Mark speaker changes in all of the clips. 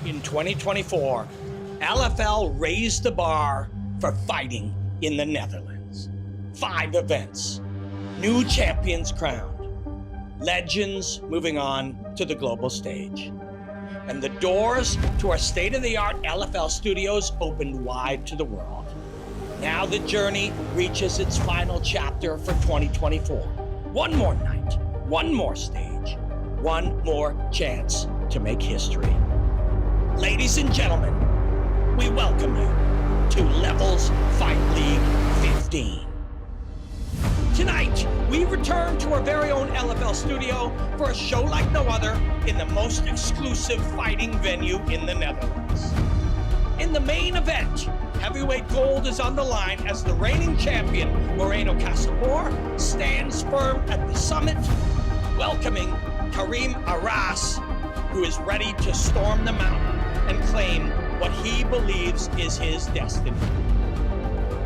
Speaker 1: In 2024, LFL raised the bar for fighting in the Netherlands. 5 events, new champions crowned, legends moving on to the global stage. And the doors to our state-of-the-art LFL studios opened wide to the world. Now the journey reaches its final chapter for 2024. One more night, one more stage, one more chance to make history. Ladies and gentlemen, we welcome you to Levels Fight League 15. Tonight, we return to our very own LFL studio for a show like no other in the most exclusive fighting venue in the Netherlands. In the main event, heavyweight gold is on the line as the reigning champion, Moreno Kacapor, stands firm at the summit, welcoming Karim Aras, who is ready to storm the mountain and claim what he believes is his destiny.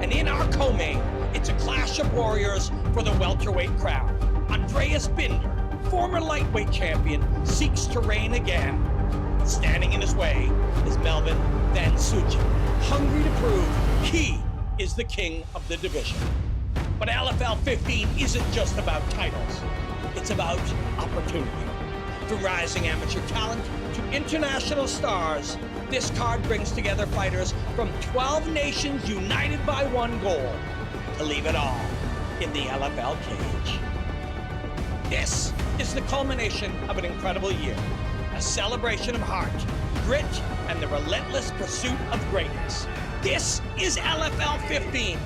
Speaker 1: And in our co-main, it's a clash of warriors for the welterweight crown. Andreeas Binder, former lightweight champion, seeks to reign again. Standing in his way is Melvin van Suijdam, hungry to prove he is the king of the division. But LFL 15 isn't just about titles, it's about opportunity. From rising amateur talent to international stars, this card brings together fighters from 12 nations united by one goal: to leave it all in the LFL cage. This is the culmination of an incredible year, a celebration of heart, grit, and the relentless pursuit of greatness. This is LFL 15.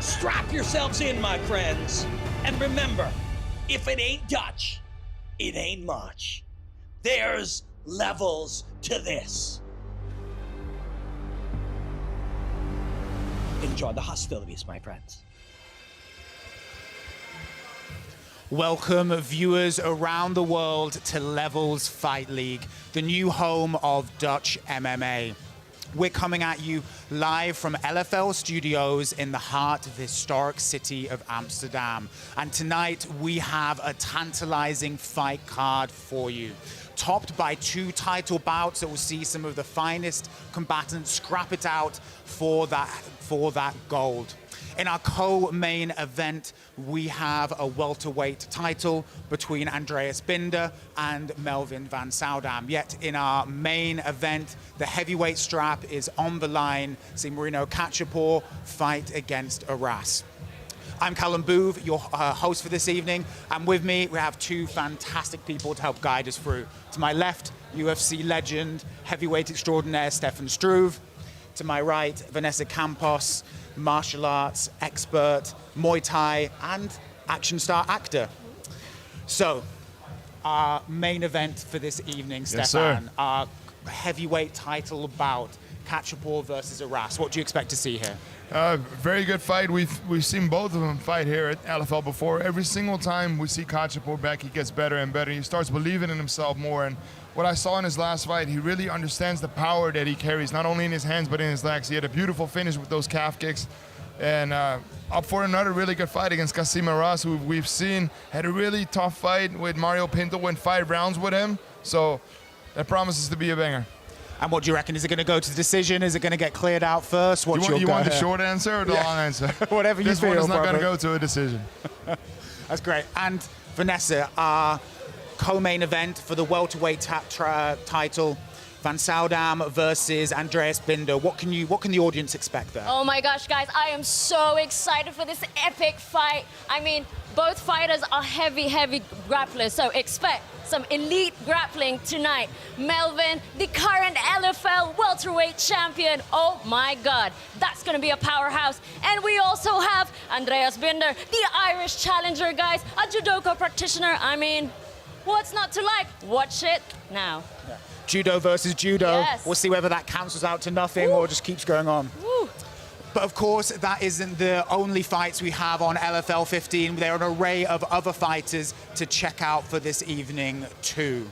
Speaker 1: Strap yourselves in, my friends, and remember, if it ain't Dutch, it ain't much. There's levels to this. Enjoy the hostilities, my friends.
Speaker 2: Welcome, viewers around the world, to Levels Fight League, the new home of Dutch MMA. We're coming at you live from LFL Studios in the heart of the historic city of Amsterdam. And tonight we have a tantalizing fight card for you, topped by 2 title bouts that will see some of the finest combatants scrap it out for that gold. In our co-main event, we have a welterweight title between Andreeas Binder and Melvin van Suijdam. Yet in our main event, the heavyweight strap is on the line. See Moreno Kacapor fight against Aras. I'm Callum Booth, your host for this evening, and with me we have 2 fantastic people to help guide us through. To my left, UFC legend, heavyweight extraordinaire Stefan Struve. To my right, Vanessa Campos, martial arts expert, Muay Thai, and action star actor. So, our main event for this evening,
Speaker 3: Yes,
Speaker 2: Stefan,
Speaker 3: sir.
Speaker 2: our heavyweight title bout, Kacapor versus Aras. What do you expect to see here?
Speaker 3: Very good fight. We've seen both of them fight here at LFL before. Every single time we see Kacapor back, he gets better and better. He starts believing in himself more. And what I saw in his last fight, he really understands the power that he carries, not only in his hands but in his legs. He had a beautiful finish with those calf kicks. And up for another really good fight against Kasim Aras, who we've seen had a really tough fight with Mario Pinto, went 5 rounds with him. So that promises to be a banger.
Speaker 2: And what do you reckon? Is it going to go to the decision? Is it going to get cleared out first? What's
Speaker 3: You
Speaker 2: your
Speaker 3: want the
Speaker 2: go
Speaker 3: short answer or the long answer?
Speaker 2: Whatever you
Speaker 3: this
Speaker 2: feel,
Speaker 3: one is not
Speaker 2: brother.
Speaker 3: going to go to a decision.
Speaker 2: That's great. And Vanessa, our co-main event for the welterweight title, Van Suijdam versus Andreeas Binder. What can the audience expect there?
Speaker 4: Oh my gosh, guys, I am so excited for this epic fight. I mean, both fighters are heavy grapplers, so expect some elite grappling tonight. Melvin, the current LFL welterweight champion. Oh my God, that's gonna be a powerhouse. And we also have Andreeas Binder, the Irish challenger, guys, a judoka practitioner. I mean, what's not to like? Watch it now.
Speaker 2: Yeah. Judo versus judo.
Speaker 4: Yes.
Speaker 2: We'll see whether that cancels out to nothing or just keeps going on.
Speaker 4: Woo.
Speaker 2: But of course, that isn't the only fights we have on LFL 15. There are an array of other fighters to check out for this evening too.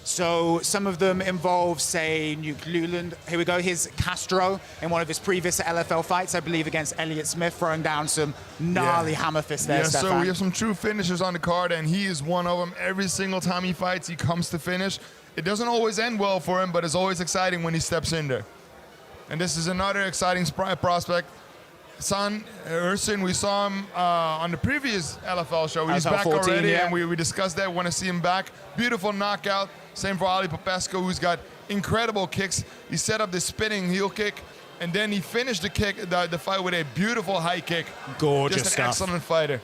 Speaker 2: So some of them involve, say, Nuland. Here we go. Here's Castro in one of his previous LFL fights, I believe, against Alish Smith, throwing down some gnarly hammer fists there, Stefan.
Speaker 3: So we have some true finishers on the card, and he is one of them. Every single time he fights, he comes to finish. it doesn't always end well for him, but it's always exciting when he steps in there. And this is another exciting prospect. Can Hircin, we saw him on the previous LFL show. He's back
Speaker 2: 14,
Speaker 3: already,
Speaker 2: yeah.
Speaker 3: and we discussed that. Want to see him back. Beautiful knockout. Same for Ali Popescu, who's got incredible kicks. He set up this spinning heel kick, and then he finished the fight with a beautiful high kick.
Speaker 2: Gorgeous
Speaker 3: Just an
Speaker 2: stuff.
Speaker 3: excellent fighter.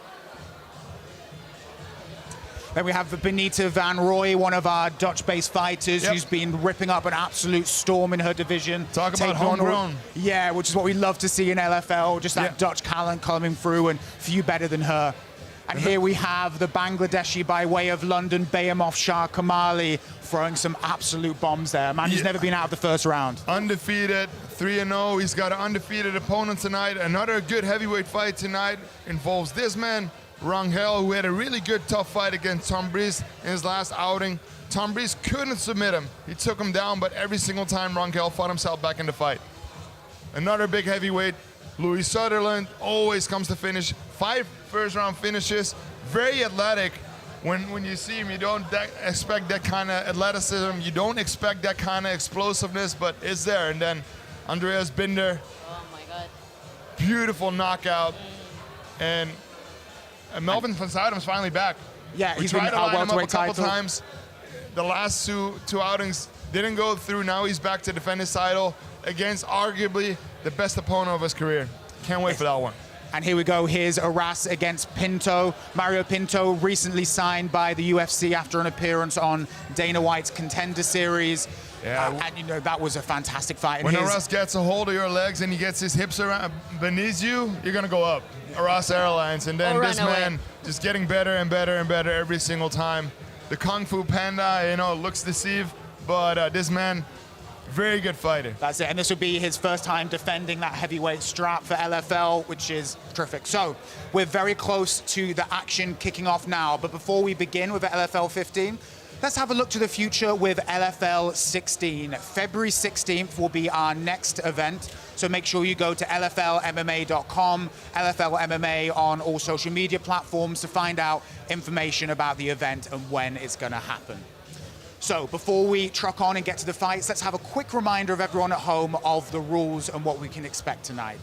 Speaker 2: Then we have Benita van Rooij, one of our Dutch-based fighters,
Speaker 3: Yep.
Speaker 2: who's been ripping up an absolute storm in her division.
Speaker 3: Talk about
Speaker 2: Taking on all-
Speaker 3: homegrown.
Speaker 2: Yeah, which is what we love to see in LFL, just that
Speaker 3: Yeah.
Speaker 2: Dutch talent coming through, and few better than her. And here we have the Bangladeshi by way of London, Behemoth Shah Kamali, throwing some absolute bombs there. Man, he's
Speaker 3: Yeah.
Speaker 2: never been out of the first round.
Speaker 3: Undefeated, 3-0. He's got an undefeated opponent tonight. Another good heavyweight fight tonight involves this man, Rangel, who had a really good, tough fight against Tom Breeze in his last outing. Tom Breeze couldn't submit him. He took him down, but every single time Rangel fought himself back in the fight. Another big heavyweight, Louie Sutherland, always comes to finish. 5 first-round finishes, very athletic. When you see him, you don't expect that kind of athleticism. You don't expect that kind of explosiveness, but it's there. And then Andreeas Binder,
Speaker 4: Oh my God.
Speaker 3: beautiful knockout. And Melvin van Suijdam is finally back.
Speaker 2: Yeah,
Speaker 3: We
Speaker 2: he's been
Speaker 3: tried to
Speaker 2: our
Speaker 3: line him up a
Speaker 2: welterweight
Speaker 3: couple
Speaker 2: title.
Speaker 3: times. The last two outings didn't go through. Now he's back to defend his title against arguably the best opponent of his career. Can't wait for that one.
Speaker 2: And here we go, here's Aras against Pinto. Mario Pinto recently signed by the UFC after an appearance on Dana White's Contender Series.
Speaker 3: Yeah.
Speaker 2: And you know, that was a fantastic fight. And
Speaker 3: When
Speaker 2: here's-
Speaker 3: Aras gets a hold of your legs and he gets his hips around beneath you, you're gonna go up. Aras Airlines, and then
Speaker 4: Or
Speaker 3: this
Speaker 4: run away.
Speaker 3: man just getting better and better and better every single time. The Kung Fu Panda, you know, looks deceived, but this man, very good fighter.
Speaker 2: That's it, and this will be his first time defending that heavyweight strap for LFL, which is terrific. So, we're very close to the action kicking off now, but before we begin with the LFL 15, let's have a look to the future with LFL 16. February 16th will be our next event, so make sure you go to LFLMMA.com, LFL MMA on all social media platforms to find out information about the event and when it's going to happen. So before we truck on and get to the fights, let's have a quick reminder of everyone at home of the rules and what we can expect tonight.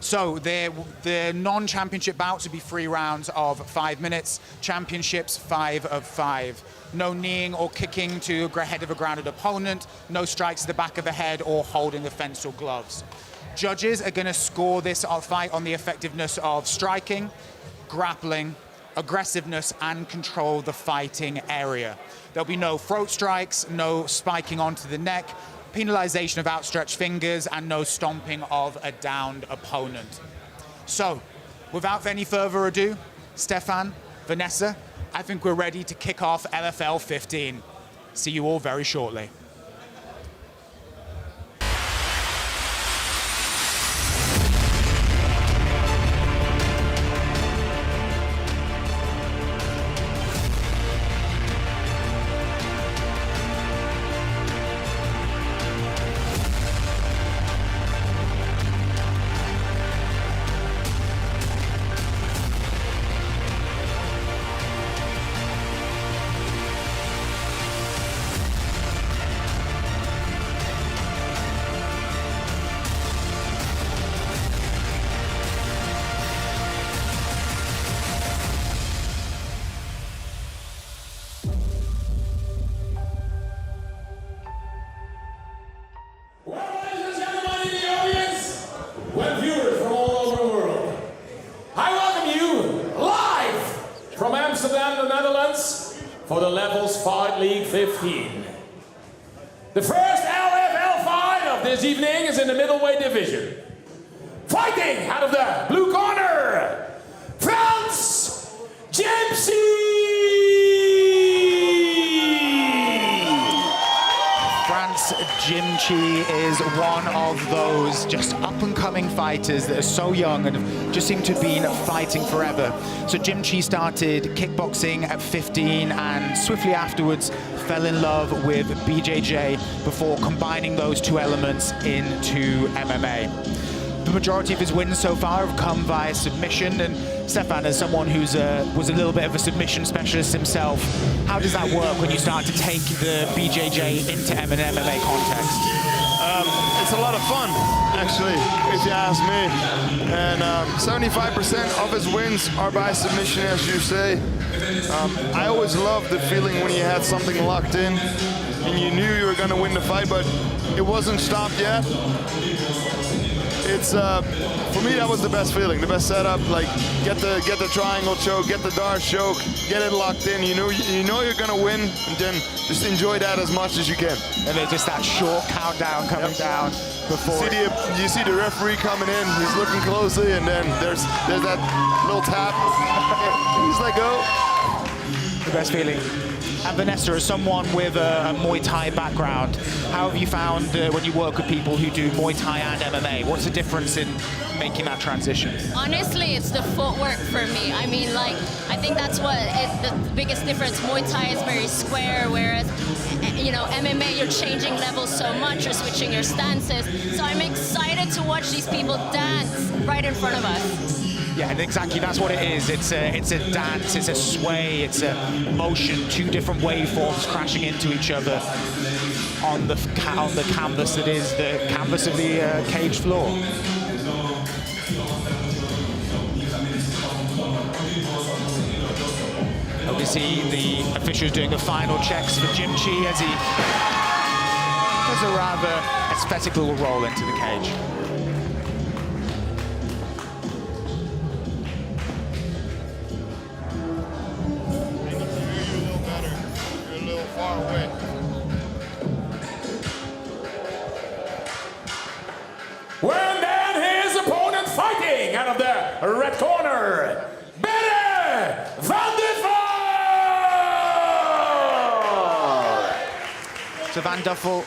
Speaker 2: So the non-championship bouts will be 3 rounds of 5 minutes, championships 5 of 5. No kneeing or kicking to the head of a grounded opponent, no strikes to the back of the head or holding the fence or gloves. Judges are going to score this fight on the effectiveness of striking, grappling, aggressiveness, and control the fighting area. There'll be no throat strikes, no spiking onto the neck, penalization of outstretched fingers, and no stomping of a downed opponent. So, without any further ado, Stefan, Vanessa, I think we're ready to kick off LFL 15. See you all very shortly.
Speaker 5: Web viewers from all over the world, I welcome you live from Amsterdam, the Netherlands, for the Levels Fight League 15. The first LFL fight of this evening is in the middleweight division. Fighting out of the blue corner, France Jimchi!
Speaker 2: France Jimchi is one of those just up-and-coming fighters that are so young and have just seem to have been fighting forever. So Jimchi started kickboxing at 15 and swiftly afterwards fell in love with BJJ before combining those two elements into MMA. majority of his wins so far have come via submission. And Stefan, as someone who's was a little bit of a submission specialist himself, how does that work when you start to take the BJJ into an MMA context?
Speaker 3: It's a lot of fun, actually, if you ask me. And 75% of his wins are by submission, as you say. I always loved the feeling when you had something locked in and you knew you were going to win the fight, but it wasn't stopped yet. It's for me, that was the best feeling, the best setup. Like get the triangle choke, get the dart choke, get it locked in. You know you're gonna win, and then just enjoy that as much as you can.
Speaker 2: And there's just that short countdown coming down before.
Speaker 3: You see the referee coming in. He's looking closely, and then there's that little tap. He's like, go.
Speaker 2: The best feeling. And Vanessa, as someone with a Muay Thai background, how have you found when you work with people who do Muay Thai and MMA? What's the difference in making that transition?
Speaker 4: Honestly, it's the footwork for me. I mean, like, I think that's what is the biggest difference. Muay Thai is very square, whereas, you know, MMA, you're changing levels so much, you're switching your stances. So I'm excited to watch these people dance right in front of us.
Speaker 2: Yeah, and exactly, that's what it is. It's a dance, it's a sway, it's a motion, two different waveforms crashing into each other on the canvas that is the canvas of the cage floor. Obviously, the officials doing the final checks for Jimchi as he does a rather aesthetic little roll into the cage.
Speaker 3: Far away.
Speaker 5: When then his opponent fighting out of the red corner, Brit van Duffel!
Speaker 2: So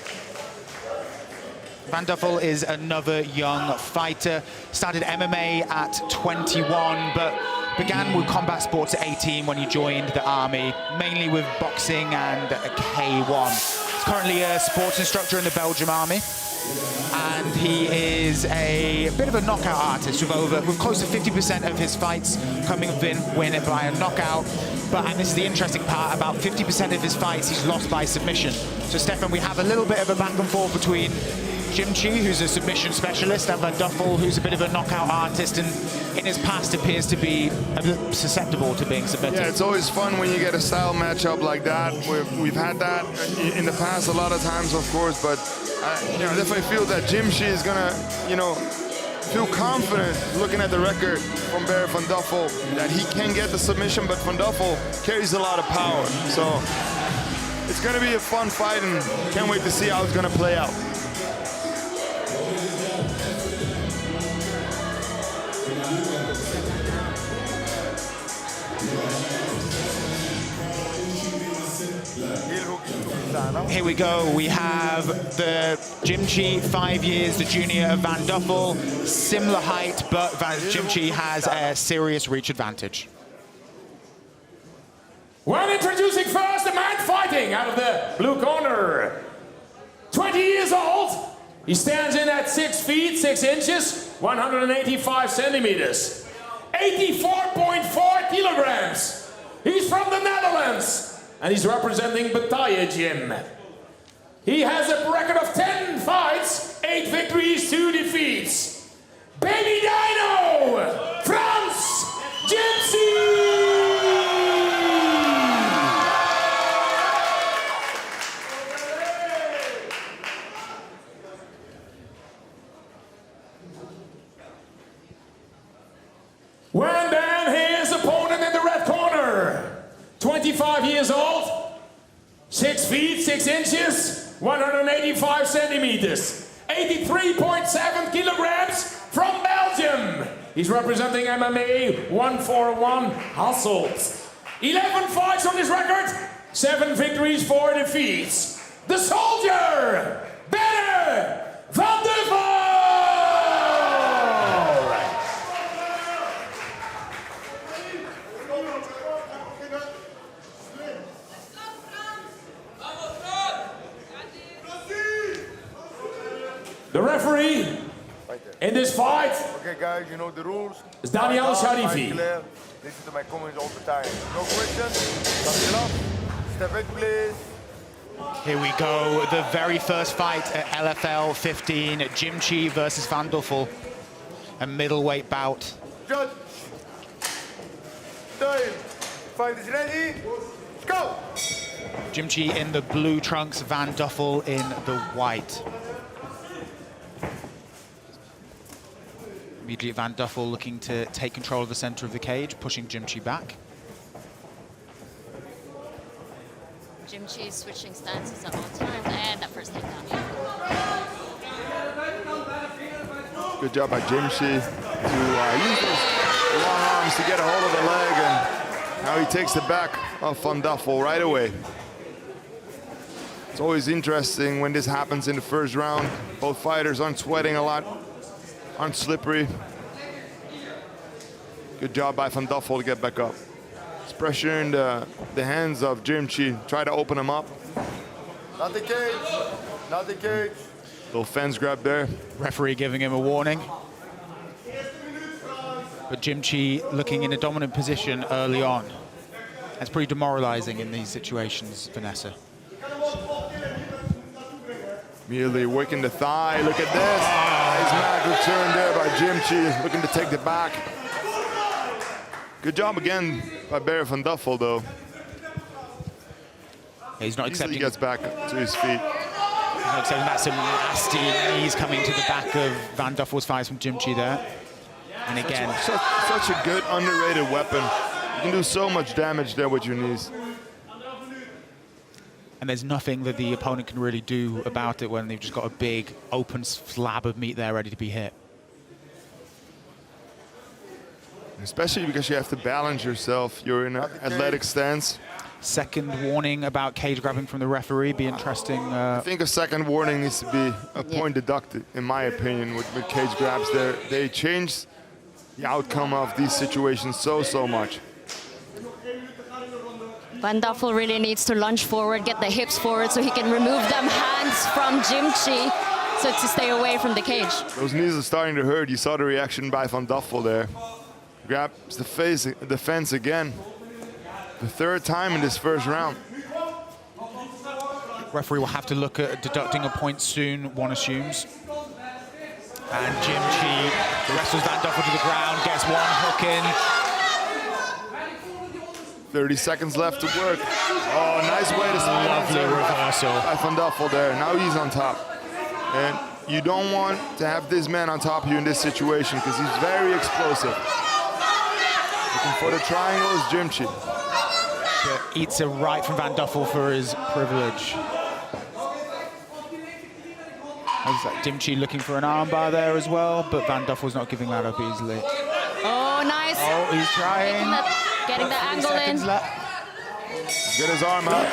Speaker 2: Van Duffel is another young fighter. Started MMA at 21, but began with combat sports at 18 when he joined the army, mainly with boxing and K1. He's currently a sports instructor in the Belgium army, and he is a bit of a knockout artist with close to 50% of his fights coming win by a knockout. And this is the interesting part, about 50% of his fights he's lost by submission. So Stefan, we have a little bit of a back and forth between Jimchi, who's a submission specialist, and Van Duffel, who's a bit of a knockout artist, and in his past appears to be a bit susceptible to being submitted.
Speaker 3: Yeah, it's always fun when you get a style matchup like that. We've had that in the past a lot of times, of course, but I definitely feel that Jimchi is gonna, feel confident looking at the record from Brit van Duffel that he can get the submission, but Van Duffel carries a lot of power. So it's gonna be a fun fight, and can't wait to see how it's gonna play out.
Speaker 2: Here we go. We have the Jimchi, 5 years, the junior of Van Duffel. Similar height, but Jimchi has a serious reach advantage.
Speaker 5: When introducing first the man fighting out of the blue corner. 20 years old. He stands in at 6 feet, 6 inches, 185 centimeters. 84.4 kilograms. He's from the Netherlands. And he's representing Bataille Gym. He has a record of 10 fights, 8 victories, 2 defeats. Baby Dino, France, Jimchi! When then his opponent in the red corner, 25 years old, 6 feet, 6 inches, 185 centimeters, 83.7 kilograms from Belgium. He's representing MMA 141 Hasselt. 11 fights on his record, 7 victories, 4 defeats. The soldier, Brit van Duffel! The referee In this fight
Speaker 6: Okay, guys, you know the rules.
Speaker 5: is Daniel
Speaker 6: Fight
Speaker 5: Sharifi.
Speaker 6: clear. Listen to my comments all the time. No question. Stand up. Step in, please.
Speaker 2: Here we go, the very first fight at LFL 15, Jimchi versus Van Duffel, a middleweight bout.
Speaker 6: Judge. Time. Fight is ready. Let's go.
Speaker 2: Jimchi in the blue trunks, Van Duffel in the white. Immediately Van Duffel looking to take control of the center of the cage, pushing Jimchi back.
Speaker 4: Jimchi switching stances at all times, and that first takedown.
Speaker 3: Good job by Jimchi to use those long arms to get a hold of the leg, and now he takes the back of Van Duffel right away. It's always interesting when this happens in the first round. Both fighters aren't sweating a lot, aren't slippery. Good job by Van Duffel to get back up. It's pressuring the hands of Jimchi, try to open him up.
Speaker 6: Not the cage. Not the cage.
Speaker 3: Little fence grab there.
Speaker 2: Referee giving him a warning. But Jimchi looking in a dominant position early on. That's pretty demoralizing in these situations, Vanessa.
Speaker 3: Immediately working the thigh, look at this. Nice mad return there by Jimchi, looking to take the back. Good job again by Barry Van Duffel though.
Speaker 2: Yeah, he's not
Speaker 3: Easily
Speaker 2: accepting.
Speaker 3: gets back to his feet.
Speaker 2: He's not accepting that. Some nasty knees coming to the back of Van Duffel's fights from Jimchi there. And again,
Speaker 3: Such a good underrated weapon. You can do so much damage there with your knees.
Speaker 2: and there's nothing that the opponent can really do about it when they've just got a big open slab of meat there ready to be hit.
Speaker 3: Especially because you have to balance yourself. You're in an athletic stance.
Speaker 2: Second warning about cage grabbing from the referee. Be interesting.
Speaker 3: I think a second warning needs to be a point deducted, in my opinion, with cage grabs. They change the outcome of these situations so much.
Speaker 4: Van Duffel really needs to lunge forward, get the hips forward so he can remove them hands from Jimchi so to stay away from the cage.
Speaker 3: Those knees are starting to hurt. You saw the reaction by Van Duffel there. Grabs the fence again. The third time in this first round.
Speaker 2: Referee will have to look at deducting a point soon, one assumes. And Jimchi wrestles Van Duffel to the ground, gets one hook in.
Speaker 3: 30 seconds left to work. Oh, nice way to silence
Speaker 2: Lovely reversal
Speaker 3: by Van Duffel there. Now he's on top. And you don't want to have this man on top of you in this situation because he's very explosive. Looking for the triangle is Jimchi.
Speaker 2: But eats a right from Van Duffel for his privilege. Jimchi looking for an armbar there as well, but Van Duffel's not giving that up easily.
Speaker 4: Oh, nice.
Speaker 2: Oh, he's trying.
Speaker 4: Getting the angle in.
Speaker 3: Get his arm out.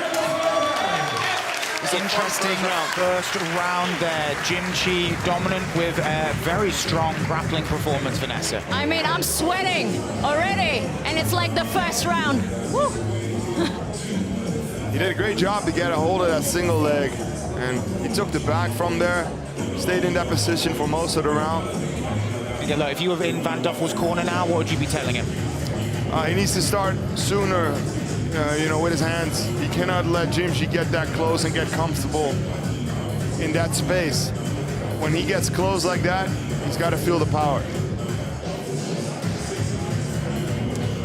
Speaker 2: Interesting first round there. Jimchi dominant with a very strong grappling performance, Vanessa.
Speaker 4: I mean, I'm sweating already, and it's like the first round. Woo.
Speaker 3: He did a great job to get a hold of that single leg, and he took the back from there, stayed in that position for most of the round.
Speaker 2: Yeah, look, if you were in Van Duffel's corner now, what would you be telling him?
Speaker 3: He needs to start sooner, with his hands. He cannot let Jimchi get that close and get comfortable in that space. When he gets close like that, he's got to feel the power.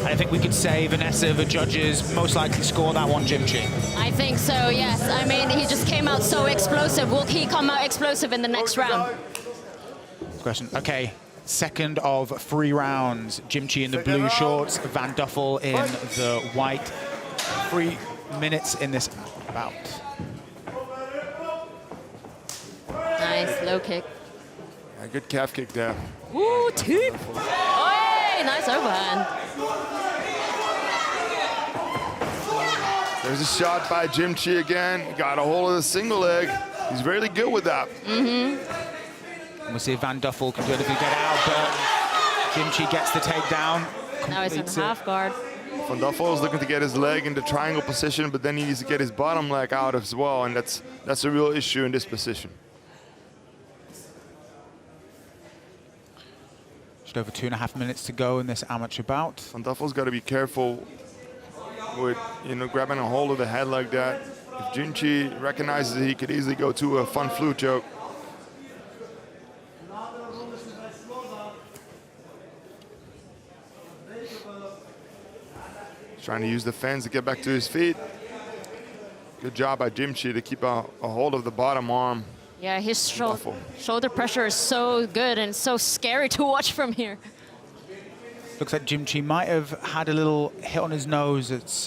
Speaker 2: I think we could say, Vanessa, the judges most likely score that one, Jimchi.
Speaker 4: I think so, yes. I mean, he just came out so explosive. Will he come out explosive in the next round?
Speaker 2: Question. Okay. Second of 3 rounds. Jimchi in the blue shorts, Van Duffel in the white. 3 minutes in this bout.
Speaker 4: Nice, low kick.
Speaker 3: A good calf kick there.
Speaker 4: Ooh, teep. Oh, nice overhand.
Speaker 3: There's a shot by Jimchi again. Got a hold of the single leg. He's really good with that.
Speaker 2: We'll see if Van Duffel can do anything to get out, but Jimchi gets the takedown.
Speaker 4: Now he's on half guard.
Speaker 3: Van Duffel is looking to get his leg in the triangle position, but then he needs to get his bottom leg out as well, and that's a real issue in this position.
Speaker 2: Just over 2.5 minutes to go in this amateur bout.
Speaker 3: Van Duffel's got to be careful with, you know, grabbing a hold of the head like that. If Jimchi recognizes it, he could easily go to a fun flute choke. Trying to use the fence to get back to his feet. Good job by Jimchi to keep a hold of the bottom arm.
Speaker 4: Yeah, his shoulder pressure is so good and so scary to watch from here.
Speaker 2: Looks like Jimchi might have had a little hit on his nose. It's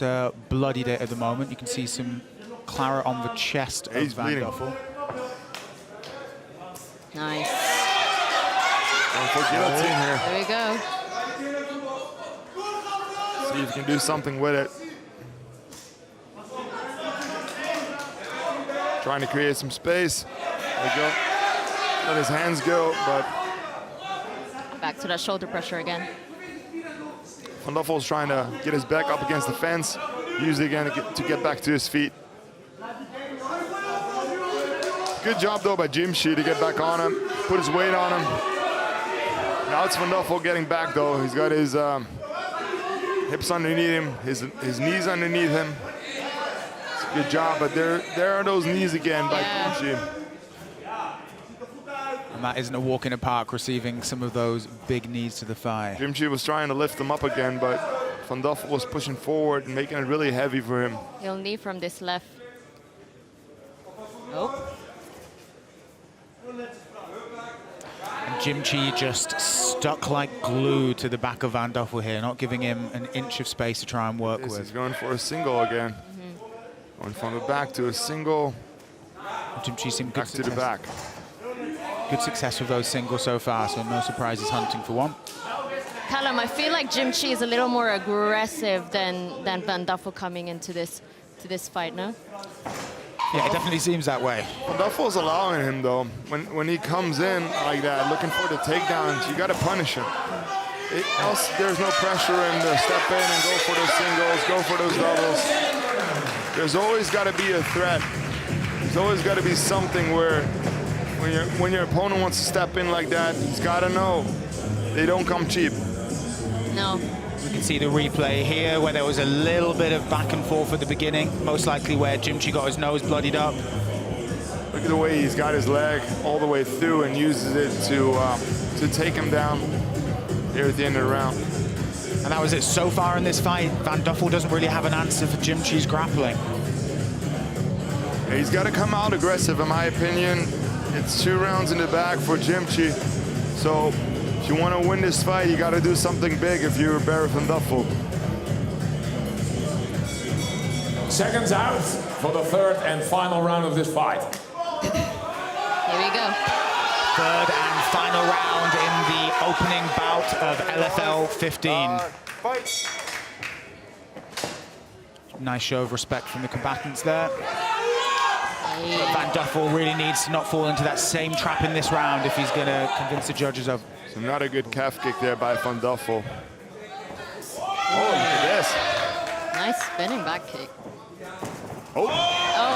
Speaker 2: bloodied it at the moment. You can see some claret on the chest of Van Duffel.
Speaker 4: Nice.
Speaker 3: Going for guillotine here.
Speaker 4: There we go.
Speaker 3: See if you can do something with it. Trying to create some space. There we go. Let his hands go, but
Speaker 4: Back to that shoulder pressure again.
Speaker 3: Van Duffel's trying to get his back up against the fence, use it again to get back to his feet. Good job though by Jimchi to get back on him, put his weight on him. Now it's Van Duffel getting back though. He's got his hips underneath him, his knees underneath him. It's a good job, but there are those knees again by Jimchi.
Speaker 2: And that isn't a walk in the park, receiving some of those big knees to the thigh.
Speaker 3: Jimchi was trying to lift him up again, but Van Duffel was pushing forward and making it really heavy for him.
Speaker 4: He'll knee from this left. Oh.
Speaker 2: And Jimchi just stuck like glue to the back of Van Duffel here, not giving him an inch of space to try and work with.
Speaker 3: He's going for a single again. Going from the back to a single.
Speaker 2: Jimchi seemed
Speaker 3: back
Speaker 2: good
Speaker 3: to the back.
Speaker 2: Good success with those singles so far, so no surprise he's hunting for one.
Speaker 4: Callum, I feel like Jimchi is a little more aggressive than Van Duffel coming into this fight, no?
Speaker 2: Yeah, it definitely seems that way.
Speaker 3: Van Duffel's allowing him though. When he comes in like that, looking for the takedowns, you got to punish him. Else there's no pressure in to step in and go for those singles, go for those doubles. There's always got to be a threat. There's always got to be something where when your opponent wants to step in like that, he's got to know they don't come cheap.
Speaker 4: No.
Speaker 2: We can see the replay here where there was a little bit of back and forth at the beginning, most likely where Jimchi got his nose bloodied up.
Speaker 3: Look at the way he's got his leg all the way through and uses it to take him down here at the end of the round.
Speaker 2: And that was it so far in this fight. Van Duffel doesn't really have an answer for Jimchi's grappling.
Speaker 3: Yeah, he's got to come out aggressive, in my opinion. It's 2 rounds in the bag for Jimchi. So if you want to win this fight, you got to do something big if you're Brit Van Duffel.
Speaker 5: Seconds out for the 3rd and final round of this fight.
Speaker 4: Here we go.
Speaker 2: 3rd and final round in the opening bout of LFL 15. Nice show of respect from the combatants there. But Van Duffel really needs to not fall into that same trap in this round if he's going to convince the judges of.
Speaker 3: So not a good calf kick there by Van Duffel. Oh, look at this.
Speaker 4: Nice spinning back kick.
Speaker 3: Oh,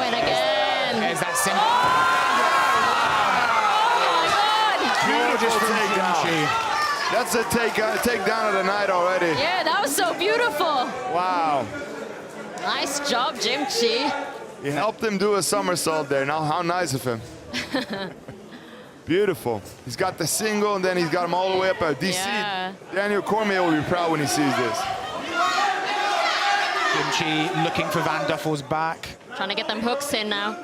Speaker 4: and again.
Speaker 2: There's that simple.
Speaker 3: Beautiful takedown. That's a takedown of the night already.
Speaker 4: Yeah, that was so beautiful.
Speaker 3: Wow.
Speaker 4: Nice job, Jimchi.
Speaker 3: He helped him do a somersault there. Now, how nice of him. Beautiful. He's got the single, and then he's got him all the way up at DC.
Speaker 4: Yeah.
Speaker 3: Daniel Cormier will be proud when he sees this.
Speaker 2: Jimchi looking for Van Duffel's back.
Speaker 4: Trying to get them hooks in now.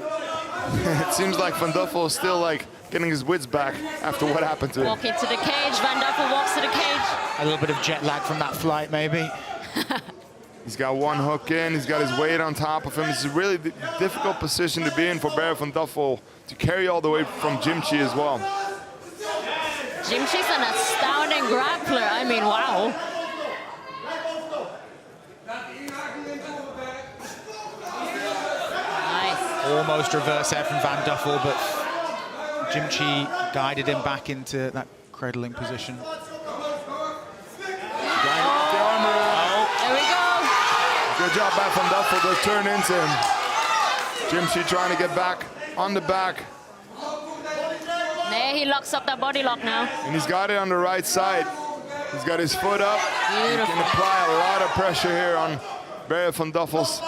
Speaker 3: It seems like Van Duffel is still like getting his wits back after what happened to him.
Speaker 4: Walking to the cage. Van Duffel walks to the cage.
Speaker 2: A little bit of jet lag from that flight, maybe.
Speaker 3: He's got one hook in, he's got his weight on top of him. It's a really difficult position to be in for Brit Van Duffel to carry all the way from Jimchi as well.
Speaker 4: Jimchi's an astounding grappler. I mean, wow. Nice.
Speaker 2: Almost reverse there from Van Duffel, but Jimchi guided him back into that cradling position.
Speaker 4: There we go.
Speaker 3: Good job by Van Duffel to turn into him. Jimchi trying to get back on the back.
Speaker 4: There he locks up that body lock now.
Speaker 3: And he's got it on the right side. He's got his foot up.
Speaker 4: Beautiful.
Speaker 3: He can apply a lot of pressure here on Barry van Duffel's.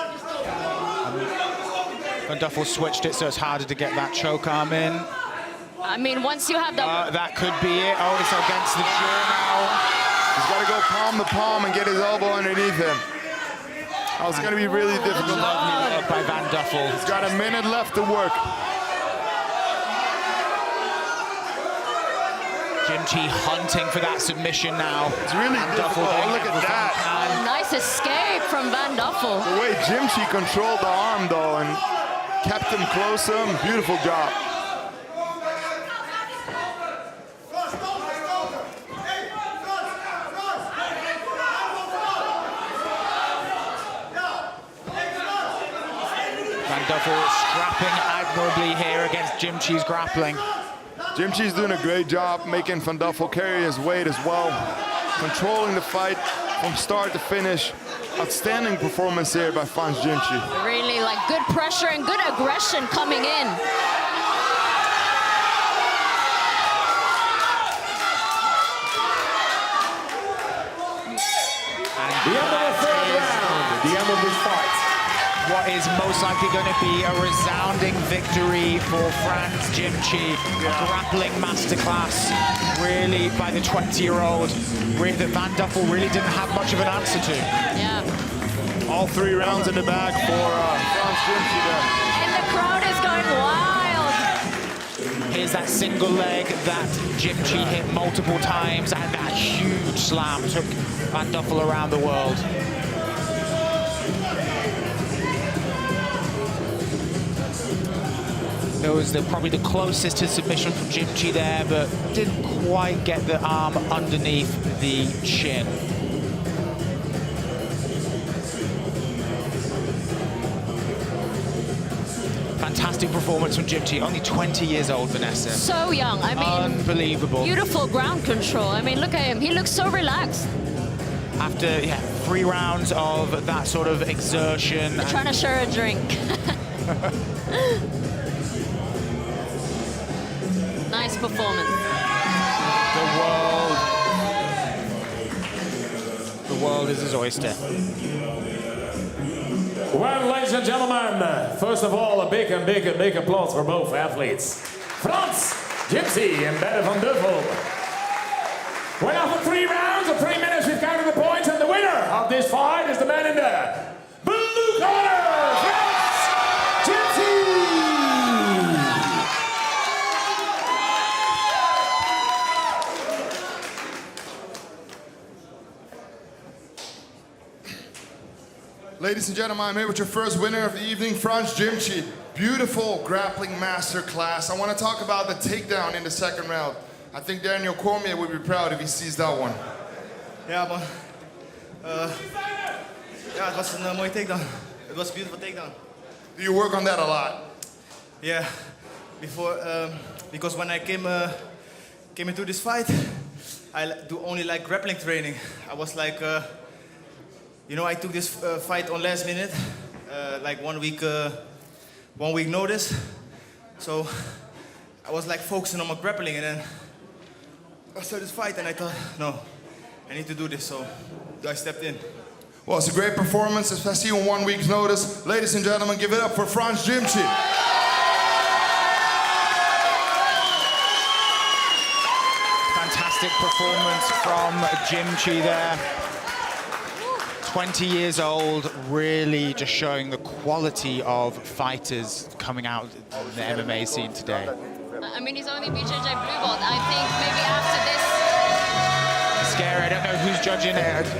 Speaker 2: Van Duffel switched it, so it's harder to get that choke arm in.
Speaker 4: I mean, once you have the...
Speaker 2: That could be it. Oh, it's against the jaw now.
Speaker 3: He's got to go palm to palm and get his elbow underneath him. Oh, it's going to be really difficult.
Speaker 2: Lovely work by Van Duffel.
Speaker 3: He's got a minute left to work.
Speaker 2: Jimchi hunting for that submission now.
Speaker 3: It's really difficult. Oh, look at that.
Speaker 4: Nice escape from Van Duffel.
Speaker 3: The way Jimchi controlled the arm, though, and kept him close to him. Beautiful job.
Speaker 2: Van Duffel scrapping admirably here against Jimchi's grappling.
Speaker 3: Jimchi's doing a great job making Van Duffel carry his weight as well. Controlling the fight from start to finish. Outstanding performance here by Frans Jimchi.
Speaker 4: Really, like, good pressure and good aggression coming in.
Speaker 5: The end of the third round, the end of this fight.
Speaker 2: What is most likely going to be a resounding victory for Frans Jimchi. A grappling masterclass, really, by the 20-year-old. That Van Duffel really didn't have much of an answer to.
Speaker 4: Yeah.
Speaker 3: All 3 rounds in the bag for Frans Jimchi there.
Speaker 4: And the crowd is going wild.
Speaker 2: Here's that single leg that Jimchi hit multiple times, and that huge slam took Van Duffel around the world. It was probably the closest to submission from Jimchi there, but didn't quite get the arm underneath the chin. Fantastic performance from Jimchi, only 20 years old, Vanessa.
Speaker 4: So young, I mean...
Speaker 2: Unbelievable.
Speaker 4: Beautiful ground control. I mean, look at him. He looks so relaxed.
Speaker 2: After 3 rounds of that sort of exertion.
Speaker 4: Trying to share a drink. Nice performance.
Speaker 2: The world is his oyster.
Speaker 5: Well, ladies and gentlemen, first of all, a big applause for both athletes. Frans Jimchi and Benita van Duffel. Well, after 3 rounds of 3 minutes, we've counted the points, and the winner of this fight is the man in the blue corner, Frans Jimchi.
Speaker 3: Ladies and gentlemen, I'm here with your first winner of the evening, Frans Jimchi. Beautiful grappling masterclass. I want to talk about the takedown in the second round. I think Daniel Cormier would be proud if he sees that one.
Speaker 7: Ja, man. Ja, het was een mooie takedown. It was a beautiful takedown.
Speaker 3: Do you work on that a lot?
Speaker 7: Yeah, before, because when I came into this fight, I do only like grappling training. I was like, you know, I took this fight on last minute, like 1 week notice. So I was like focusing on my grappling, and then I started this fight, and I thought, no, I need to do this. So I stepped in.
Speaker 3: Well, it's a great performance, especially on 1 week's notice. Ladies and gentlemen, give it up for Frans Jimchi.
Speaker 2: Fantastic performance from Jimchi there. 20 years old, really just showing the quality of fighters coming out in the MMA scene today.
Speaker 4: I mean, he's only BJJ blue belt. I think maybe after this...
Speaker 2: Scary, I don't know who's judging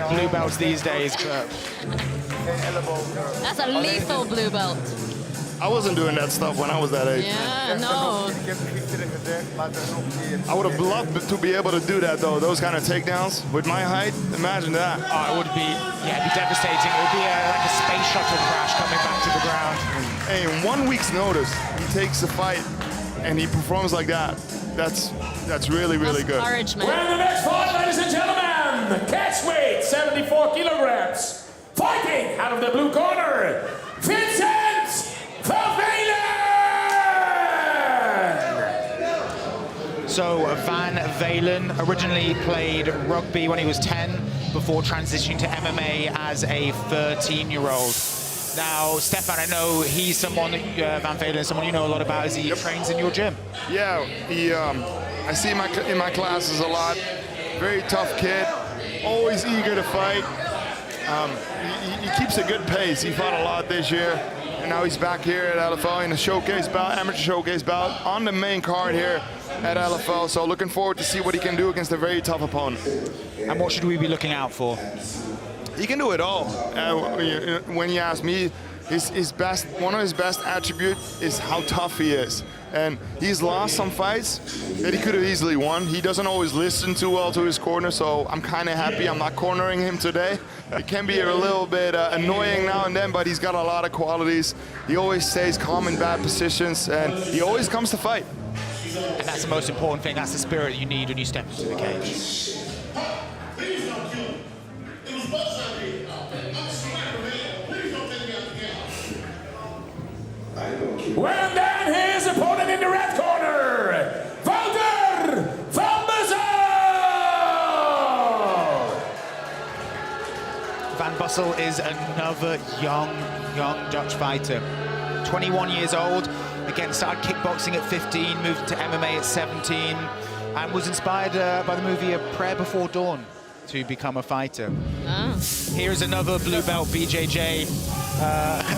Speaker 2: blue belts these days, but...
Speaker 4: That's a lethal blue belt.
Speaker 3: I wasn't doing that stuff when I was that age.
Speaker 4: Yeah, no.
Speaker 3: I would have loved to be able to do that, though, those kind of takedowns. With my height, imagine that.
Speaker 2: Oh, it would be, yeah, it'd be devastating. It would be like a space shuttle crash coming back to the ground.
Speaker 3: Hey, in 1 week's notice, he takes the fight and he performs like that. That's really, really good.
Speaker 4: Courage, man.
Speaker 5: We're in the next fight, ladies and gentlemen. Catch weight, 74 kilograms. Fighting out of the blue corner, Veelen.
Speaker 2: So Van Veelen originally played rugby when he was 10 before transitioning to MMA as a 13-year-old. Now, Stefan, I know he's someone, Van Veelen is someone you know a lot about as he trains in your gym.
Speaker 3: Yeah, I see him in my classes a lot. Very tough kid, always eager to fight. He keeps a good pace. He fought a lot this year, and now he's back here at LFL in a showcase bout, amateur showcase bout, on the main card here at LFL. So looking forward to see what he can do against a very tough opponent.
Speaker 2: And what should we be looking out for?
Speaker 3: He can do it all. When you ask me, one of his best attributes is how tough he is. And he's lost some fights that he could have easily won. He doesn't always listen too well to his corner, so I'm kind of happy I'm not cornering him today. It can be a little bit annoying now and then, but he's got a lot of qualities. He always stays calm in bad positions, and he always comes to fight.
Speaker 2: And that's the most important thing. That's the spirit you need when you step into the cage.
Speaker 5: Well, then his opponent in the red corner, Wouter van Bussel!
Speaker 2: Van Bussel is another young Dutch fighter. 21 years old, again started kickboxing at 15, moved to MMA at 17, and was inspired by the movie A Prayer Before Dawn to become a fighter. Here's another blue belt BJJ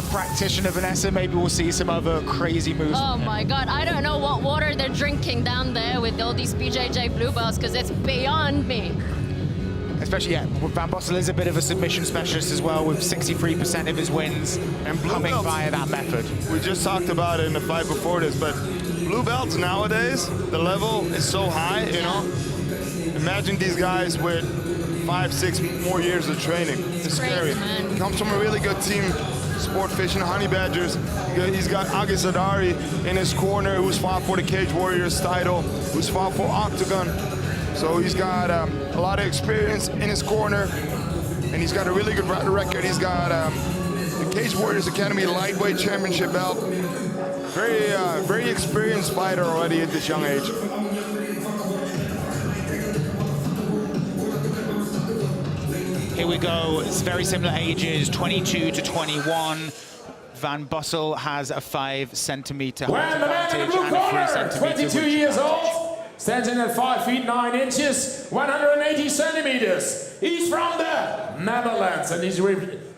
Speaker 2: practitioner, Vanessa. Maybe we'll see some other crazy moves.
Speaker 4: Oh my God, I don't know what water they're drinking down there with all these BJJ blue belts, because it's beyond me.
Speaker 2: Especially, yeah, Van Bussel is a bit of a submission specialist as well, with 63% of his wins and coming via that method.
Speaker 3: We just talked about it in the fight before this, but blue belts nowadays, the level is so high, you know? Imagine these guys with 5-6 more years of training. It's scary.
Speaker 4: Man.
Speaker 3: He comes from a really good team, Sport Fishing Honey Badgers. He's got Agus Adari in his corner, who's fought for the Cage Warriors title, who's fought for Octagon. So he's got a lot of experience in his corner, and he's got a really good record. He's got the Cage Warriors Academy lightweight championship belt. Very experienced fighter already at this young age.
Speaker 2: Here we go, it's very similar ages, 22 to 21. Van Bussel has a 5-centimeter height advantage and a 3-centimeter
Speaker 5: 22 years old, stands in at 5 feet 9 inches, 180 centimeters. He's from the Netherlands and he's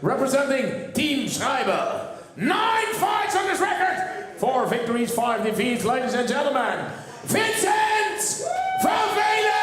Speaker 5: representing Team Schreiber. 9 fights on his record, 4 victories, 5 defeats, ladies and gentlemen. Vincent van Veelen!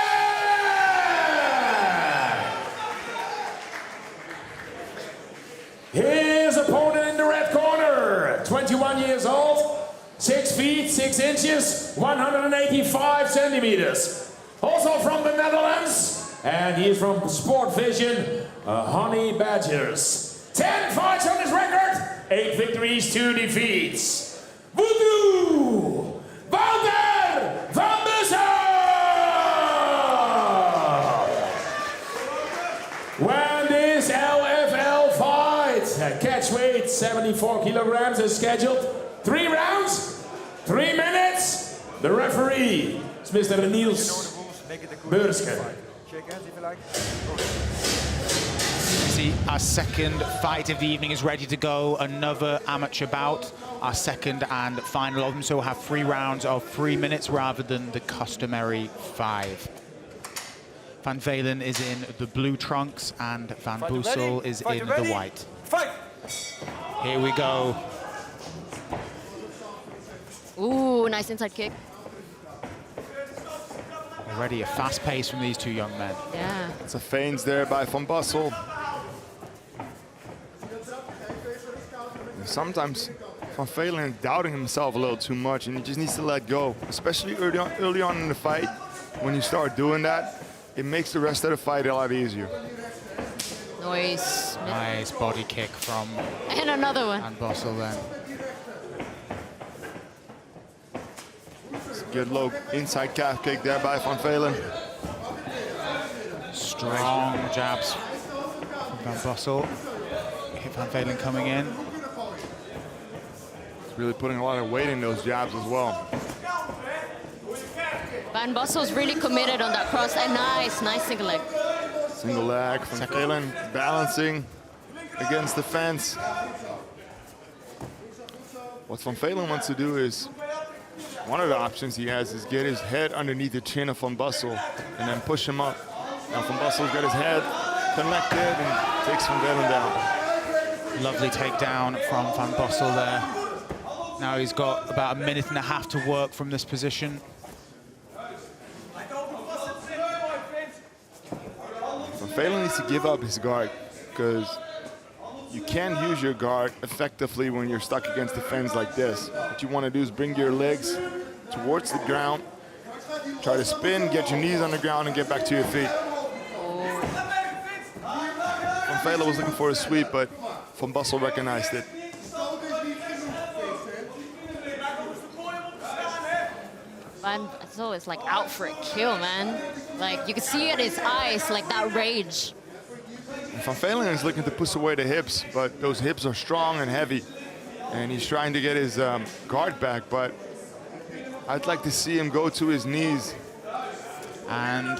Speaker 5: His opponent in the red corner, 21 years old, 6 feet, 6 inches, 185 centimeters. Also from the Netherlands, and he is from Sport Vision, Honey Badgers. 10 fights on his record, 8 victories, 2 defeats. Voodoo! Wouter van Bussel! When this LFL fight, catch weight 74 kilograms is scheduled. 3 rounds, 3 minutes. The referee is Mr. Niels Beurske.
Speaker 2: See, our second fight of the evening is ready to go. Another amateur bout, our second and final of them. So we'll have 3 rounds of 3 minutes rather than the customary 5. Van Veelen is in the blue trunks and Van Bussel is in the white.
Speaker 6: Fight!
Speaker 2: Here we go.
Speaker 4: Ooh, nice inside kick.
Speaker 2: Already a fast pace from these 2 young men.
Speaker 4: Yeah.
Speaker 3: It's a feints there by Van Bussel. Sometimes Van Veelen is doubting himself a little too much, and he just needs to let go, especially early on in the fight. When you start doing that, it makes the rest of the fight a lot easier.
Speaker 4: Nice.
Speaker 2: Nice body kick from
Speaker 4: And another one.
Speaker 2: Van Bussel then.
Speaker 3: It's a good low inside calf kick there by Van Veelen.
Speaker 2: Strong jabs from Van Bussel. Hit Van Veelen coming in.
Speaker 3: Really putting a lot of weight in those jabs as well.
Speaker 4: Van Van Bussel's really committed on that cross. And nice single leg.
Speaker 3: Single leg from Veelen, balancing against the fence. What Van Veelen wants to do is, one of the options he has is get his head underneath the chin of Van Bussel and then push him up. Now Van Bussel's got his head connected and takes Van Veelen down.
Speaker 2: Lovely takedown from Van Bussel there. Now he's got about a minute and a half to work from this position.
Speaker 3: Van Veelen needs to give up his guard because you can't use your guard effectively when you're stuck against the fence like this. What you want to do is bring your legs towards the ground, try to spin, get your knees on the ground, and get back to your feet. Van Veelen was looking for a sweep, but Van Bussel recognized it.
Speaker 4: Van Bussel is like out for a kill, man. Like you can see in his eyes, like that rage.
Speaker 3: Van Veelen is looking to push away the hips, but those hips are strong and heavy. And he's trying to get his guard back, but I'd like to see him go to his knees.
Speaker 2: And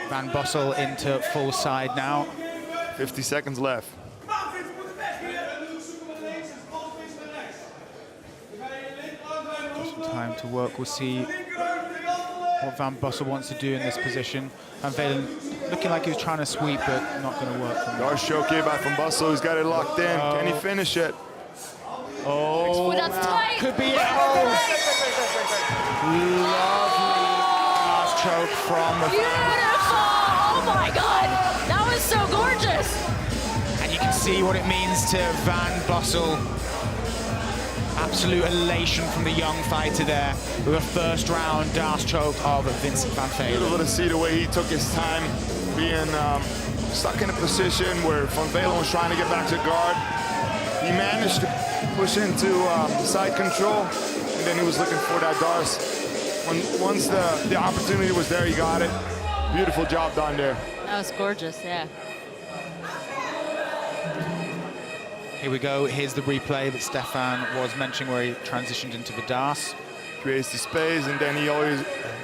Speaker 2: Van Bussel into full side now.
Speaker 3: 50 seconds left.
Speaker 2: Just some time to work. We'll see what Van Bussel wants to do in this position. Van Veelen looking like he was trying to sweep, but not going to work.
Speaker 3: Darce choke here by Van Bussel. He's got it locked in. Can he finish it?
Speaker 2: Oh,
Speaker 4: that's tight.
Speaker 2: Could be it. Oh. Lovely last choke from
Speaker 4: Beautiful! Oh my God, that was so gorgeous.
Speaker 2: And you can see what it means to Van Bussel. Absolute elation from the young fighter there with a first round Darce choke of Vincent Van Veelen.
Speaker 3: Beautiful to see the way he took his time being stuck in a position where Van Veelen was trying to get back to guard. He managed to push into side control, and then he was looking for that Darce. Once the opportunity was there, he got it. Beautiful job done there.
Speaker 4: That was gorgeous, yeah.
Speaker 2: Here we go. Here's the replay that Stefan was mentioning where he transitioned into the Darce.
Speaker 3: Creates the space, and then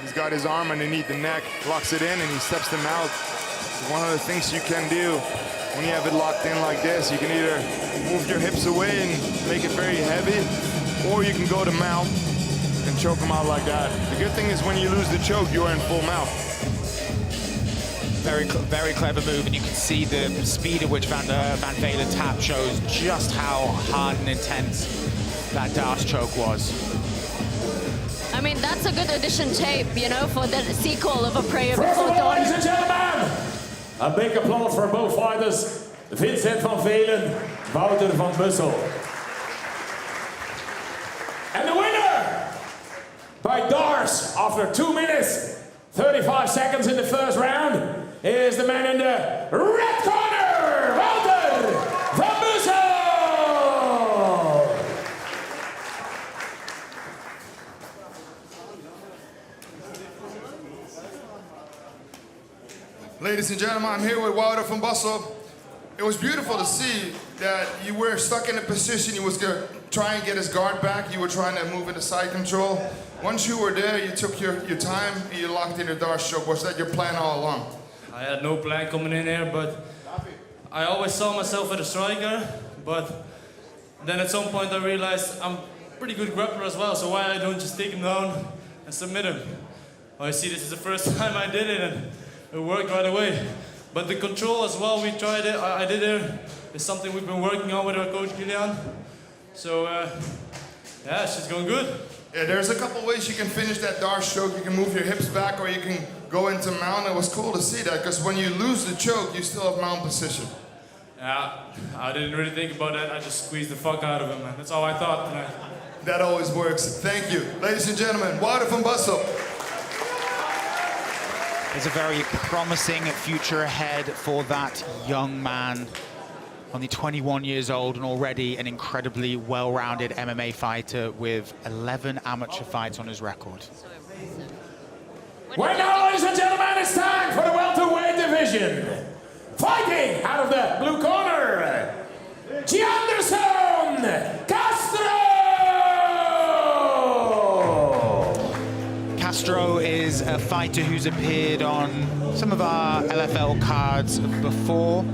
Speaker 3: he's got his arm underneath the neck, locks it in, and he steps them out. It's one of the things you can do when you have it locked in like this. You can either move your hips away and make it very heavy, or you can go to mount and choke them out like that. The good thing is when you lose the choke, you are in full mount.
Speaker 2: Very clever move, and you can see the speed at which Van Veelen tap shows just how hard and intense that Darce choke was.
Speaker 4: I mean, that's a good audition tape, you know, for the sequel of A Prayer Before Dawn.
Speaker 5: Ladies and gentlemen, a big applause for both fighters, Vincent Van Veelen, Wouter van Bussel. And the winner, by Darce, after 2 minutes, 35 seconds in the first round, is the man in the red corner, Wouter van Bussel!
Speaker 3: Ladies and gentlemen, I'm here with Wouter van Bussel. It was beautiful to see that you were stuck in a position. You was going to try and get his guard back. You were trying to move into side control. Once you were there, you took your time, you locked in your Darce choke. Was that your plan all along?
Speaker 8: I had no plan coming in here, but I always saw myself as a striker, but then at some point I realized I'm a pretty good grappler as well, so why I don't just take him down and submit him? Well, I see this is the first time I did it, and it worked right away. But the control as well, we tried it, I did it, is something we've been working on with our coach Gillian. So, yeah, she's going good.
Speaker 3: Yeah, there's a couple ways you can finish that Darce choke. You can move your hips back, or you can go into mount. It was cool to see that, because when you lose the choke, you still have mount position.
Speaker 8: Yeah, I didn't really think about that. I just squeezed the fuck out of him, man. That's all I thought tonight.
Speaker 3: That always works. Thank you. Ladies and gentlemen, Wouter van Bussel.
Speaker 2: There's a very promising future ahead for that young man. Only 21 years old and already an incredibly well-rounded MMA fighter with 11 amateur fights on his record.
Speaker 5: Well, now, ladies and gentlemen, it's time for the welterweight division. Fighting out of the blue corner, Jeanderson Castro!
Speaker 2: Castro is a fighter who's appeared on some of our LFL cards before.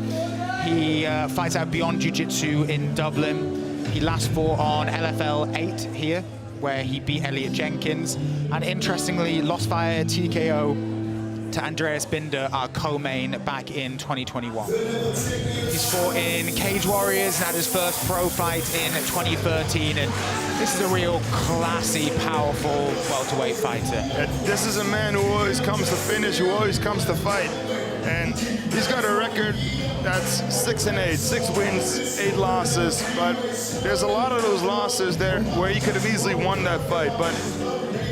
Speaker 2: He fights out Beyond Jiu-Jitsu in Dublin. He last fought on LFL 8 here, where he beat Elliot Jenkins. And interestingly, lost via TKO to Andreeas Binder, our co-main, back in 2021. He's fought in Cage Warriors and had his first pro fight in 2013, and this is a real classy, powerful welterweight fighter.
Speaker 3: This is a man who always comes to finish, who always comes to fight, and he's got a record that's 6-8, 6 wins, 8 losses, but there's a lot of those losses there where he could have easily won that fight, but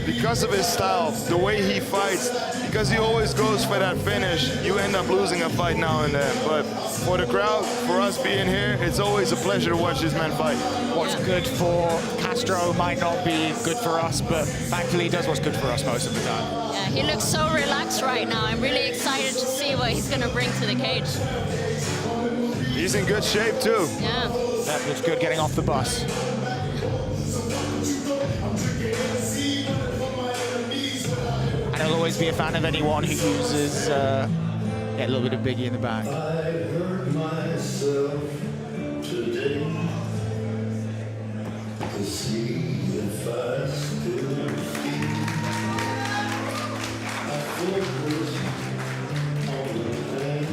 Speaker 3: because of his style, the way he fights, because he always goes for that finish, you end up losing a fight now and then. But for the crowd, for us being here, it's always a pleasure to watch this man fight.
Speaker 2: What's good for Castro might not be good for us, but thankfully he does what's good for us most of the time.
Speaker 4: Yeah, he looks so relaxed right now. I'm really excited to see what he's going to bring to the cage.
Speaker 3: He's in good shape too.
Speaker 4: Yeah.
Speaker 2: That looks good getting off the bus. And I'll always be a fan of anyone who uses a little bit of Biggie in the back.
Speaker 9: I hurt myself today to see if I still feel. I focus on the pain.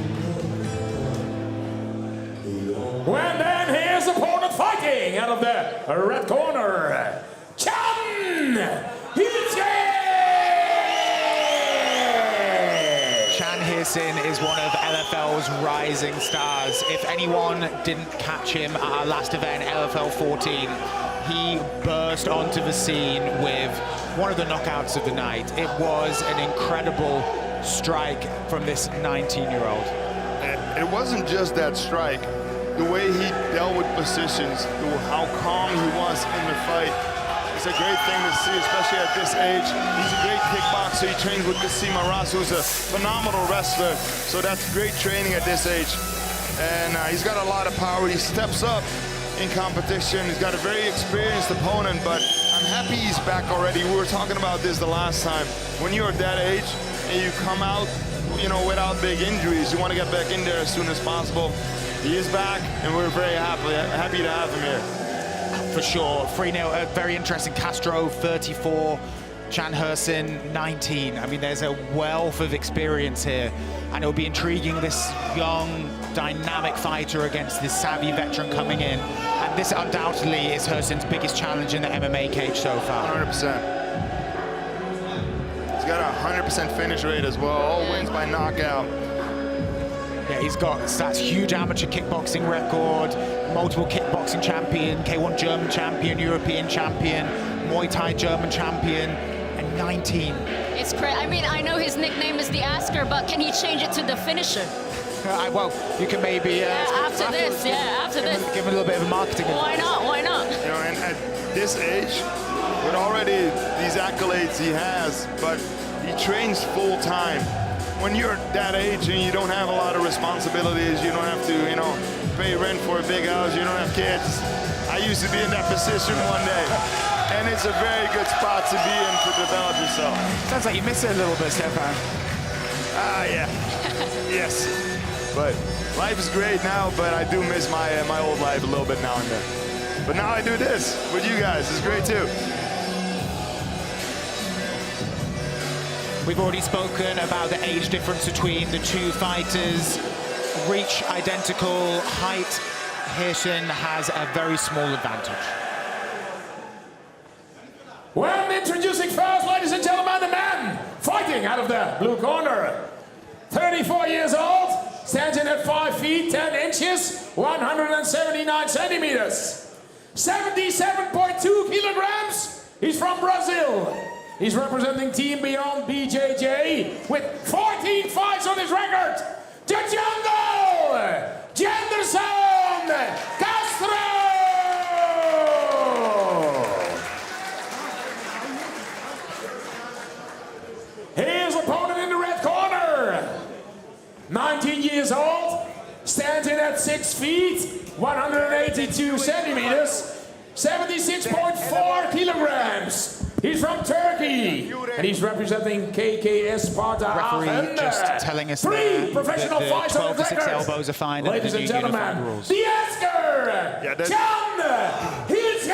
Speaker 5: When then here's opponent fighting out of the red corner, Can Hircin!
Speaker 2: Can Hircin is one of LFL's rising stars. If anyone didn't catch him at our last event, LFL 14, he burst onto the scene with one of the knockouts of the night. It was an incredible strike from this 19-year-old.
Speaker 3: It wasn't just that strike. The way he dealt with positions, how calm he was in the fight, it's a great thing to see, especially at this age. He's a great kickboxer. He trains with Kasim, Aras, who's a phenomenal wrestler. So that's great training at this age. And he's got a lot of power. He steps up in competition. He's got a very experienced opponent, but I'm happy he's back already. We were talking about this the last time. When you're at that age and you come out, you know, without big injuries, you want to get back in there as soon as possible. He is back, and we're very happy to have him here.
Speaker 2: For sure. 3-0, very interesting. Castro, 34. Can Hircin, 19. I mean, there's a wealth of experience here, and it'll be intriguing, this young, dynamic fighter against this savvy veteran coming in. And this undoubtedly is Hircin's biggest challenge in the MMA cage so far.
Speaker 3: 100%. He's got a 100% finish rate as well. All wins by knockout.
Speaker 2: Yeah, he's got that huge amateur kickboxing record, multiple kickboxing champion, K1 German champion, European champion, Muay Thai German champion, and 19.
Speaker 4: It's crazy. I mean, I know his nickname is the Asker, but can he change it to the Finisher?
Speaker 2: Well, you can maybe...
Speaker 4: after this.
Speaker 2: Give him a little bit of a marketing.
Speaker 4: Why not? Why not?
Speaker 3: You know, and at this age, with already these accolades he has, but he trains full time. When you're that age and you don't have a lot of responsibilities, you don't have to, you know, pay rent for a big house, you don't have kids. I used to be in that position one day, and it's a very good spot to be in to develop yourself.
Speaker 2: Sounds like you miss it a little bit, Stefan.
Speaker 3: Yeah. Yes. But life is great now, but I do miss my old life a little bit now and then. But now I do this with you guys. It's great too.
Speaker 2: We've already spoken about the age difference between the two fighters. Reach identical, height. Hircin has a very small advantage.
Speaker 5: Well, introducing first, ladies and gentlemen, the man fighting out of the blue corner. 34 years old, stands in at 5 feet, 10 inches, 179 centimeters. 77.2 kilograms. He's from Brazil. He's representing Team Beyond BJJ with 14 fights on his record. The Jungle, Jeanderson Castro! His opponent in the red corner, 19 years old, stands in at 6 feet, 182 centimeters, 76.4 kilograms. He's from Turkey, and he's representing KKS Sparta
Speaker 2: Referee
Speaker 5: Aachen.
Speaker 2: just telling us
Speaker 5: Three professional
Speaker 2: that
Speaker 5: fights
Speaker 2: the
Speaker 5: on
Speaker 2: 12 to 6
Speaker 5: record.
Speaker 2: elbows are fine.
Speaker 5: Ladies and gentlemen,
Speaker 2: rules.
Speaker 5: the Esker, Can Hircin!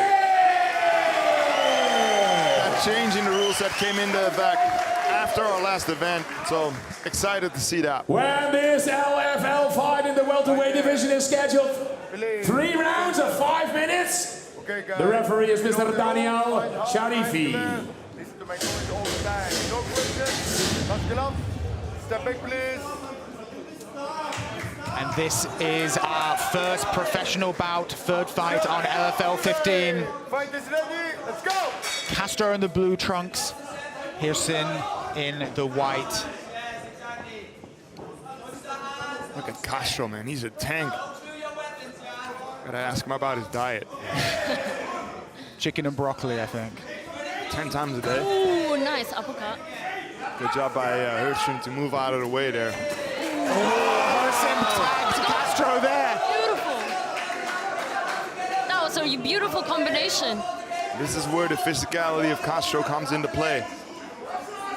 Speaker 3: That change in the rules that came into effect after our last event, so excited to see that.
Speaker 5: When this LFL fight in the welterweight division is scheduled, 3 rounds of 5 minutes.
Speaker 6: Okay, guys.
Speaker 5: The referee is Mr. Daniel Sharifi.
Speaker 6: Listen to my comments all the time. No questions. Not glove. Step back, please.
Speaker 2: And this is our first professional bout, third fight on LFL 15.
Speaker 6: Fight is ready. Let's go.
Speaker 2: Castro in the blue trunks, Hircin in the white.
Speaker 3: Look at Castro, man. He's a tank. Gotta ask him about his diet.
Speaker 2: Chicken and broccoli, I think.
Speaker 3: 10 times a day.
Speaker 4: Ooh, nice uppercut.
Speaker 3: Good job by Hircin to move out of the way there.
Speaker 2: Hircin tagged Castro there.
Speaker 4: Beautiful. That was a beautiful combination.
Speaker 3: This is where the physicality of Castro comes into play.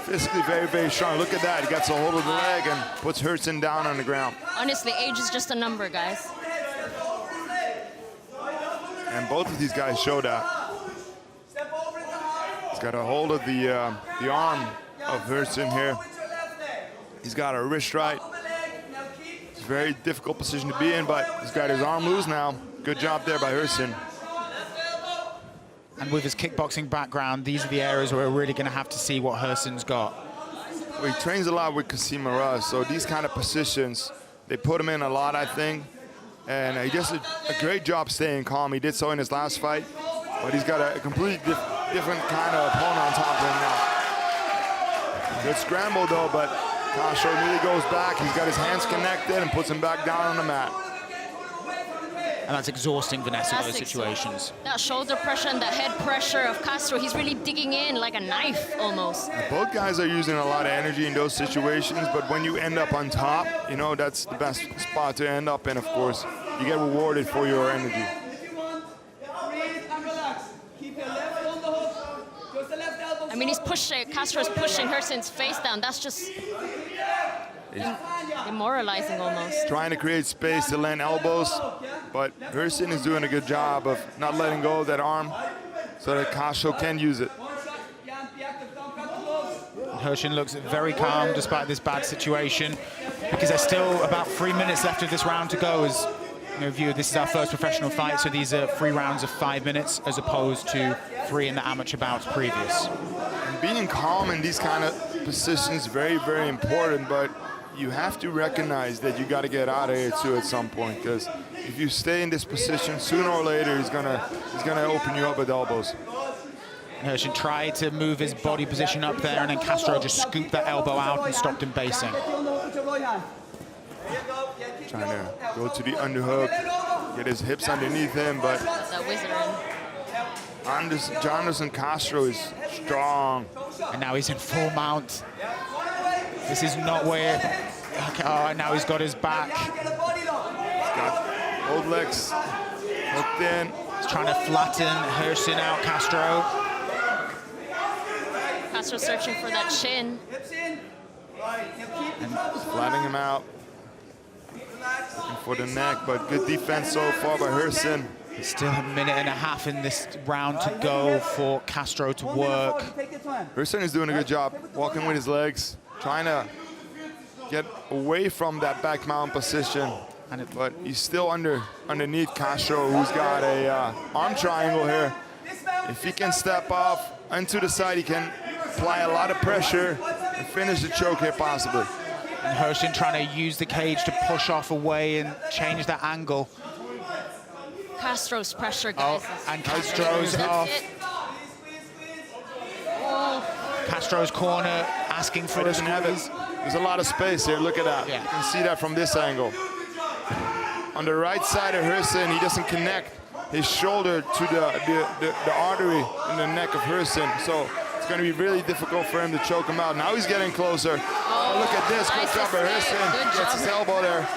Speaker 3: Physically very, very strong. Look at that. He gets a hold of the leg and puts Hircin down on the ground.
Speaker 4: Honestly, age is just a number, guys.
Speaker 3: And both of these guys show that. He's got a hold of the arm of Hircin here. He's got a wrist right. It's a very difficult position to be in, but he's got his arm loose now. Good job there by Hircin.
Speaker 2: And with his kickboxing background, these are the areas where we're really going to have to see what Hircin's got.
Speaker 3: Well, he trains a lot with Kasim Aras, so these kind of positions, they put him in a lot, I think. And he does a great job staying calm. He did so in his last fight, but he's got a completely different kind of opponent on top of him now. Good scramble though, but Castro really goes back. He's got his hands connected and puts him back down on the mat.
Speaker 2: And that's exhausting, Vanessa, those situations.
Speaker 4: That shoulder pressure and the head pressure of Castro, he's really digging in like a knife almost.
Speaker 3: Both guys are using a lot of energy in those situations, but when you end up on top, you know, that's the best spot to end up in, of course. You get rewarded for your energy.
Speaker 4: I mean, Castro's pushing Hircin's face down. That's just demoralizing almost.
Speaker 3: Trying to create space to land elbows, but Hircin is doing a good job of not letting go of that arm so that Castro can use it.
Speaker 2: Hircin looks very calm despite this bad situation, because there's still about 3 minutes left of this round to go. As you know, this is our first professional fight, so these are 3 rounds of 5 minutes as opposed to 3 in the amateur bouts previous.
Speaker 3: And being calm in these kind of positions is very, very important, but you have to recognize that you got to get out of here too at some point, because if you stay in this position, sooner or later he's gonna open you up with elbows.
Speaker 2: Hircin tried to move his body position up there, and then Castro just scooped that elbow out and stopped him basing.
Speaker 3: Trying to go to the underhook, get his hips underneath him, but Jeanderson Castro is strong.
Speaker 2: And now he's in full mount. This is not where... Oh, and now he's got his back.
Speaker 3: He's got both legs hooked in.
Speaker 2: He's trying to flatten Hircin out, Castro.
Speaker 4: Castro searching for that chin.
Speaker 3: And flattening him out. And for the neck, but good defense so far by Hircin.
Speaker 2: There's still a minute and a half in this round to go for Castro to work.
Speaker 3: Hircin is doing a good job walking with his legs, trying to get away from that back mount position. But he's still underneath Castro, who's got a arm triangle here. If he can step off into the side, he can apply a lot of pressure and finish the choke here possibly.
Speaker 2: And Hircin trying to use the cage to push off away and change that angle.
Speaker 4: Castro's pressure, guys.
Speaker 2: Oh, and Castro's off. Castro's corner asking for a squeeze.
Speaker 3: There's a lot of space here, look at that. Yeah. You can see that from this angle. On the right side of Hircin, he doesn't connect his shoulder to the artery in the neck of Hircin. So it's going to be really difficult for him to choke him out. Now he's getting closer. Oh, look at this, good job by Hircin. Gets his elbow there.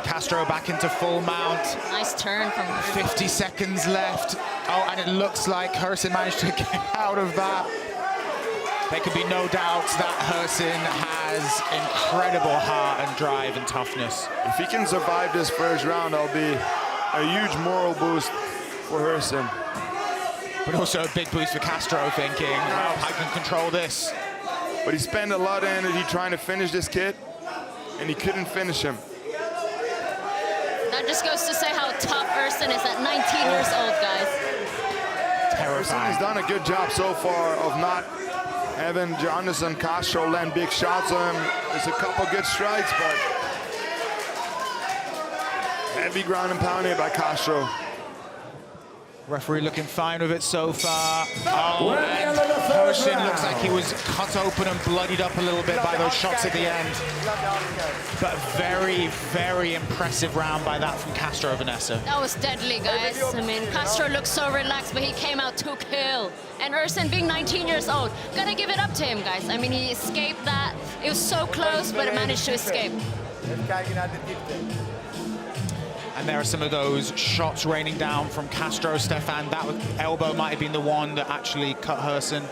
Speaker 2: Castro back into full mount.
Speaker 4: Nice turn from her.
Speaker 2: 50 seconds left. Oh, and it looks like Hircin managed to get out of that. There could be no doubt that Hircin has incredible heart and drive and toughness.
Speaker 3: If he can survive this first round, that'll be a huge moral boost for Hircin.
Speaker 2: But also a big boost for Castro, thinking, well, I can control this.
Speaker 3: But he spent a lot of energy trying to finish this kid, and he couldn't finish him.
Speaker 4: That just goes to say how tough Hircin is at 19 years old, guys.
Speaker 3: Hircin has done a good job so far of not having Jeanderson Castro land big shots on him. There's a couple good strikes, but heavy ground and pound here by Castro.
Speaker 2: Referee looking fine with it so far. Oh, and Hircin looks like he was cut open and bloodied up a little bit by those shots at the end. But very, very impressive round by that from Castro, Vanessa.
Speaker 4: That was deadly, guys. I mean, Castro looked so relaxed, but he came out to kill. And Hircin, being 19 years old, gotta give it up to him, guys. I mean, he escaped that. It was so close, but it managed to escape.
Speaker 2: And there are some of those shots raining down from Castro, Stefan. That elbow might have been the one that actually cut Hircin.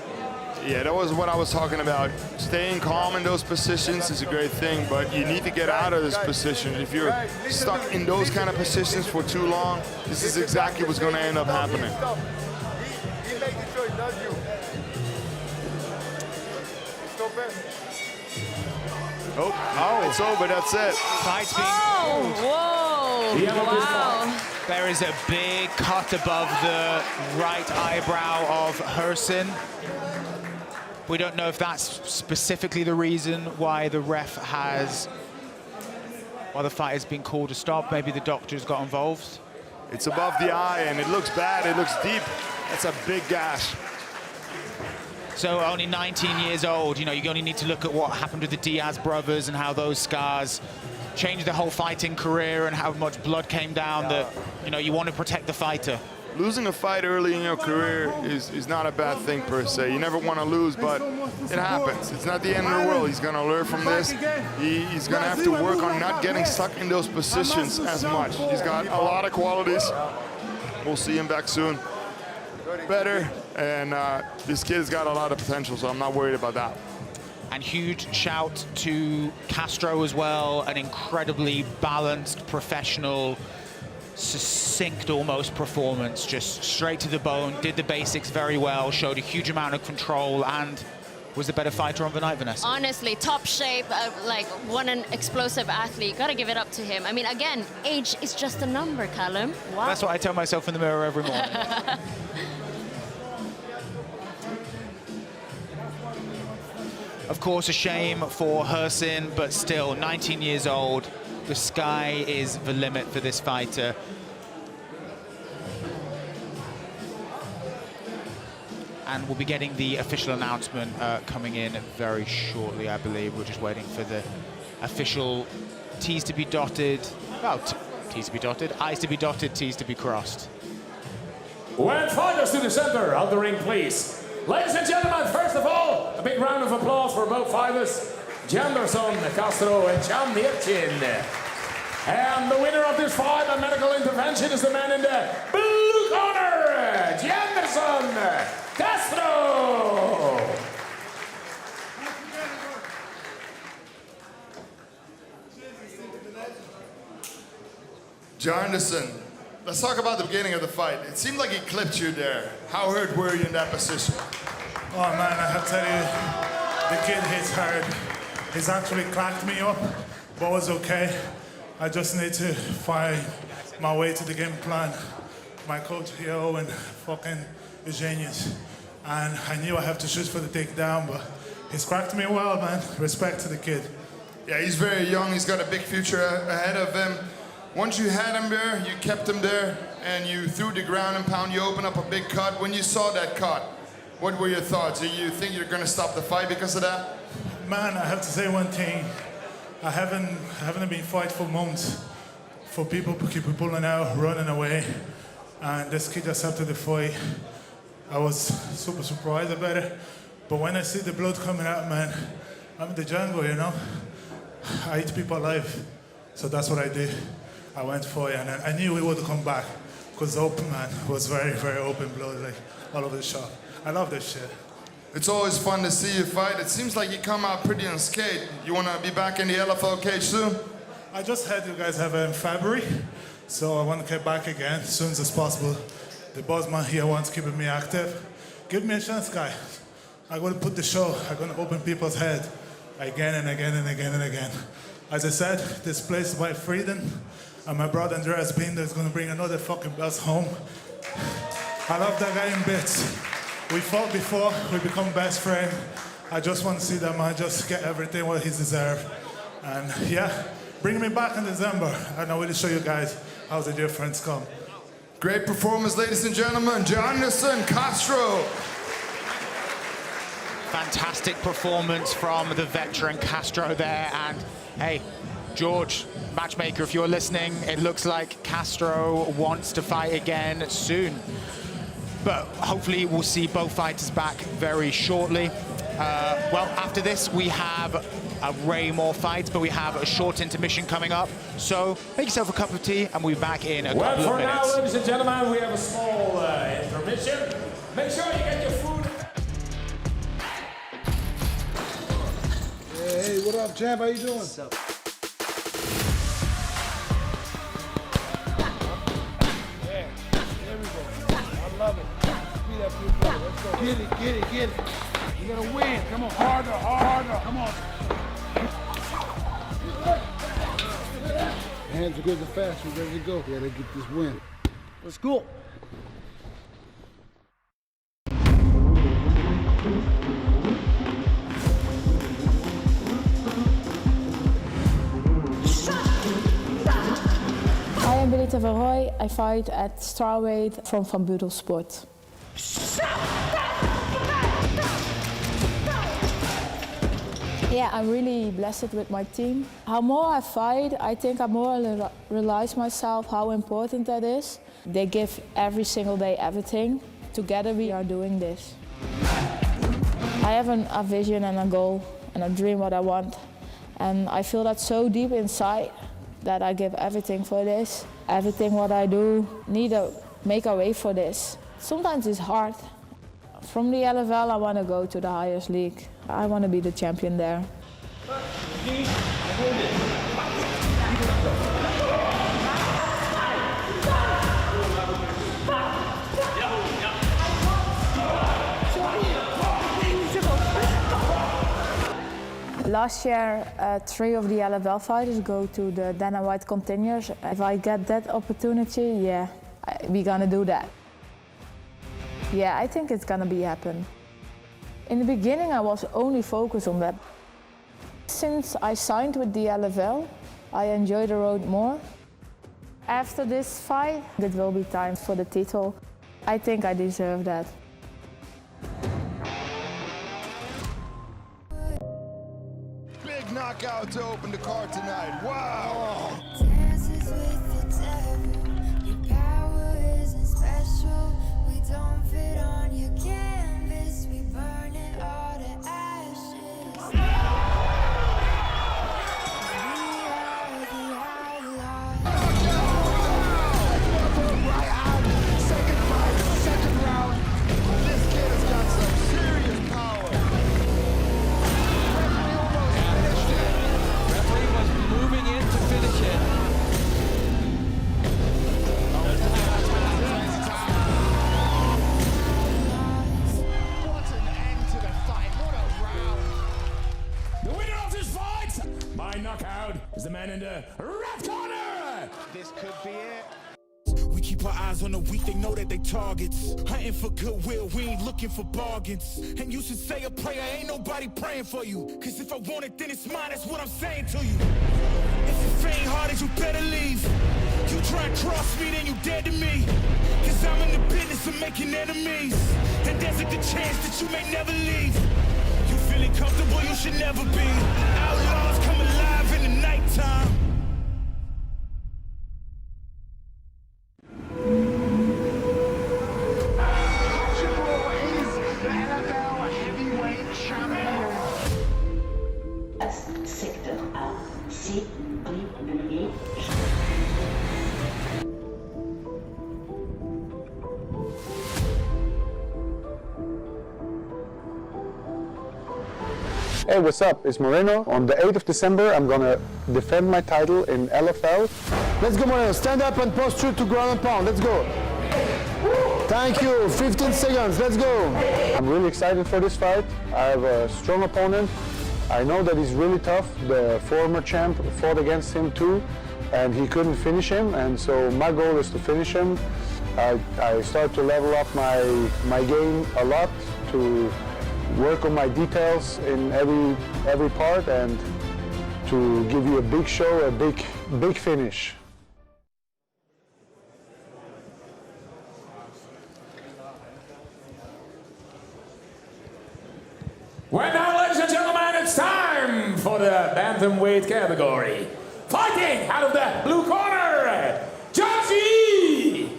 Speaker 3: Yeah, that was what I was talking about. Staying calm in those positions is a great thing, but you need to get out of this position. If you're stuck in those kind of positions for too long, this is exactly what's going to end up happening.
Speaker 6: He made the choice, not you. Stop it.
Speaker 3: Oh, it's over, that's it.
Speaker 2: Fight's being...
Speaker 4: Oh, whoa, wow.
Speaker 2: There is a big cut above the right eyebrow of Hircin. We don't know if that's specifically the reason why the ref has, why the fight has been called to stop. Maybe the doctors got involved.
Speaker 3: It's above the eye and it looks bad, it looks deep. That's a big gash.
Speaker 2: So only 19 years old, you know, you only need to look at what happened with the Diaz brothers and how those scars changed their whole fighting career and how much blood came down that, you know, you want to protect the fighter.
Speaker 3: Losing a fight early in your career is not a bad thing per se. You never want to lose, but it happens. It's not the end of the world. He's going to learn from this. He's going to have to work on not getting stuck in those positions as much. He's got a lot of qualities. We'll see him back soon. Better, and this kid's got a lot of potential, so I'm not worried about that.
Speaker 2: And huge shout to Castro as well, an incredibly balanced, professional, succinct almost performance, just straight to the bone, did the basics very well, showed a huge amount of control, and was the better fighter on the night, Vanessa.
Speaker 4: Honestly, top shape, like what an explosive athlete. Gotta give it up to him. I mean, again, age is just a number, Callum. Wow.
Speaker 2: That's what I tell myself in the mirror every morning. Of course, a shame for Hircin, but still, 19 years old. The sky is the limit for this fighter. And we'll be getting the official announcement coming in very shortly, I believe. We're just waiting for the official T's to be dotted. Well, T's to be dotted, I's to be dotted, T's to be crossed.
Speaker 5: When fighters to the center of the ring, please. Ladies and gentlemen, first of all, a big round of applause for both fighters, Jeanderson Castro and Can Hircin. And the winner of this fight by medical intervention is the man in the blue corner, Jeanderson Castro.
Speaker 3: Jeanderson, let's talk about the beginning of the fight. It seemed like he clipped you there. How hurt were you in that position?
Speaker 10: Oh man, I have to tell you, the kid hits hard. He's actually cracked me up, but it's okay. I just need to find my way to the game plan. My coach here, Owen, fucking is genius. And I knew I have to shoot for the takedown, but he's cracked me well, man. Respect to the kid.
Speaker 3: Yeah, he's very young. He's got a big future ahead of him. Once you had him there, you kept him there, and you threw the ground and pound, you opened up a big cut. When you saw that cut, what were your thoughts? Did you think you're going to stop the fight because of that?
Speaker 10: Man, I have to say one thing. I haven't been fighting for months. For people to keep pulling out, running away. And this kid just after the fight, I was super surprised about it. But when I see the blood coming out, man, I'm in the jungle, you know? I eat people alive. So that's what I did. I went for it, and I knew he would come back because the open man was very, very open blow, like all over the shop. I love this shit.
Speaker 3: It's always fun to see you fight. It seems like you come out pretty unscathed. You want to be back in the LFL cage soon?
Speaker 10: I just heard you guys have it in February, so I want to get back again as soon as possible. The boss man here wants keeping me active. Give me a chance, guy. I'm going to put the show. I'm going to open people's head again and again and again and again. As I said, this place is by freedom, and my brother Andreeas Binder is going to bring another fucking belt home. I love that guy in bits. We fought before, we become best friends. I just want to see that man just get everything what he deserves. And yeah, bring me back in December, and I will show you guys how the difference come.
Speaker 3: Great performance, ladies and gentlemen. Jeanderson Castro.
Speaker 2: Fantastic performance from the veteran Castro there. And hey, George, matchmaker, if you're listening, it looks like Castro wants to fight again soon. But hopefully we'll see both fighters back very shortly. Well, after this, we have a array more fights, but we have a short intermission coming up. So make yourself a cup of tea, and we'll be back in a couple of minutes.
Speaker 5: Well, for now, ladies and gentlemen, we have a small intermission. Make sure you get your food.
Speaker 11: Hey, what up, champ? How you doing? What's up? Yeah, there we go. I love it. Speed up your brother. Let's go. Get it, get it, get it. You gotta win. Come on, harder, harder. Come on. Hands are good and fast. We're ready to go. We gotta get this win. Let's go.
Speaker 12: I am Benita van Rooij. I fight at strawweight from Van Bussel Sport. Yeah, I'm really blessed with my team. How more I fight, I think I more realize myself how important that is. They give every single day everything. Together we are doing this. I have a vision and a goal and a dream what I want. And I feel that so deep inside that I give everything for this. Everything what I do, need to make a way for this. Sometimes it's hard. From the LFL, I want to go to the highest league. I want to be the champion there. Last year, 3 of the LFL fighters go to the Dana White Continuers. If I get that opportunity, yeah, we're gonna do that. Yeah, I think it's gonna be happen. In the beginning, I was only focused on that. Since I signed with the LFL, I enjoy the road more. After this fight, it will be time for the title. I think I deserve that.
Speaker 3: Big knockout to open the card tonight. Wow!
Speaker 13: Dances with the devil. Your power isn't special. We don't fit on your canvas. We burn it all to ashes. We are the outlaws.
Speaker 11: Right out. Second fight, second round. This kid has got some serious power. Referee almost finished it.
Speaker 1: Referee was moving in to finish it.
Speaker 11: What an end to the fight. What a round.
Speaker 5: The winner of this fight by knockout is the man in the red corner.
Speaker 2: This could be it.
Speaker 14: We keep our eyes on the weak, they know that they targets. Hunting for goodwill, we ain't looking for bargains. And you should say a prayer, ain't nobody praying for you. Cause if I want it, then it's mine, that's what I'm saying to you. If it ain't hard, you better leave. You try and cross me, then you dead to me. Cause I'm in the business of making enemies. And there's a good chance that you may never leave. You feeling comfortable, you should never be. Outlaws come alive in the nighttime.
Speaker 15: Secteur A, C, Brit Luke Hey, what's up? It's Moreno. On the 8th of December, I'm gonna defend my title in LFL.
Speaker 11: Let's go, Moreno. Stand up and posture to ground and pound. Let's go. Thank you. 15 seconds. Let's go.
Speaker 15: I'm really excited for this fight. I have a strong opponent. I know that he's really tough. The former champ fought against him too, and he couldn't finish him. And so my goal is to finish him. I start to level up my game a lot, to work on my details in every part, and to give you a big show, a big finish.
Speaker 5: Well, now, ladies and gentlemen, it's time for the bantamweight category. Fighting out of the blue corner, Jimchi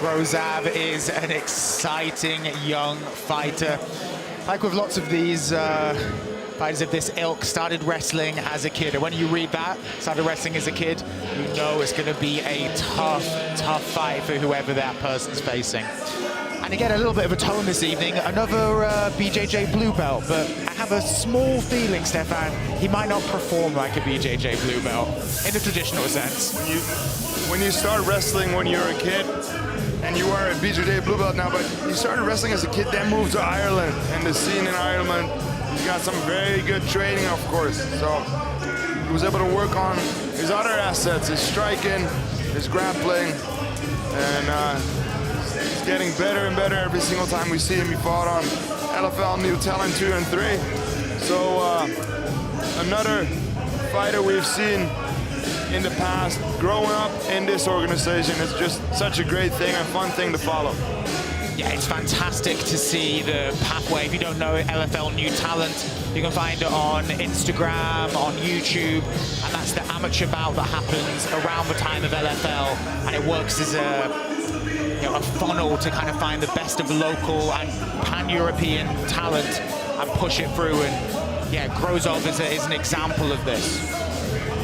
Speaker 2: Groab is an exciting young fighter. Like with lots of these fighters of this ilk, started wrestling as a kid. And when you read that, started wrestling as a kid, you know it's going to be a tough fight for whoever that person's facing. And again, a little bit of a tone this evening, another BJJ blue belt, but I have a small feeling, Stefan, he might not perform like a BJJ blue belt in a traditional sense.
Speaker 3: When you start wrestling when you're a kid, and you are a BJJ blue belt now, but you started wrestling as a kid, then moved to Ireland, and the scene in Ireland, he got some very good training, of course. So he was able to work on his other assets, his striking, his grappling, and he's getting better and better every single time we see him. He fought on LFL New Talent 2 and 3. So another fighter we've seen in the past, growing up in this organization is just such a great thing, a fun thing to follow.
Speaker 2: Yeah, it's fantastic to see the pathway. If you don't know LFL New Talent, you can find it on Instagram, on YouTube, and that's the amateur bout that happens around the time of LFL, and it works as a funnel to kind of find the best of local and pan-European talent and push it through. And yeah, Groab is an example of this.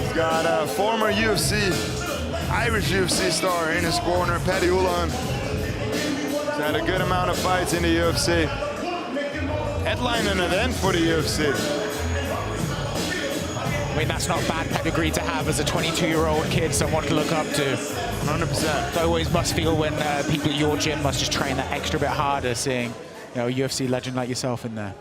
Speaker 3: He's got a former Irish UFC star in his corner, Paddy Ulan. He's had a good amount of fights in the UFC. Headlining an event for the UFC.
Speaker 2: I mean, that's not bad pedigree to have as a 22-year-old kid, someone to look up to.
Speaker 3: 100%.
Speaker 2: It always must feel when people at your gym must just train that extra bit harder, seeing a UFC legend like yourself in there.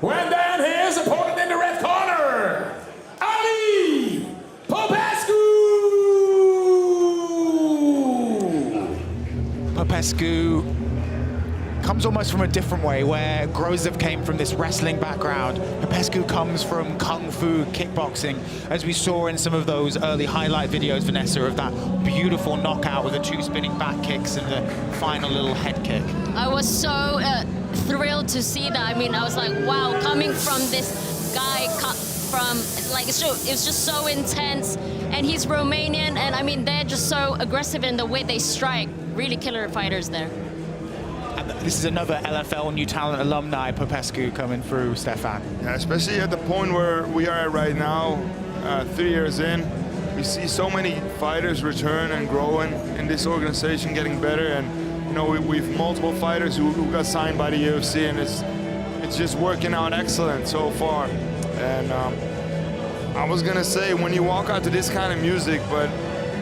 Speaker 5: Well, then here's opponent in the red corner, Ali Popescu.
Speaker 2: Popescu comes almost from a different way, where Groab came from this wrestling background. Popescu comes from kung fu kickboxing, as we saw in some of those early highlight videos, Vanessa, of that beautiful knockout with the 2 spinning back kicks and the final little head kick.
Speaker 4: I was so thrilled to see that. I mean, I was like, wow, coming from this guy it was just so intense, and he's Romanian, and I mean, they're just so aggressive in the way they strike. Really killer fighters there.
Speaker 2: And this is another LFL New Talent alumni, Popescu, coming through, Stefan.
Speaker 3: Yeah, especially at the point where we are at right now, 3 years in, we see so many fighters return and growing in this organization, getting better, and we've multiple fighters who got signed by the UFC, and it's just working out excellent so far. And I was gonna say, when you walk out to this kind of music, but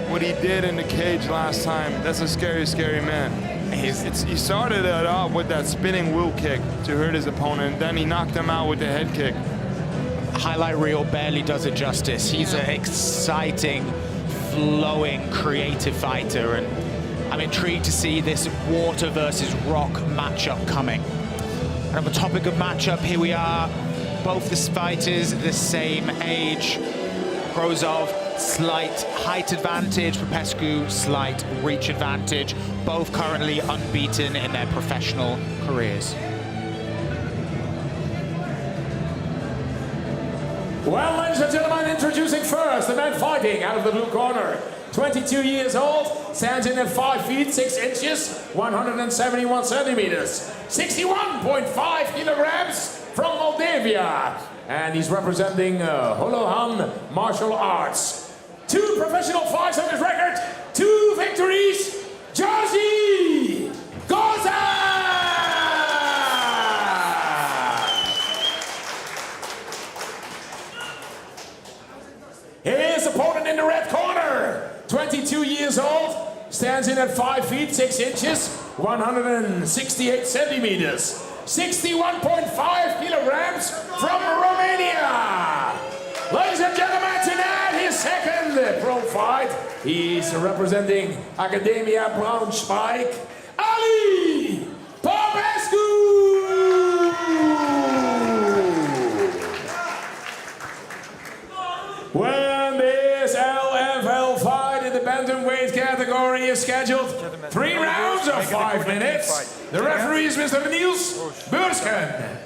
Speaker 3: what he did in the cage last time, that's a scary, scary man. He started it off with that spinning wheel kick to hurt his opponent, and then he knocked him out with the head kick.
Speaker 2: Highlight reel barely does it justice. He's an exciting, flowing, creative fighter, and I'm intrigued to see this water versus rock matchup coming. And on the topic of matchup, here we are. Both the fighters the same age. Groab, slight height advantage. Popescu, slight reach advantage. Both currently unbeaten in their professional careers.
Speaker 5: Well, ladies and gentlemen, introducing first the man fighting out of the blue corner. 22 years old, stands in at 5 feet 6 inches, 171 centimeters, 61.5 kilograms from Moldavia. And he's representing Holohan Martial Arts. 2 professional fights on his record, stands in at 5 feet 6 inches, 168 centimeters, 61.5 kilograms from Romania. Ladies and gentlemen, tonight his second pro fight. He's representing Academia Braunschweig, Ali Popescu. When this LFL fight in the bantamweight category is scheduled, 3 rounds of 5 minutes. The referee is Mr. Niels Bursken.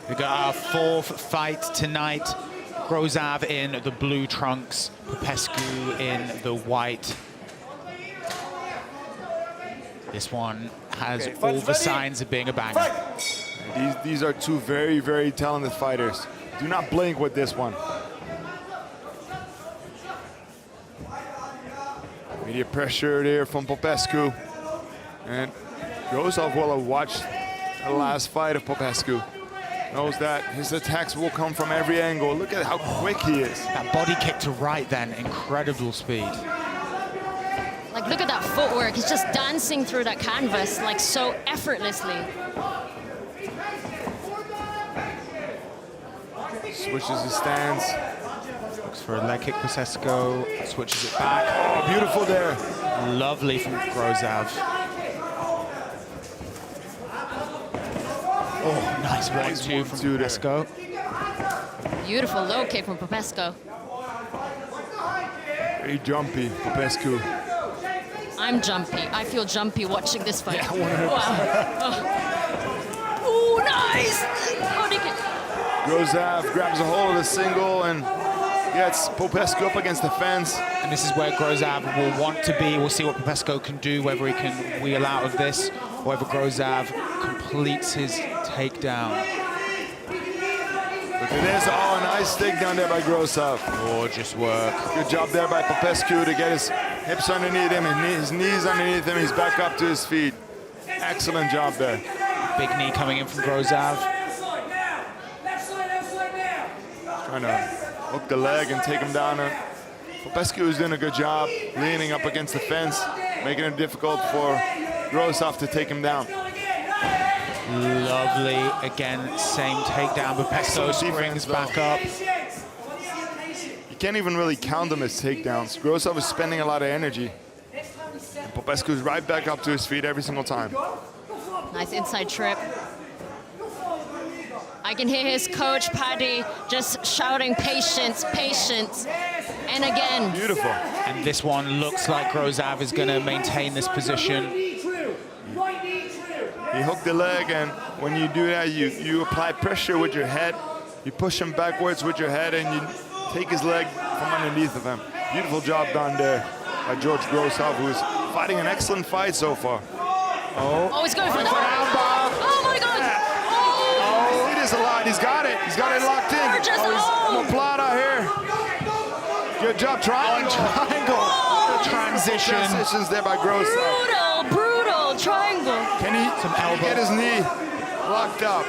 Speaker 2: We got our 4th fight tonight. Groab in the blue trunks, Popescu in the white. This one has all the signs of being a banger.
Speaker 3: These are two very, very talented fighters. Do not blink with this one. Immediate pressure there from Popescu. And Groab will have watched the last fight of Popescu. Knows that his attacks will come from every angle. Look at how quick he is.
Speaker 2: That body kick to right then, incredible speed.
Speaker 4: Like, look at that footwork. He's just dancing through that canvas, like, so effortlessly.
Speaker 3: Switches his stance.
Speaker 2: Looks for a leg kick, Pesco. Switches it back.
Speaker 3: Oh, beautiful there.
Speaker 2: Lovely from Groab. Oh, nice 1-2 from Pesco.
Speaker 4: Beautiful low kick from Popescu.
Speaker 3: Very jumpy, Popescu.
Speaker 4: I'm jumpy. I feel jumpy watching this fight.
Speaker 3: Yeah, 100%.
Speaker 4: Wow. Oh, nice! Body kick.
Speaker 3: Groab grabs a hold of the single and gets Popescu up against the fence.
Speaker 2: And this is where Groab will want to be. We'll see what Popescu can do, whether he can wheel out of this, or whether Groab completes his takedown.
Speaker 3: Look at this. Oh, a nice takedown there by Groab.
Speaker 2: Gorgeous work.
Speaker 3: Good job there by Popescu to get his hips underneath him, his knees underneath him. He's back up to his feet. Excellent job there.
Speaker 2: Big knee coming in from Groab.
Speaker 3: Trying to hook the leg and take him down. Popescu is doing a good job leaning up against the fence, making it difficult for Groab to take him down.
Speaker 2: Lovely. Again, same takedown, but Pesco springs back up.
Speaker 3: You can't even really count them as takedowns. Groab is spending a lot of energy. And Popescu is right back up to his feet every single time.
Speaker 4: Nice inside trip. I can hear his coach, Paddy, just shouting, patience, patience. And again.
Speaker 3: Beautiful.
Speaker 2: And this one looks like Groab is going to maintain this position.
Speaker 3: He hooked the leg, and when you do that, you apply pressure with your head. You push him backwards with your head, and you take his leg from underneath of him. Beautiful job done there by George Groab, who's fighting an excellent fight so far.
Speaker 4: Oh, he's going for an armbar. Oh, my God.
Speaker 3: Oh, it is a lot. He's got it. He's got it locked in. Oh, he's Plata here. Good job, triangle.
Speaker 2: Triangle. Transition.
Speaker 3: Transitions there by Groab.
Speaker 4: Brutal triangle.
Speaker 3: Can he get his knee locked up?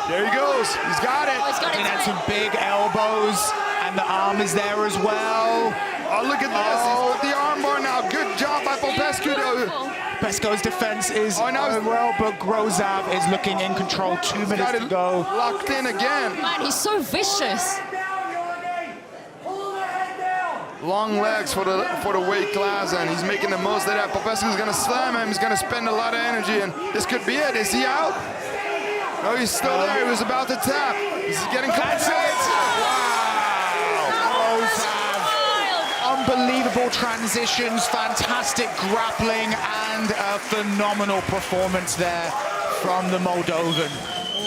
Speaker 3: There he goes. He's got it.
Speaker 4: Oh, he's got it.
Speaker 2: And then some big elbows, and the arm is there as well.
Speaker 3: Oh, look at this. He's with the armbar now. Good job by Popescu.
Speaker 2: Pesco's defense is well, but Groab is looking in control. 2 minutes to go.
Speaker 3: Locked in again.
Speaker 4: Man, he's so vicious.
Speaker 3: Long legs for the weight class, and he's making the most of that. Popescu's gonna slam him. He's gonna spend a lot of energy, and this could be it. Is he out? No, he's still there. He was about to tap. He's getting close. That's it.
Speaker 2: Wow. Unbelievable transitions, fantastic grappling, and a phenomenal performance there from the Moldovan.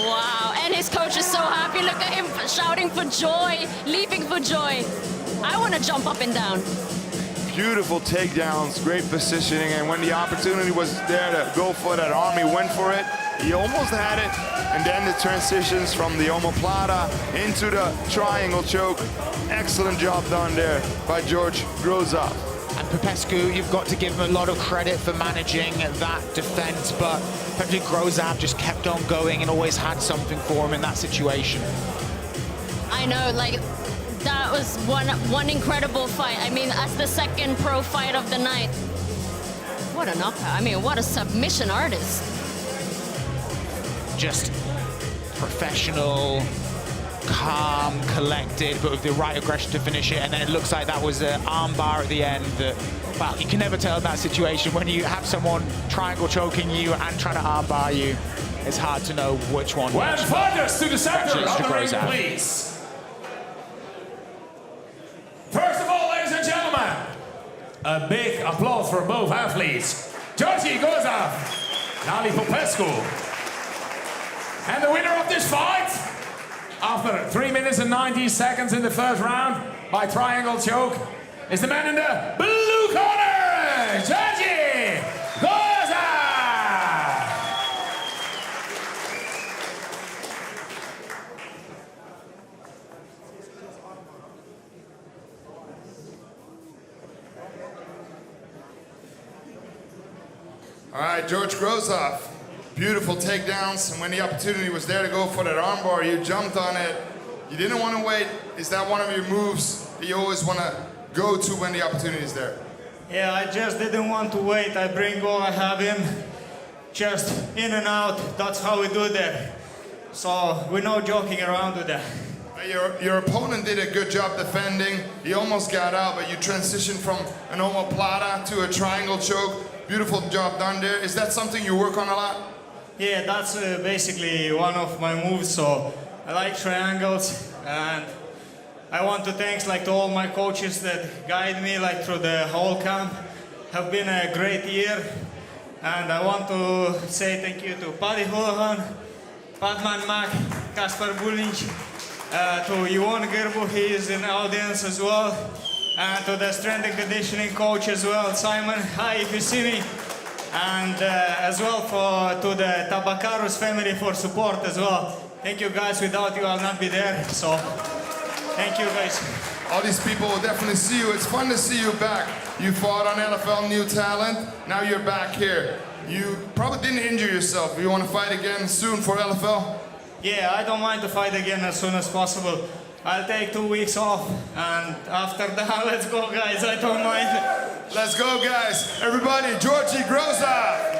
Speaker 4: Wow, and his coach is so happy. Look at him shouting for joy, leaping for joy. I want to jump up and down.
Speaker 3: Beautiful takedowns, great positioning, and when the opportunity was there to go for that arm, he went for it. He almost had it, and then the transitions from the omoplata into the triangle choke. Excellent job done there by George Groab.
Speaker 2: And Popescu, you've got to give him a lot of credit for managing that defense, but Groab just kept on going and always had something for him in that situation.
Speaker 4: I know, like, That was one incredible fight. I mean, as the second pro fight of the night. What a knockout. I mean, what a submission artist.
Speaker 2: Just professional, calm, collected, but with the right aggression to finish it. And then it looks like that was an arm bar at the end that, well, you can never tell in that situation when you have someone triangle choking you and trying to arm bar you. It's hard to know which one.
Speaker 5: When fighters to the center of the ring, please. First of all, ladies and gentlemen, a big applause for both athletes. Georgi Groab and Ali Popescu. And the winner of this fight, after 3 minutes and 90 seconds in the first round by triangle choke, is the man in the blue corner, Georgi Groab.
Speaker 3: All right, George Groab, beautiful takedowns, and when the opportunity was there to go for that armbar, you jumped on it. You didn't want to wait. Is that one of your moves that you always want to go to when the opportunity is there?
Speaker 7: Yeah, I just didn't want to wait. I bring all I have in, just in and out. That's how we do that. So we're no joking around with that.
Speaker 3: Your opponent did a good job defending. He almost got out, but you transitioned from an omoplata to a triangle choke. Beautiful job done there. Is that something you work on a lot?
Speaker 7: Yeah, that's basically one of my moves. So I like triangles, and I want to thanks like to all my coaches that guide me like through the whole camp. Have been a great year, and I want to say thank you to Paddy Holohan, Padman Mac, Kasper Bulinc, to Iwan Gerbu, he is in the audience as well. And to the strength and conditioning coach as well, Simon, hi if you see me. And as well to the Tabacaros family for support as well. Thank you guys, without you I'll not be there, so thank you guys.
Speaker 3: All these people will definitely see you. It's fun to see you back. You fought on LFL New Talent, now you're back here. You probably didn't injure yourself. You want to fight again soon for LFL?
Speaker 7: Yeah, I don't mind to fight again as soon as possible. I'll take 2 weeks off, and after that, let's go, guys. I don't mind.
Speaker 3: Let's go, guys. Everybody, Georgi Groab.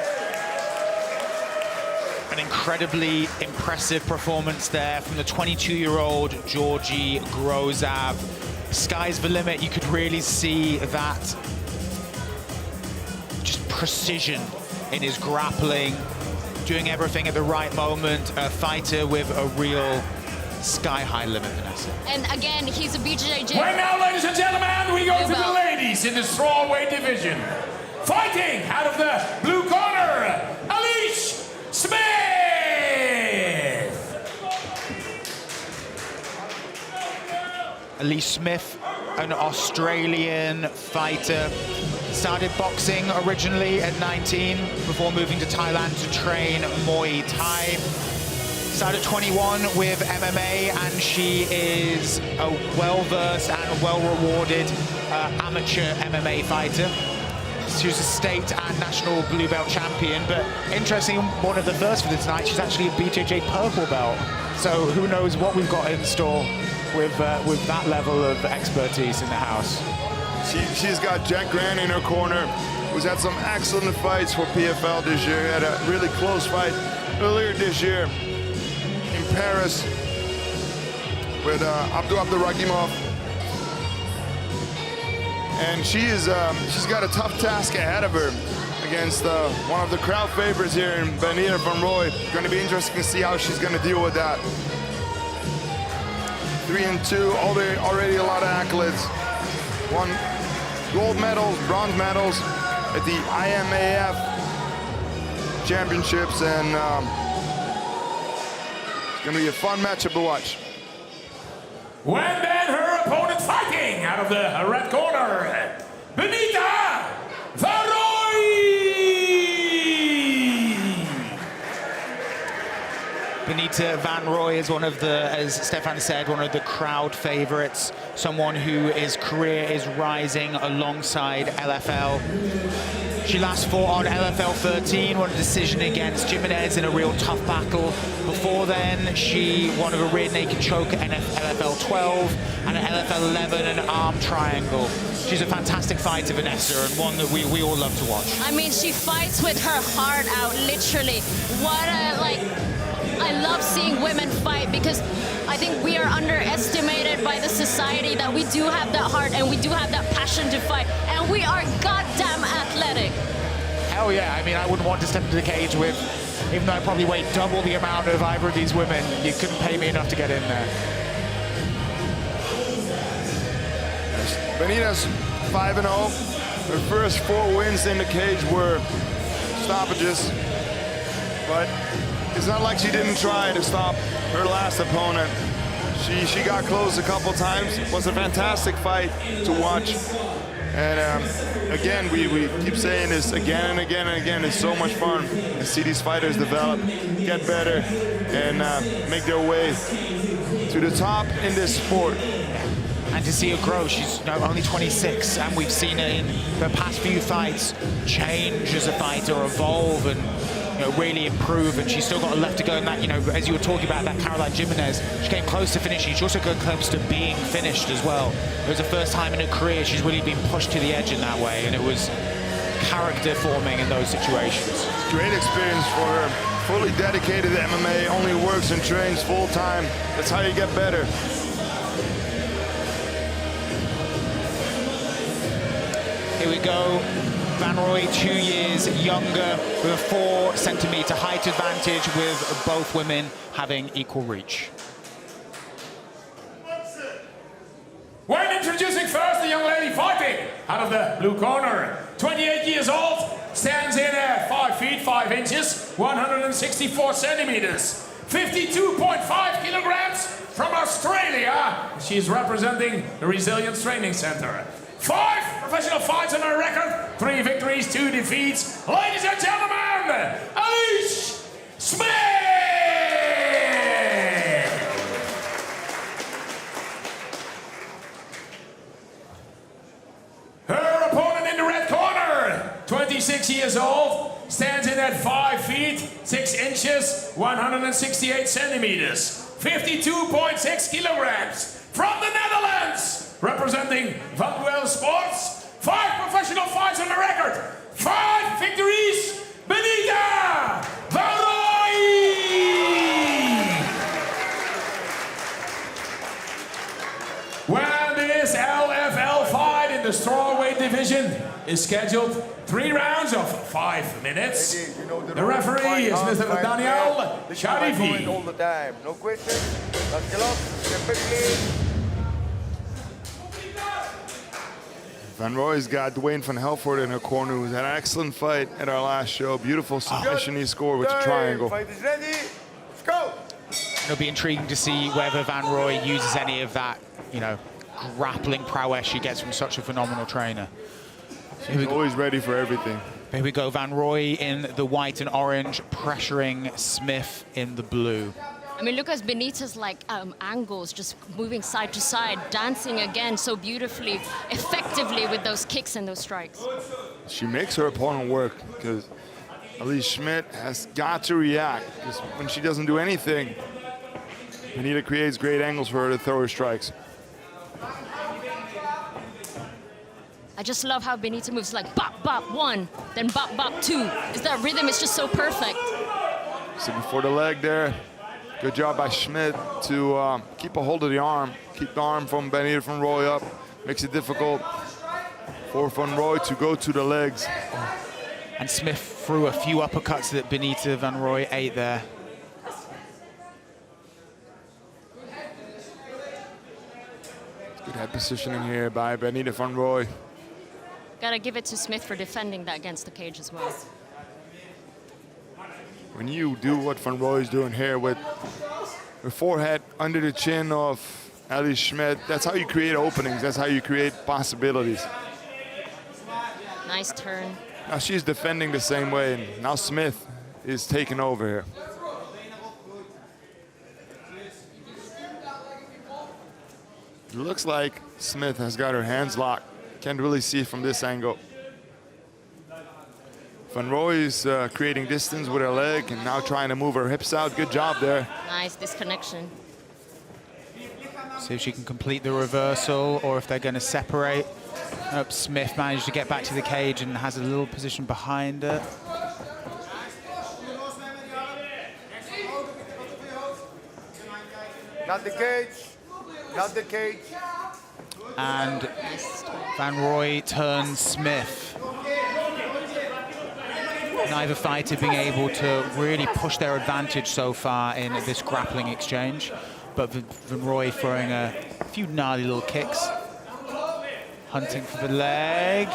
Speaker 2: An incredibly impressive performance there from the 22-year-old Georgi Groab. Sky's the limit. You could really see that just precision in his grappling, doing everything at the right moment. A fighter with a real sky-high limit, Vanessa.
Speaker 4: And again, he's a BJJ.
Speaker 5: Right now, ladies and gentlemen, we go to the ladies in the strawweight division. Fighting out of the blue corner, Alish Smith.
Speaker 2: Alish Smith, an Australian fighter. Started boxing originally at 19 before moving to Thailand to train Muay Thai. Started 21 with MMA, and she is a well-versed and well-rewarded amateur MMA fighter. She was a state and national blue belt champion, but interesting, one of the first for the tonight, she's actually a BJJ purple belt. So who knows what we've got in store with that level of expertise in the house.
Speaker 3: She's got Jack Grant in her corner, who's had some excellent fights for PFL this year. Had a really close fight earlier this year in Paris with Abduragimov. And she's got a tough task ahead of her against one of the crowd favorites here in Benita from Rooij. It's going to be interesting to see how she's going to deal with that. 3-2, already a lot of accolades. Won gold medals, bronze medals at the IMAF championships, and it's going to be a fun matchup to watch.
Speaker 5: When then her opponent fighting out of the red corner, Benita van Suijdam.
Speaker 2: Benita van Rooij is one of the, as Stefan said, one of the crowd favorites. Someone whose career is rising alongside LFL. She last fought on LFL 13, won a decision against Jimenez in a real tough battle. Before then, she won a rear naked choke at LFL 12 and at LFL 11 an arm triangle. She's a fantastic fighter, Vanessa, and one that we all love to watch.
Speaker 4: I mean, she fights with her heart out, literally. What a, like, I love seeing women fight because I think we are underestimated by the society that we do have that heart and we do have that passion to fight, and we are goddamn athletic.
Speaker 2: Hell yeah, I mean, I wouldn't want to step into the cage with, even though I probably weigh double the amount of either of these women, you couldn't pay me enough to get in there.
Speaker 3: Benita's 5-0. Her first 4 wins in the cage were stoppages, but it's not like she didn't try to stop her last opponent. She got close a couple times. It was a fantastic fight to watch. And again, we keep saying this again and again and again. It's so much fun to see these fighters develop, get better, and make their way to the top in this sport.
Speaker 2: And to see her grow, she's only 26, and we've seen her in the past few fights change as a fighter, evolve, and really improve. And she's still got a left to go in that. As you were talking about that Caroline Jimenez, she came close to finishing. She also got close to being finished as well. It was the first time in her career she's really been pushed to the edge in that way, and it was character forming in those situations.
Speaker 3: Great experience for her. Fully dedicated to MMA, only works and trains full time. That's how you get better.
Speaker 2: Here we go. Van Rooij, 2 years younger, with a 4 centimeter height advantage, with both women having equal reach.
Speaker 5: When introducing first the young lady fighting out of the blue corner, 28 years old, stands in at 5 feet 5 inches, 164 centimeters, 52.5 kilograms from Australia. She's representing the Resilience Training Center. 5 professional fights on her record, 3 victories, 2 defeats. Ladies and gentlemen, Alish Smith! Her opponent in the red corner, 26 years old, stands in at 5 feet, 6 inches, 168 centimeters, 52.6 kilograms, from the Netherlands. Representing Van Sports, 5 professional fights on the record, 5 victories, Benita van Rooij! When this LFL fight in the strawweight division is scheduled 3 rounds of 5 minutes. The referee is Mr. Daniel Sharifi.
Speaker 6: All the time, no question. That's typically.
Speaker 3: Van Rooij's got Dwayne van Helvoort in her corner, who's had an excellent fight at our last show. Beautiful submission he scored with the triangle.
Speaker 6: Fight is ready. Let's go.
Speaker 2: It'll be intriguing to see whether Van Rooij uses any of that, grappling prowess she gets from such a phenomenal trainer.
Speaker 3: He's always ready for everything.
Speaker 2: Here we go, Van Rooij in the white and orange, pressuring Smith in the blue.
Speaker 4: I mean, look at Benita's angles, just moving side to side, dancing again so beautifully, effectively with those kicks and those strikes.
Speaker 3: She makes her opponent work, because Alish Smith has got to react, because when she doesn't do anything, Benita creates great angles for her to throw her strikes.
Speaker 4: I just love how Benita moves like bop, bop, 1, then bop, bop, 2. That rhythm is just so perfect.
Speaker 3: So before the leg there, good job by Smith to keep a hold of the arm, keep the arm from Benita van Rooij up. Makes it difficult for Van Rooij to go to the legs.
Speaker 2: And Smith threw a few uppercuts that Benita van Rooij ate there.
Speaker 3: Good head positioning here by Benita van Rooij.
Speaker 4: Gotta give it to Smith for defending that against the cage as well.
Speaker 3: When you do what Van Rooij is doing here with the forehead under the chin of Alish Smith, that's how you create openings, that's how you create possibilities.
Speaker 4: Nice turn.
Speaker 3: Now she's defending the same way, and now Smith is taking over here. It looks like Smith has got her hands locked. Can't really see from this angle. Van Rooij is creating distance with her leg and now trying to move her hips out. Good job there.
Speaker 4: Nice disconnection.
Speaker 2: See if she can complete the reversal or if they're going to separate. Oh, Smith managed to get back to the cage and has a little position behind her.
Speaker 6: Not the cage. Not the cage.
Speaker 2: And Van Rooij turns Smith. Neither fighter being able to really push their advantage so far in this grappling exchange. But Van Rooij throwing a few gnarly little kicks. Hunting for the leg.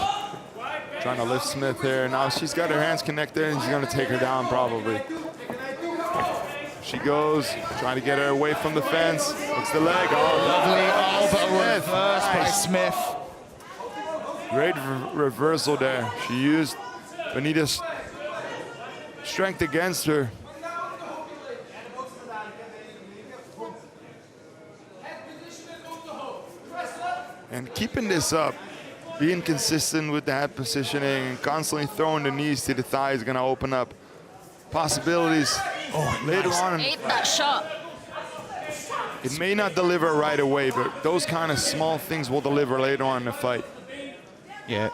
Speaker 3: Trying to lift Smith here. Now she's got her hands connected and she's going to take her down probably. She goes, trying to get her away from the fence. Looks the leg. Oh,
Speaker 2: lovely. Oh, but a reverse by Smith.
Speaker 3: Great reversal there. She used Benita's strength against her. And keeping this up, being consistent with the head positioning and constantly throwing the knees to the thigh is going to open up possibilities later on.
Speaker 4: Ate that shot.
Speaker 3: It may not deliver right away, but those kind of small things will deliver later on in the fight.
Speaker 2: Yeah,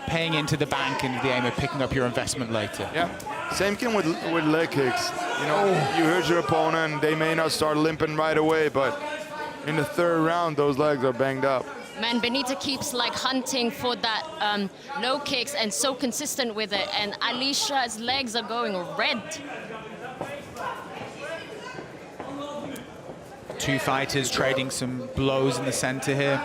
Speaker 2: paying into the bank and the aim of picking up your investment later.
Speaker 3: Yeah, same thing with leg kicks. You know, you hurt your opponent, they may not start limping right away, but in the third round, those legs are banged up.
Speaker 4: Man, Benita keeps like hunting for that low kicks and so consistent with it. And Alish's legs are going red.
Speaker 2: Two fighters trading some blows in the center here.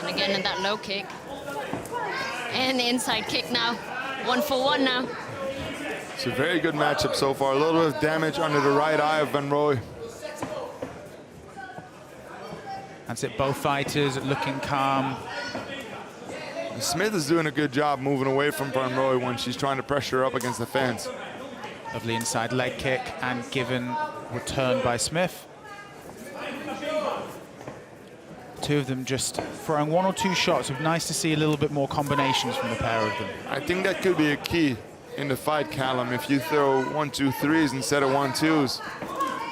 Speaker 4: And again in that low kick. And the inside kick now. 1-for-1 now.
Speaker 3: It's a very good matchup so far. A little bit of damage under the right eye of Van Rooij.
Speaker 2: That's it, both fighters looking calm.
Speaker 3: Smith is doing a good job moving away from Van Rooij when she's trying to pressure her up against the fence.
Speaker 2: Lovely inside leg kick and given return by Smith. Two of them just throwing one or two shots. It's nice to see a little bit more combinations from the pair of them.
Speaker 3: I think that could be a key in the fight, Callum. If you throw 1-2-3s instead of 1-2s,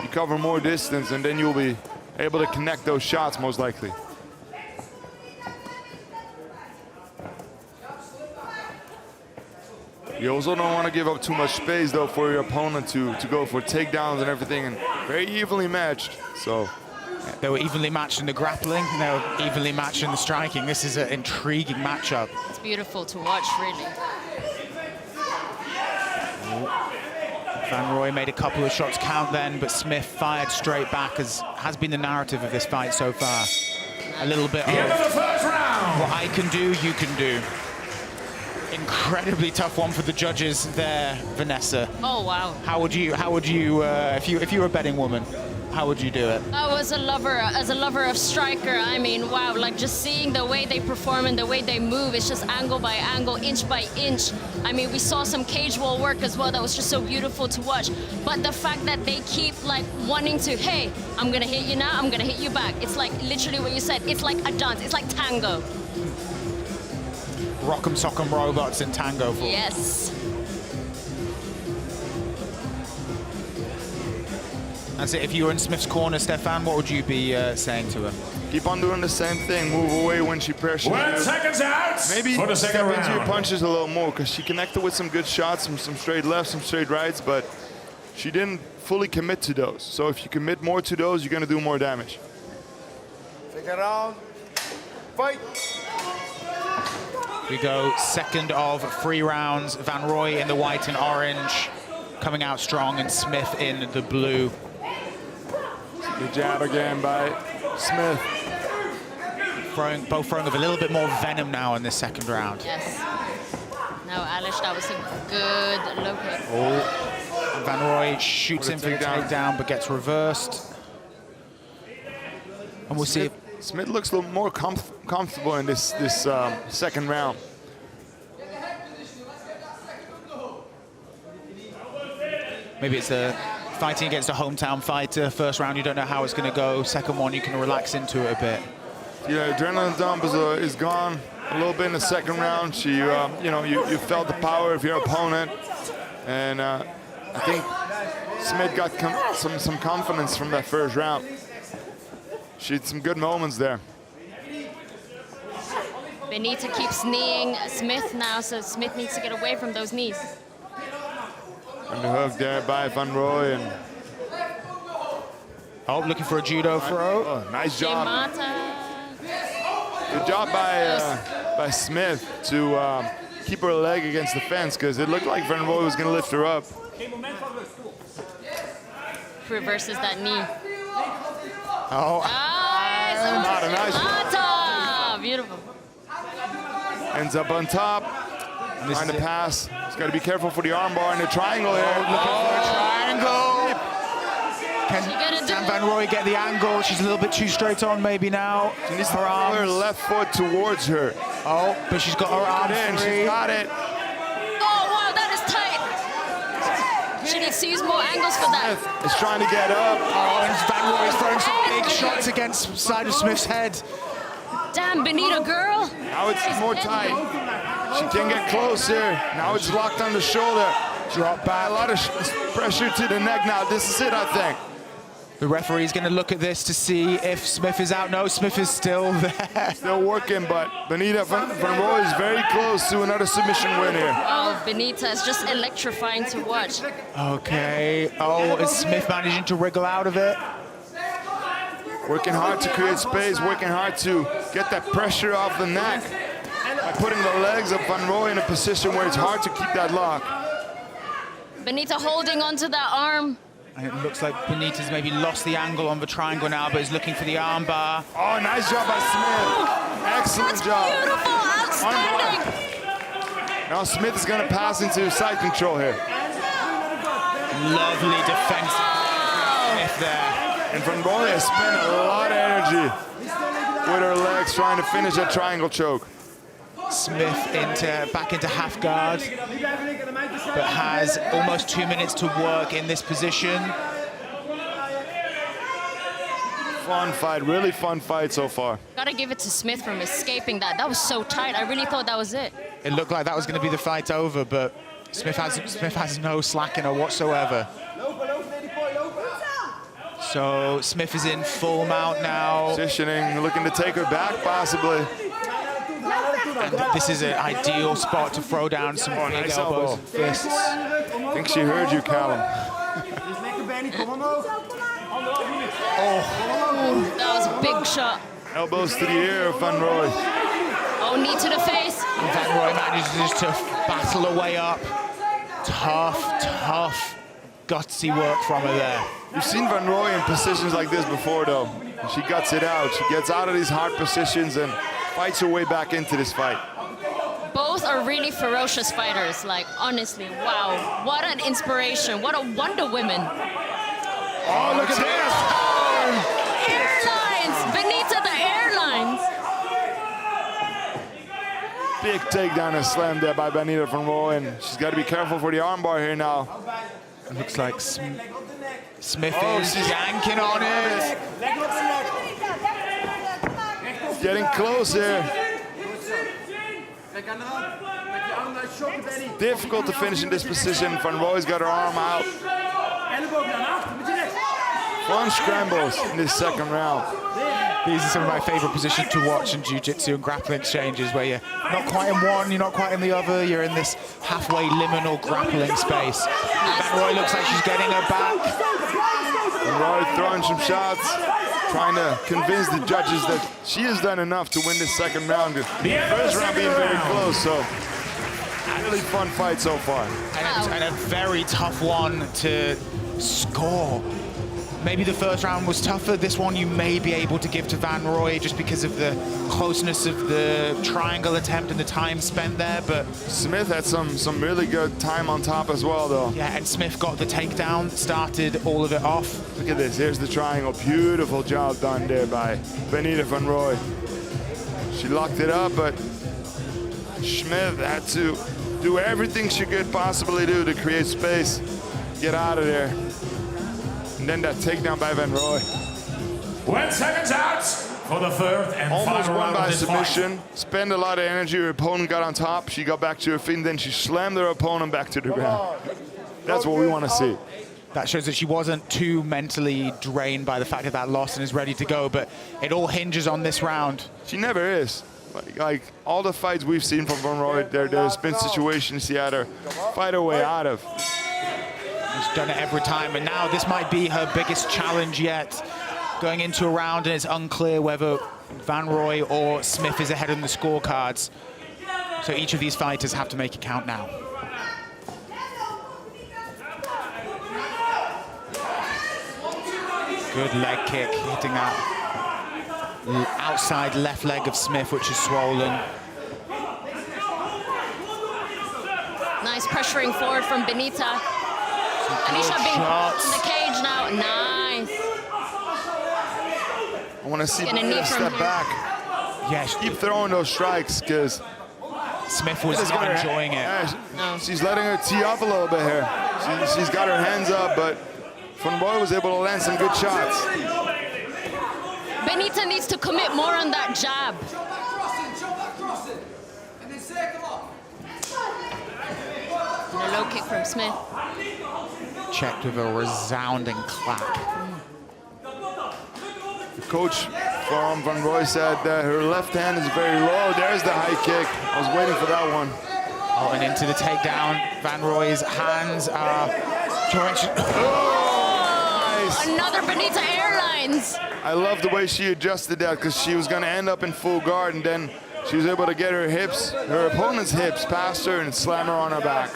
Speaker 3: you cover more distance and then you'll be able to connect those shots most likely. You also don't want to give up too much space though for your opponent to go for takedowns and everything, and very evenly matched. So
Speaker 2: they were evenly matched in the grappling, and they were evenly matched in the striking. This is an intriguing matchup.
Speaker 4: It's beautiful to watch, really.
Speaker 2: Van Rooij made a couple of shots count then, but Smith fired straight back, as has been the narrative of this fight so far. A little bit of what I can do, you can do. Incredibly tough one for the judges there, Vanessa.
Speaker 4: Oh wow!
Speaker 2: How would you, if you were a betting woman, how would you do it?
Speaker 4: As a lover of striker, I mean, wow, like just seeing the way they perform and the way they move, it's just angle by angle, inch by inch. I mean, we saw some cage wall work as well that was just so beautiful to watch. But the fact that they keep like wanting to, hey, I'm gonna hit you now, I'm gonna hit you back. It's like literally what you said, it's like a dance, it's like tango.
Speaker 2: Rock'em sock'em robots in tango form.
Speaker 4: Yes.
Speaker 2: That's it. If you were in Smith's corner, Stefan, what would you be saying to her?
Speaker 3: Keep on doing the same thing. Move away when she pressures you.
Speaker 5: 1 second out.
Speaker 3: Maybe
Speaker 5: for the second
Speaker 3: step
Speaker 5: round.
Speaker 3: into your punches a little more, because she connected with some good shots, some straight lefts, some straight rights, but she didn't fully commit to those. So if you commit more to those, you're going to do more damage.
Speaker 6: Second round. Fight.
Speaker 2: We go second of 3 rounds. Van Rooij in the white and orange, coming out strong, and Smith in the blue.
Speaker 3: Good jab again by Smith.
Speaker 2: Both throwing with a little bit more venom now in this second round.
Speaker 4: Yes. Now, Alish, that was a good low kick.
Speaker 2: Oh, and Van Rooij shoots in for the takedown, but gets reversed. And we'll see.
Speaker 3: Smith looks a little more comfortable in this second round.
Speaker 2: Maybe it's a fighting against a hometown fighter. First round, you don't know how it's going to go. Second one, you can relax into it a bit.
Speaker 3: Yeah, adrenaline dump is gone a little bit in the second round. You felt the power of your opponent, and I think Smith got some confidence from that first round. She had some good moments there.
Speaker 4: Benita keeps kneeing Smith now, so Smith needs to get away from those knees.
Speaker 3: Underhook there by Van Rooij. And
Speaker 2: looking for a judo throw.
Speaker 3: Oh, nice job. Good job by Smith to keep her leg against the fence, because it looked like Van Rooij was going to lift her up.
Speaker 4: Reverses that knee.
Speaker 3: Oh, not a nice
Speaker 4: Mata! Beautiful.
Speaker 3: Ends up on top, trying to pass. He's got to be careful for the armbar and the triangle here.
Speaker 2: Looking for a triangle. Can Van Rooij get the angle? She's a little bit too straight on maybe now.
Speaker 3: She needs to pull her left foot towards her.
Speaker 2: Oh, but she's got her arm free.
Speaker 3: She's got it.
Speaker 4: Oh, wow, that is tight. She needs to use more angles for that.
Speaker 3: Smith is trying to get up.
Speaker 2: Oh, and Van Rooij is throwing some big shots against side of Smith's head.
Speaker 4: Damn, Benita, girl.
Speaker 3: Now it's more tight. She can get closer. Now it's locked on the shoulder.
Speaker 2: Drop back.
Speaker 3: A lot of pressure to the neck now. This is it, I think.
Speaker 2: The referee's going to look at this to see if Smith is out. No, Smith is still there.
Speaker 3: Still working, but Benita van Rooij is very close to another submission win here.
Speaker 4: Oh, Benita is just electrifying to watch.
Speaker 2: Okay. Oh, is Smith managing to wriggle out of it?
Speaker 3: Working hard to create space, working hard to get that pressure off the neck by putting the legs of Van Rooij in a position where it's hard to keep that lock.
Speaker 4: Benita holding onto that arm.
Speaker 2: And it looks like Benita's maybe lost the angle on the triangle now, but is looking for the armbar.
Speaker 3: Oh, nice job by Smith. Excellent job.
Speaker 4: Beautiful, outstanding.
Speaker 3: Now Smith is going to pass into side control here.
Speaker 2: Lovely defensive Smith there.
Speaker 3: And Van Rooij has spent a lot of energy with her legs trying to finish that triangle choke.
Speaker 2: Smith back into half guard, but has almost 2 minutes to work in this position.
Speaker 3: Fun fight, really fun fight so far.
Speaker 4: Gotta give it to Smith from escaping that. That was so tight. I really thought that was it.
Speaker 2: It looked like that was going to be the fight over, but Smith has no slack in her whatsoever. So Smith is in full mount now.
Speaker 3: Positioning, looking to take her back possibly.
Speaker 2: And this is an ideal spot to throw down some big
Speaker 3: nice
Speaker 2: elbows
Speaker 3: elbow.
Speaker 2: and fists.
Speaker 3: I think she heard you, Callum.
Speaker 4: Oh, that was a big shot.
Speaker 3: Elbows to the ear of Van Rooij.
Speaker 4: Oh, knee to the face.
Speaker 2: And Van Rooij manages to battle her way up. Tough, gutsy work from her there.
Speaker 3: You've seen Van Rooij in positions like this before, though. She guts it out. She gets out of these hard positions and fights her way back into this fight.
Speaker 4: Both are really ferocious fighters. Like, honestly, wow. What an inspiration. What a Wonder Woman.
Speaker 3: Oh, look at this.
Speaker 4: Airlines. Benita, the airlines.
Speaker 3: Big takedown and slam there by Benita van Rooij. And she's got to be careful for the armbar here now.
Speaker 2: It looks like Smith is yanking on it.
Speaker 3: Getting close here. Difficult to finish in this position. Van Rooij's got her arm out. Fun scrambles in this second round.
Speaker 2: These are some of my favorite positions to watch in jiu-jitsu and grappling exchanges, where you're not quite in one, you're not quite in the other, you're in this halfway liminal grappling space. Van Rooij looks like she's getting her back.
Speaker 3: Van Rooij throwing some shots, trying to convince the judges that she has done enough to win this second round. The first round being very close, so really fun fight so far.
Speaker 2: And a very tough one to score. Maybe the first round was tougher. This one you may be able to give to Van Rooij just because of the closeness of the triangle attempt and the time spent there, but
Speaker 3: Smith had some really good time on top as well, though.
Speaker 2: Yeah, and Smith got the takedown, started all of it off.
Speaker 3: Look at this, here's the triangle. Beautiful job done there by Benita van Rooij. She locked it up, but Smith had to do everything she could possibly do to create space, get out of there. And then that takedown by Van Rooij.
Speaker 5: 1 second out for the third and
Speaker 3: Almost
Speaker 5: final
Speaker 3: won
Speaker 5: round
Speaker 3: by
Speaker 5: of this
Speaker 3: submission. Spent a lot of energy. Her opponent got on top. She got back to her feet, and then she slammed her opponent back to the ground. That's what we want to see.
Speaker 2: That shows that she wasn't too mentally drained by the fact of that loss and is ready to go, but it all hinges on this round.
Speaker 3: She never is. Like all the fights we've seen from Van Rooij, there's been situations she had her fight her way out of.
Speaker 2: She's done it every time, and now this might be her biggest challenge yet. Going into a round, and it's unclear whether Van Rooij or Smith is ahead on the scorecards. So each of these fighters have to make it count now. Good leg kick, hitting that outside left leg of Smith, which is swollen.
Speaker 4: Nice pressuring forward from Benita. Alicia being in the cage now. Nice.
Speaker 3: I want to see
Speaker 4: Gonna
Speaker 3: Benita
Speaker 4: knee from
Speaker 3: step
Speaker 4: here.
Speaker 3: back.
Speaker 2: Yes,
Speaker 3: keep throwing those strikes, because
Speaker 2: Smith was not enjoying it.
Speaker 3: She's letting her tee up a little bit here. She's got her hands up, but Van Rooij was able to land some good shots.
Speaker 4: Benita needs to commit more on that jab. And a low kick from Smith.
Speaker 2: Checked with a resounding clap.
Speaker 3: The coach from Van Rooij said that her left hand is very low. There's the high kick. I was waiting for that one.
Speaker 2: Oh, and into the takedown. Van Rooij's hands are...
Speaker 4: Another Benita Airlines.
Speaker 3: I love the way she adjusted that, because she was going to end up in full guard, and then she was able to get her hips, her opponent's hips past her and slam her on her back.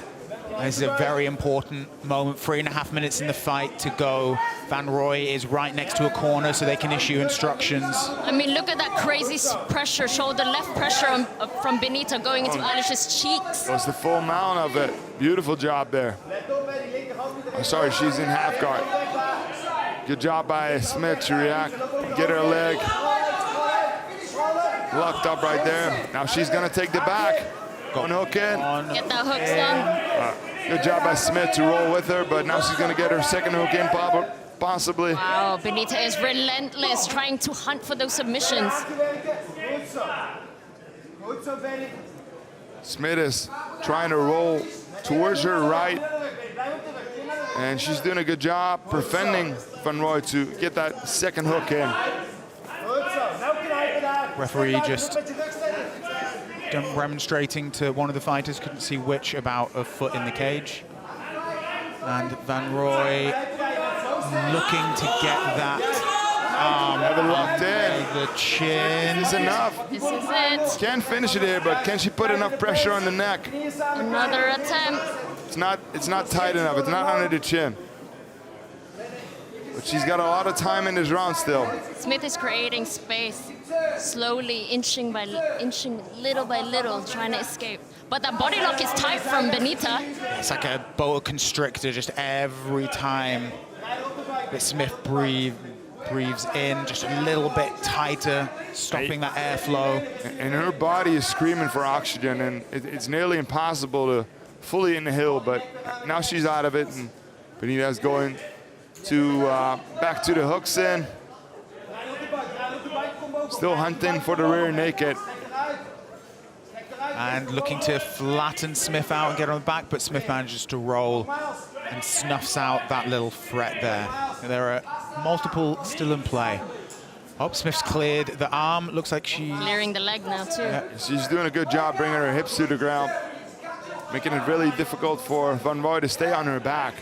Speaker 2: This is a very important moment. 3.5 minutes in the fight to go. Van Rooij is right next to a corner so they can issue instructions.
Speaker 4: I mean, look at that crazy pressure, shoulder left pressure from Benita going into Alish's cheeks.
Speaker 3: That was the full amount of it. Beautiful job there. I'm sorry, she's in half guard. Good job by Smith to react, get her leg locked up right there. Now she's gonna take the back. One hook in.
Speaker 4: Get that hook son.
Speaker 3: Good job by Smith to roll with her, but now she's gonna get her second hook in possibly.
Speaker 4: Wow, Benita is relentless, trying to hunt for those submissions.
Speaker 3: Smith is trying to roll towards her right, and she's doing a good job preventing Van Rooij to get that second hook in.
Speaker 2: Referee just demonstrating to one of the fighters, couldn't see which, about a foot in the cage. And Van Rooij looking to get that arm
Speaker 3: locked in.
Speaker 2: The chin.
Speaker 3: This is enough.
Speaker 4: This is it.
Speaker 3: Can't finish it here, but can she put enough pressure on the neck?
Speaker 4: Another attempt.
Speaker 3: It's not tight enough. It's not under the chin. But she's got a lot of time in this round still.
Speaker 4: Smith is creating space, slowly inching little by little, trying to escape. But that body lock is tight from Benita.
Speaker 2: It's like a boa constrictor just every time that Smith breathes in, just a little bit tighter, stopping that airflow.
Speaker 3: And her body is screaming for oxygen, and it's nearly impossible to fully inhale, but now she's out of it, and Benita's going to back to the hooks in. Still hunting for the rear naked.
Speaker 2: And looking to flatten Smith out and get on the back, but Smith manages to roll and snuffs out that little threat there. There are multiple still in play. Oh, Smith's cleared the arm. Looks like she...
Speaker 4: Clearing the leg now, too.
Speaker 3: Yeah, she's doing a good job bringing her hips to the ground, making it really difficult for Van Rooij to stay on her back.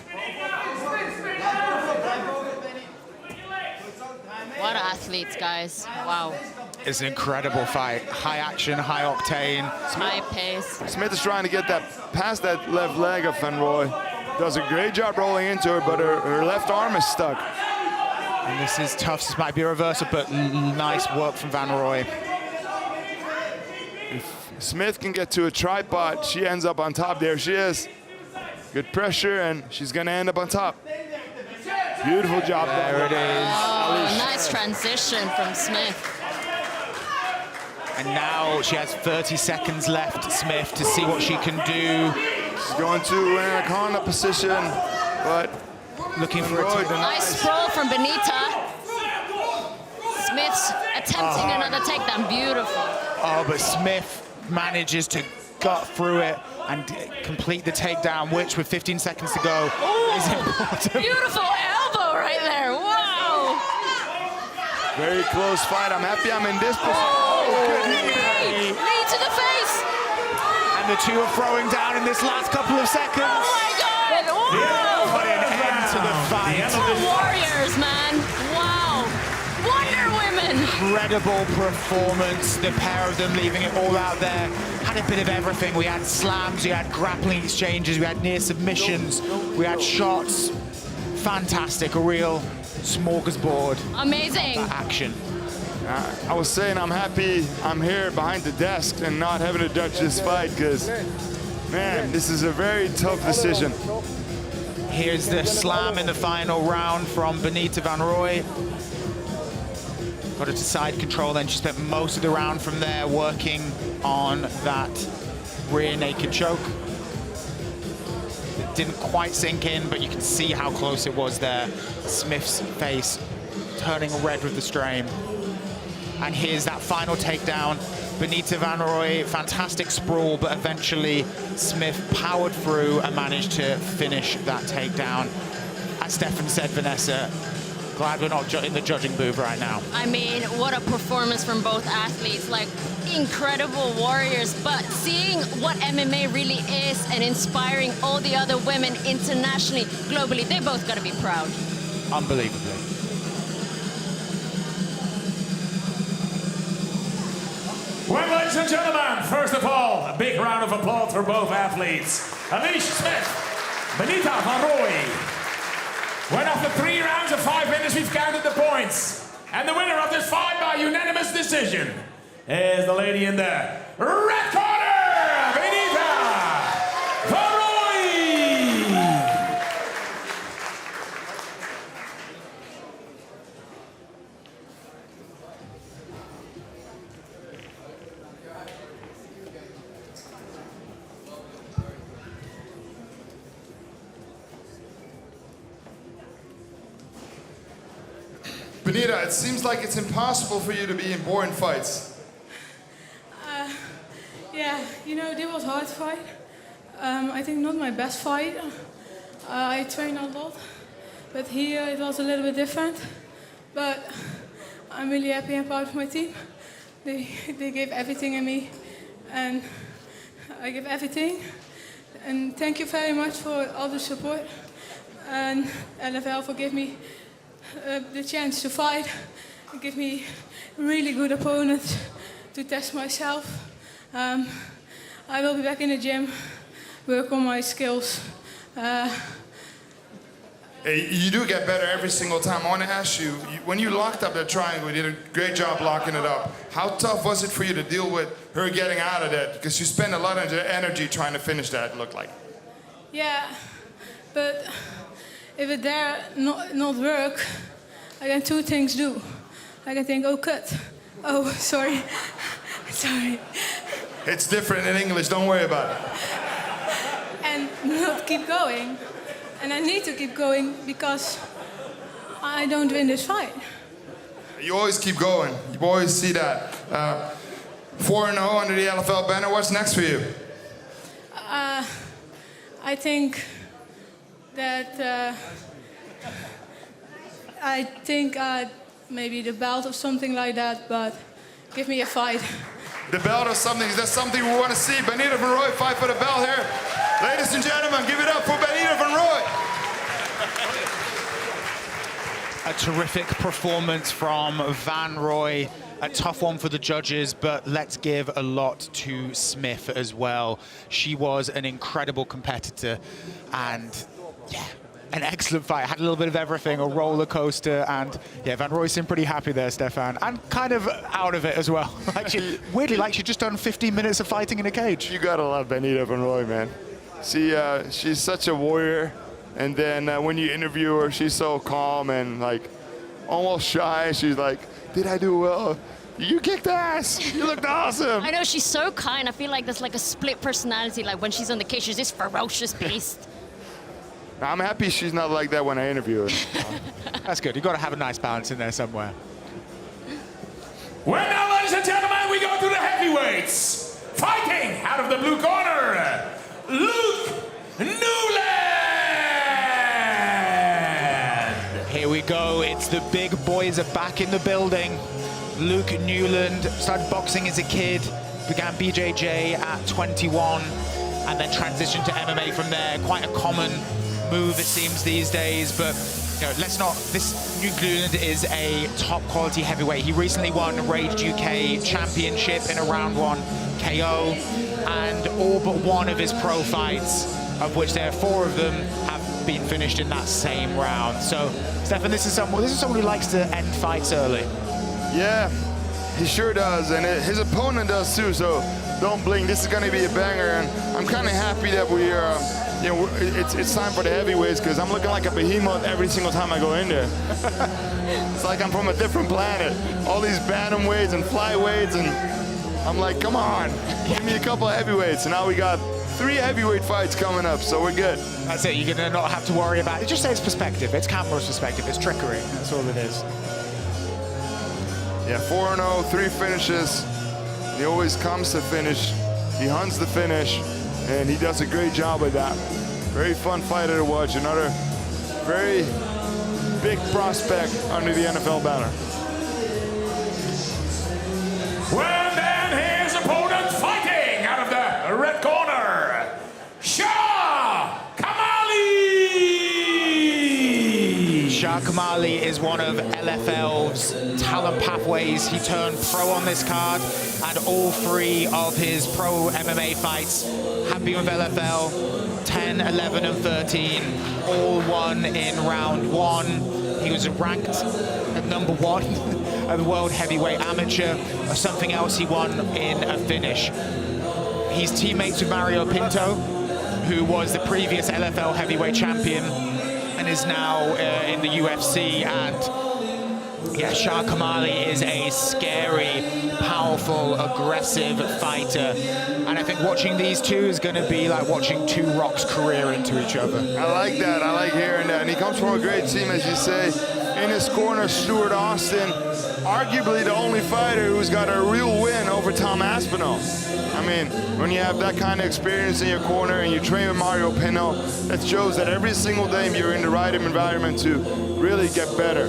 Speaker 4: What athletes, guys. Wow.
Speaker 2: It's an incredible fight. High action, high octane.
Speaker 4: High pace.
Speaker 3: Smith is trying to get that past that left leg of Van Rooij. Does a great job rolling into her, but her left arm is stuck.
Speaker 2: And this is tough. This might be a reversal, but nice work from Van Rooij.
Speaker 3: If Smith can get to a tripod, she ends up on top. There she is. Good pressure, and she's going to end up on top. Beautiful job.
Speaker 2: There it is.
Speaker 4: Oh, nice transition from Smith.
Speaker 2: And now she has 30 seconds left, Smith, to see what she can do.
Speaker 3: She's going to an anaconda position, but
Speaker 2: looking for a
Speaker 4: Nice sprawl from Benita. Smith's attempting another takedown. Beautiful.
Speaker 2: Oh, but Smith manages to gut through it and complete the takedown, which with 15 seconds to go is important.
Speaker 4: Beautiful elbow right there. Wow.
Speaker 3: Very close fight. I'm happy I'm in this position.
Speaker 4: Knee to the face.
Speaker 2: And the two are throwing down in this last couple of seconds.
Speaker 4: Oh my God. Wow.
Speaker 2: Put an end to the fight.
Speaker 4: Two warriors, man. Wow. Wonder Women.
Speaker 2: Incredible performance. The pair of them leaving it all out there. Had a bit of everything. We had slams, we had grappling exchanges, we had near submissions, we had shots. Fantastic. A real smorgasbord.
Speaker 4: Amazing.
Speaker 2: Action.
Speaker 3: I was saying I'm happy I'm here behind the desk and not having to judge this fight because, man, this is a very tough decision.
Speaker 2: Here's the slam in the final round from Benita van Rooij. Got it to side control, then she spent most of the round from there working on that rear naked choke. It didn't quite sink in, but you can see how close it was there. Smith's face turning red with the strain. And here's that final takedown. Benita van Rooij, fantastic sprawl, but eventually Smith powered through and managed to finish that takedown. As Stefan said, Vanessa, glad we're not in the judging booth right now.
Speaker 4: I mean, what a performance from both athletes. Like, incredible warriors. But seeing what MMA really is and inspiring all the other women internationally, globally, they both got to be proud.
Speaker 2: Unbelievably.
Speaker 5: Well, ladies and gentlemen, first of all, a big round of applause for both athletes. Alish Smith, Benita van Rooij. When after 3 rounds of 5 minutes, we've counted the points. And the winner of this fight by unanimous decision is the lady in the red corner, Benita van Rooij.
Speaker 3: Benita, it seems like it's impossible for you to be in boring fights.
Speaker 12: Yeah, you know, this was a hard fight. I think not my best fight. I train a lot, but here it was a little bit different. But I'm really happy and proud of my team. They gave everything in me, and I give everything. And thank you very much for all the support. And LFL for giving me the chance to fight. Give me really good opponents to test myself. I will be back in the gym, work on my skills.
Speaker 3: You do get better every single time. I want to ask you, when you locked up that triangle, you did a great job locking it up. How tough was it for you to deal with her getting out of that? Because you spent a lot of energy trying to finish that, it looked like.
Speaker 12: Yeah, but if it there not work, I can 2 things do. I can think, oh, cut. Oh, sorry. Sorry.
Speaker 3: It's different in English, don't worry about it.
Speaker 12: And not keep going. And I need to keep going because I don't win this fight.
Speaker 3: You always keep going. You always see that. 4-0 under the LFL banner. What's next for you?
Speaker 12: I think that maybe the belt or something like that, but give me a fight.
Speaker 3: The belt or something, is that something we want to see? Benita van Rooij fight for the belt here. Ladies and gentlemen, give it up for Benita van Rooij.
Speaker 2: A terrific performance from Van Rooij. A tough one for the judges, but let's give a lot to Smith as well. She was an incredible competitor and, yeah, an excellent fight. Had a little bit of everything, a roller coaster, and yeah, Van Rooij seemed pretty happy there, Stefan, and kind of out of it as well. Like weirdly, like she'd just done 15 minutes of fighting in a cage.
Speaker 3: You gotta love Benita van Rooij, man. She's such a warrior, and then when you interview her, she's so calm and like almost shy. She's like, "Did I do well? You kicked ass. You looked awesome."
Speaker 4: I know, she's so kind. I feel like there's like a split personality. Like when she's on the cage, she's this ferocious beast.
Speaker 3: I'm happy she's not like that when I interview her.
Speaker 2: That's good. You've got to have a nice balance in there somewhere.
Speaker 5: Well, now, ladies and gentlemen, we go to the heavyweights. Fighting out of the blue corner, Luke Newland.
Speaker 2: Here we go. It's the big boys are back in the building. Luke Newland started boxing as a kid, began BJJ at 21, and then transitioned to MMA from there. Quite a common move, it seems, these days, but you know, let's not. This Luke Newland is a top quality heavyweight. He recently won Rage UK Championship in a round 1 KO, and all but one of his pro fights, of which there are 4 of them, have been finished in that same round. So, Stefan, this is someone who likes to end fights early.
Speaker 3: Yeah, he sure does, and his opponent does too. So don't blink. This is going to be a banger, and I'm kind of happy that we are. You know, it's time for the heavyweights, because I'm looking like a behemoth every single time I go in there. It's like I'm from a different planet. All these bantamweights and flyweights, and I'm like, come on, give me a couple of heavyweights. And now we got 3 heavyweight fights coming up, so we're good.
Speaker 2: That's it. You're going to not have to worry about it. Just say it's perspective. It's camera's perspective. It's trickery. That's all it is.
Speaker 3: Yeah, 4-0, 3 finishes. He always comes to finish. He hunts the finish, and he does a great job with that. Very fun fighter to watch. Another very big prospect under the NFL banner.
Speaker 5: Well, then his opponent fighting out of the red corner, Shah Kamali.
Speaker 2: Shah Kamali is one of LFL's talent pathways. He turned pro on this card, and all 3 of his pro MMA fights have been with LFL, 10, 11, and 13, all won in round 1. He was ranked at #1 at the World Heavyweight Amateur, or something else he won in a finish. He's teammates with Mario Pinto, who was the previous LFL Heavyweight Champion, and is now in the UFC. And yeah, Shah Kamali is a scary, powerful, aggressive fighter. And I think watching these two is going to be like watching 2 rocks career into each other.
Speaker 3: I like that. I like hearing that. And he comes from a great team, as you say. In his corner, Stuart Austin, arguably the only fighter who's got a real win over Tom Aspinall. I mean, when you have that kind of experience in your corner and you train with Mario Pinto, that shows that every single day you're in the right environment to really get better.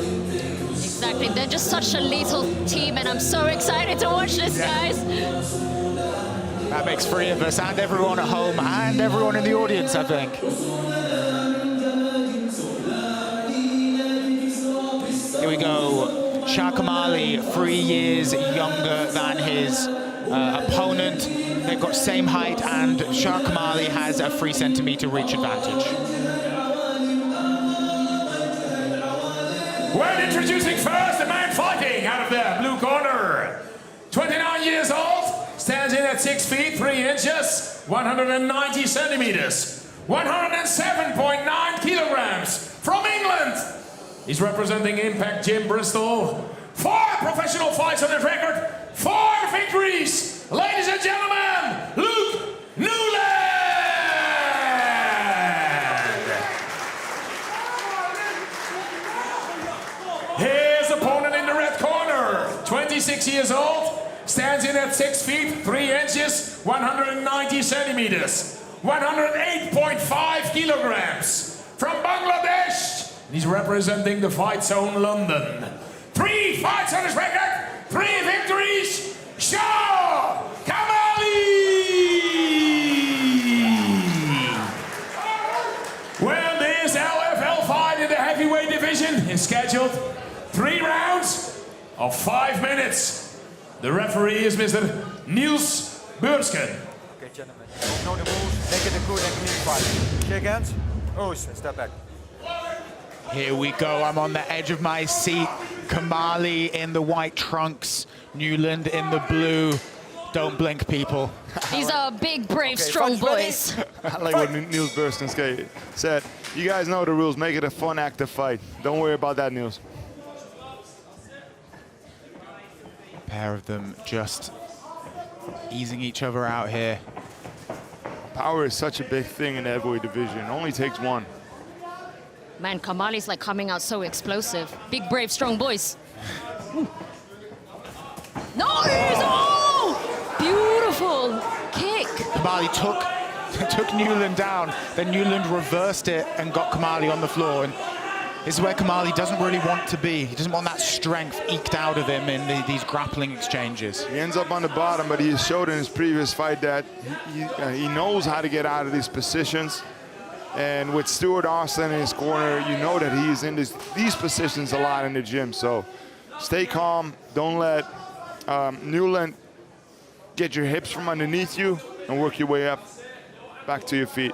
Speaker 4: Exactly, they're just such a lethal team, and I'm so excited to watch this, guys.
Speaker 2: That makes 3 of us, and everyone at home, and everyone in the audience, I think. Here we go. Shah Kamali, 3 years younger than his opponent. They've got same height, and Shah Kamali has a 3 centimeter reach advantage.
Speaker 5: Well, introducing first the man fighting out of the blue corner. 29 years old, stands in at 6 feet 3 inches, 190 centimeters, 107.9 kilograms, from England. He's representing Impact Gym Bristol. 4 professional fights on his record, 4 victories. Ladies and gentlemen, Luke Newland. His opponent in the red corner, 26 years old, stands in at 6 feet 3 inches, 190 centimeters, 108.5 kilograms, from Bangladesh. He's representing the Fight Zone London. 3 fights on his record, 3 victories. Shah Kamali! Well, this LFL fight in the heavyweight division is scheduled 3 rounds of 5 minutes. The referee is Mr. Niels Bursken.
Speaker 6: Okay, gentlemen, you don't know the rules, make it a good and clean fight. Shake hands. Oh, step back.
Speaker 2: Here we go. I'm on the edge of my seat. Kamali in the white trunks, Newland in the blue. Don't blink, people.
Speaker 4: These are big, brave, strong boys.
Speaker 3: I like what Niels Bursken said. You guys know the rules. Make it a fun, active fight. Don't worry about that, Niels.
Speaker 2: A pair of them just easing each other out here.
Speaker 3: Power is such a big thing in the heavyweight division. It only takes 1.
Speaker 4: Man, Kamali's like coming out so explosive. Big, brave, strong boys. Nice! Oh! Beautiful kick.
Speaker 2: Kamali took Nuland down, then Nuland reversed it and got Kamali on the floor. And this is where Kamali doesn't really want to be. He doesn't want that strength eked out of him in these grappling exchanges.
Speaker 3: He ends up on the bottom, but he showed in his previous fight that he knows how to get out of these positions. And with Stuart Austin in his corner, you know that he's in these positions a lot in the gym. So stay calm. Don't let Nuland get your hips from underneath you and work your way up back to your feet.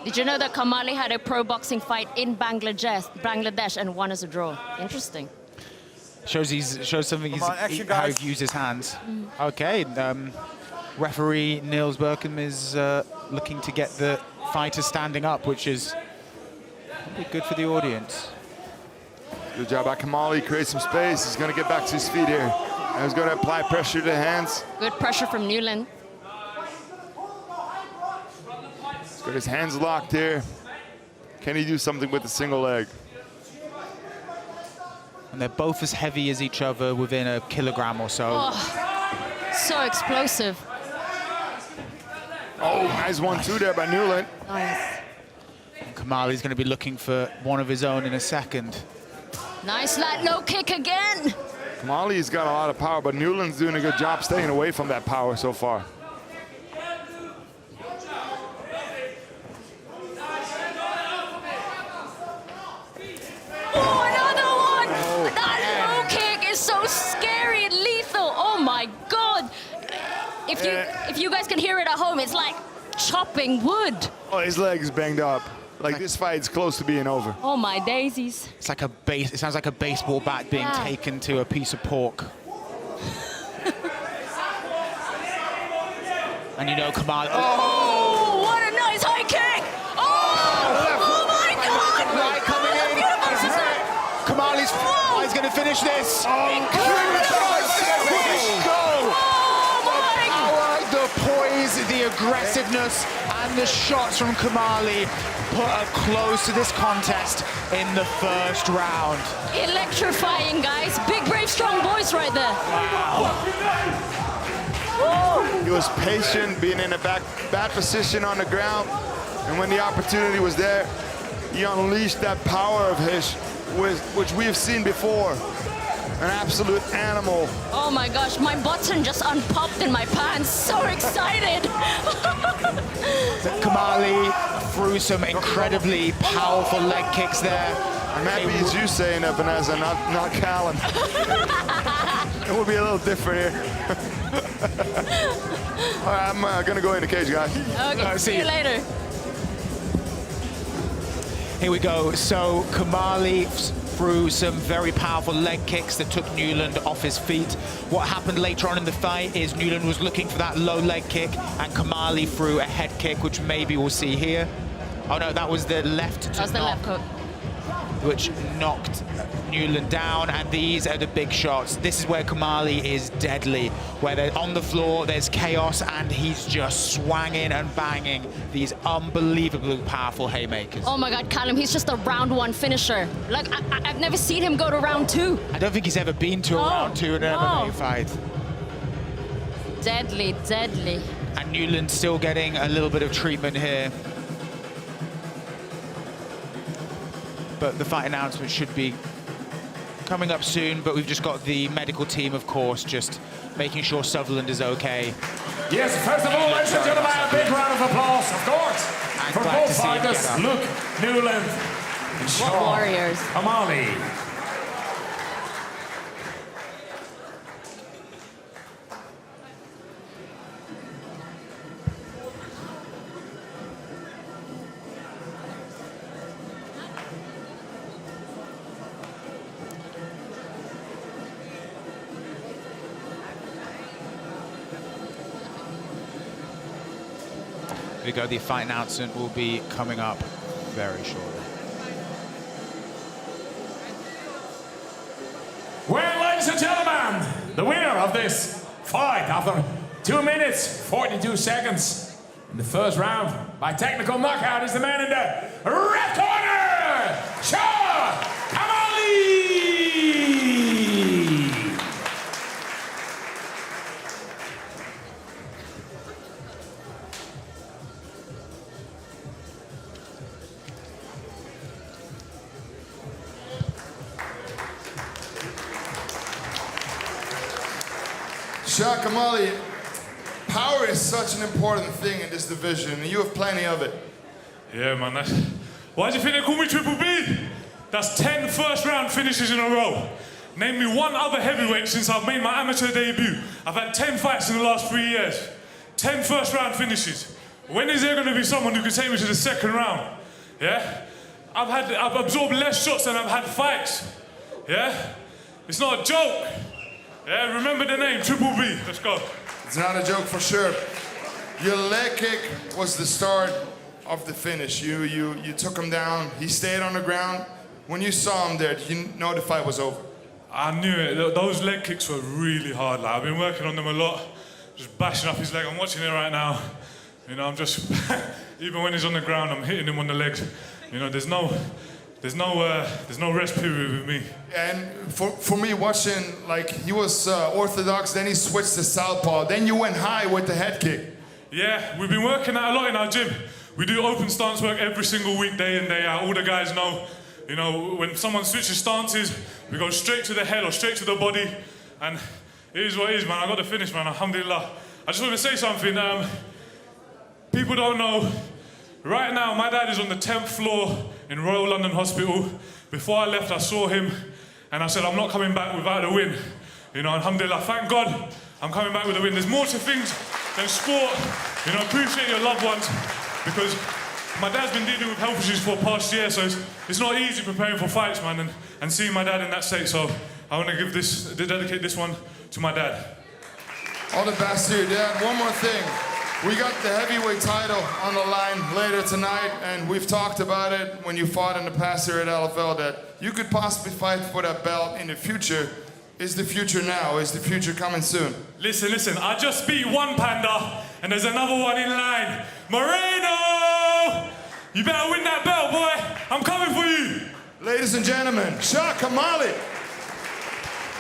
Speaker 4: Did you know that Kamali had a pro boxing fight in Bangladesh and won as a draw? Interesting.
Speaker 2: Shows something how he views his hands. Okay, referee Niels Burkham is looking to get the fighter standing up, which is probably good for the audience.
Speaker 3: Good job by Kamali, create some space. He's gonna get back to his feet here. And he's gonna apply pressure to the hands.
Speaker 4: Good pressure from Nuland.
Speaker 3: He's got his hands locked here. Can he do something with the single leg?
Speaker 2: And they're both as heavy as each other within a kilogram or so.
Speaker 4: Oh, so explosive.
Speaker 3: Oh, nice 1-2 there by Nuland.
Speaker 4: Nice.
Speaker 2: And Kamali's going to be looking for one of his own in a second.
Speaker 4: Nice lat low kick again.
Speaker 3: Kamali's got a lot of power, but Nuland's doing a good job staying away from that power so far.
Speaker 4: Oh, another one! Oh, that low kick is so scary and lethal. Oh my God! If you guys can hear it at home, it's like chopping wood.
Speaker 3: Oh, his leg is banged up. Like this fight's close to being over.
Speaker 4: Oh my daisies!
Speaker 2: It's like it sounds like a baseball bat being taken to a piece of pork. And you know Kamali.
Speaker 4: Oh, what a nice high kick! Oh my God!
Speaker 2: Right coming in. Kamali's he's going to finish this. The poise, the aggressiveness, and the shots from Kamali put her close to this contest in the first round.
Speaker 4: Electrifying, guys. Big, brave, strong boys right there.
Speaker 3: He was patient, being in a bad position on the ground, and when the opportunity was there, he unleashed that power of his, which we have seen before. An absolute animal.
Speaker 4: Oh my gosh, my button just unpopped in my pants. So excited.
Speaker 2: Kamali threw some incredibly powerful leg kicks there.
Speaker 3: I'm happy it's you saying that, Vanessa, not Callum. It will be a little different here. All right, I'm gonna go in the cage, guys.
Speaker 4: Okay, see you later.
Speaker 2: Here we go. So Kamali threw some very powerful leg kicks that took Nuland off his feet. What happened later on in the fight is Nuland was looking for that low leg kick, and Kamali threw a head kick, which maybe we'll see here. Oh no, that was the left.
Speaker 4: That was the left hook.
Speaker 2: Which knocked Nuland down, and these are the big shots. This is where Kamali is deadly, where they're on the floor, there's chaos, and he's just swanging and banging these unbelievably powerful haymakers.
Speaker 4: Oh my God, Callum, he's just a round one finisher. Like, I've never seen him go to round two.
Speaker 2: I don't think he's ever been to a round two in an MMA fight.
Speaker 4: Deadly, deadly.
Speaker 2: And Nuland still getting a little bit of treatment here. But the fight announcement should be coming up soon, but we've just got the medical team, of course, just making sure Sutherland is okay.
Speaker 5: Yes, first of all, ladies and gentlemen, a big round of applause, of course, for both fighters, Luke Newland and Shah Kamali.
Speaker 2: Here we go, the fight announcement will be coming up very shortly.
Speaker 5: Well, ladies and gentlemen, the winner of this fight after 2 minutes, 42 seconds, In the first round, by technical knockout, is the man in the red corner, Shah Kamali!
Speaker 3: Shah Kamali, power is such an important thing in this division, and you have plenty of it.
Speaker 10: Yeah, man. Why do you think they call me Triple B? That's 10 first-round finishes in a row. Name me one other heavyweight since I've made my amateur debut. I've had 10 fights in the last 3 years. 10 first-round finishes. When is there going to be someone who can take me to the second round? Yeah? I've absorbed less shots than I've had fights. Yeah? It's not a joke. Yeah, remember the name, Triple B. Let's go.
Speaker 3: It's not a joke for sure. Your leg kick was the start of the finish. You took him down. He stayed on the ground. When you saw him there, did you know the fight was over?
Speaker 10: I knew it. Those leg kicks were really hard. Like, I've been working on them a lot. Just bashing up his leg. I'm watching it right now. You know, I'm just even when he's on the ground, I'm hitting him on the legs. You know, there's no rest period with me.
Speaker 3: And for me watching, like, he was orthodox, then he switched to southpaw, then you went high with the head kick.
Speaker 10: Yeah, we've been working out a lot in our gym. We do open stance work every single week, day in, day out. All the guys know, you know, when someone switches stances, we go straight to the head or straight to the body. And it is what it is, man. I got the finish, man, alhamdulillah. I just want to say something. People don't know. Right now, my dad is on the 10th floor in Royal London Hospital. Before I left, I saw him, and I said, I'm not coming back without a win. You know, alhamdulillah, thank God, I'm coming back with a win. There's more to things than sport. You know, appreciate your loved ones, because my dad's been dealing with health issues for the past year, so it's not easy preparing for fights, man, and seeing my dad in that state. So I want to dedicate this one to my dad.
Speaker 3: All the best to your dad. One more thing. We got the heavyweight title on the line later tonight, and we've talked about it when you fought in the past here at LFL that you could possibly fight for that belt in the future. Is the future now? Is the future coming soon?
Speaker 10: Listen, I just beat one panda, and there's another one in line. Moreno! You better win that belt, boy. I'm coming for you.
Speaker 3: Ladies and gentlemen, Shah Kamali.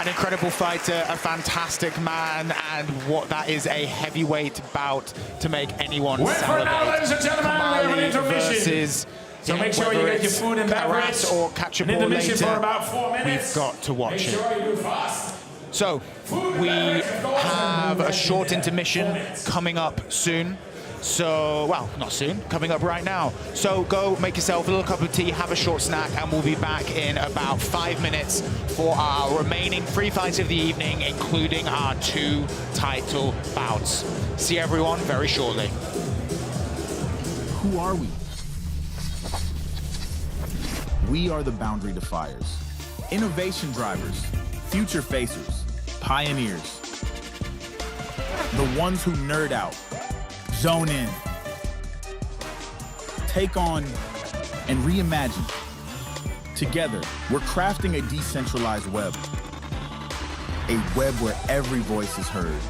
Speaker 2: An incredible fighter, a fantastic man, and what that is a heavyweight bout to make anyone salivate.
Speaker 5: Now, ladies and gentlemen, we have an intermission.
Speaker 2: Versus,
Speaker 5: so make sure you get your food and beverage.
Speaker 2: Aras or Kacapor
Speaker 5: intermission
Speaker 2: later.
Speaker 5: for about 4 minutes.
Speaker 2: We've got to watch
Speaker 5: Make sure you do fast.
Speaker 2: So we have a short intermission coming up soon. So, well, not soon, coming up right now. So go make yourself a little cup of tea, have a short snack, and we'll be back in about 5 minutes for our remaining 3 fights of the evening, including our 2 title bouts. See everyone very shortly.
Speaker 16: Who are we? We are the boundary defiers, innovation drivers, future facers, pioneers. The ones who nerd out, zone in, take on, and reimagine. Together, we're crafting a decentralized web. A web where every voice is heard.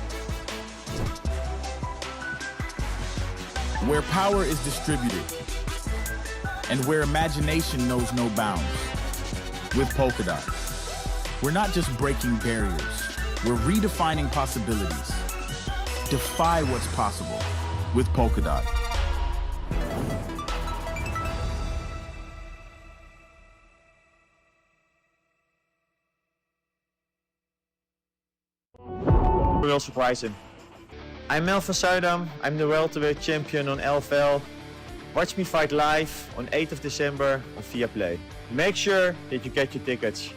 Speaker 16: Where power is distributed. And where imagination knows no bounds. With Polkadot, we're not just breaking barriers, we're redefining possibilities. Defy what's possible with Polkadot.
Speaker 17: Real surprising. I'm Melvin van Suijdam. I'm the welterweight champion on LFL. Watch me fight live on 8th of December on Viaplay. Make sure that you get your tickets.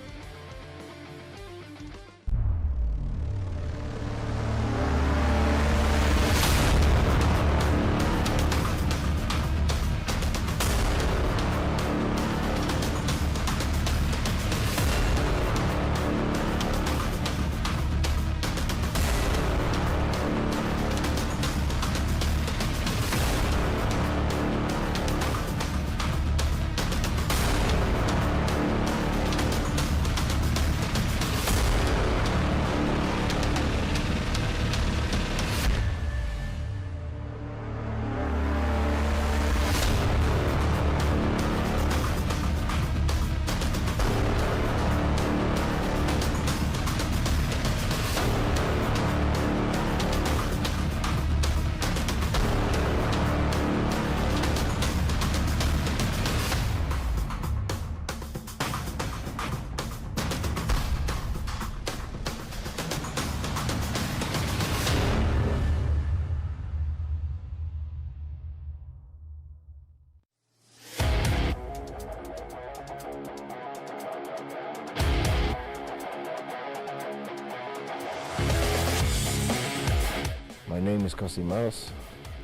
Speaker 18: Kasim Aras.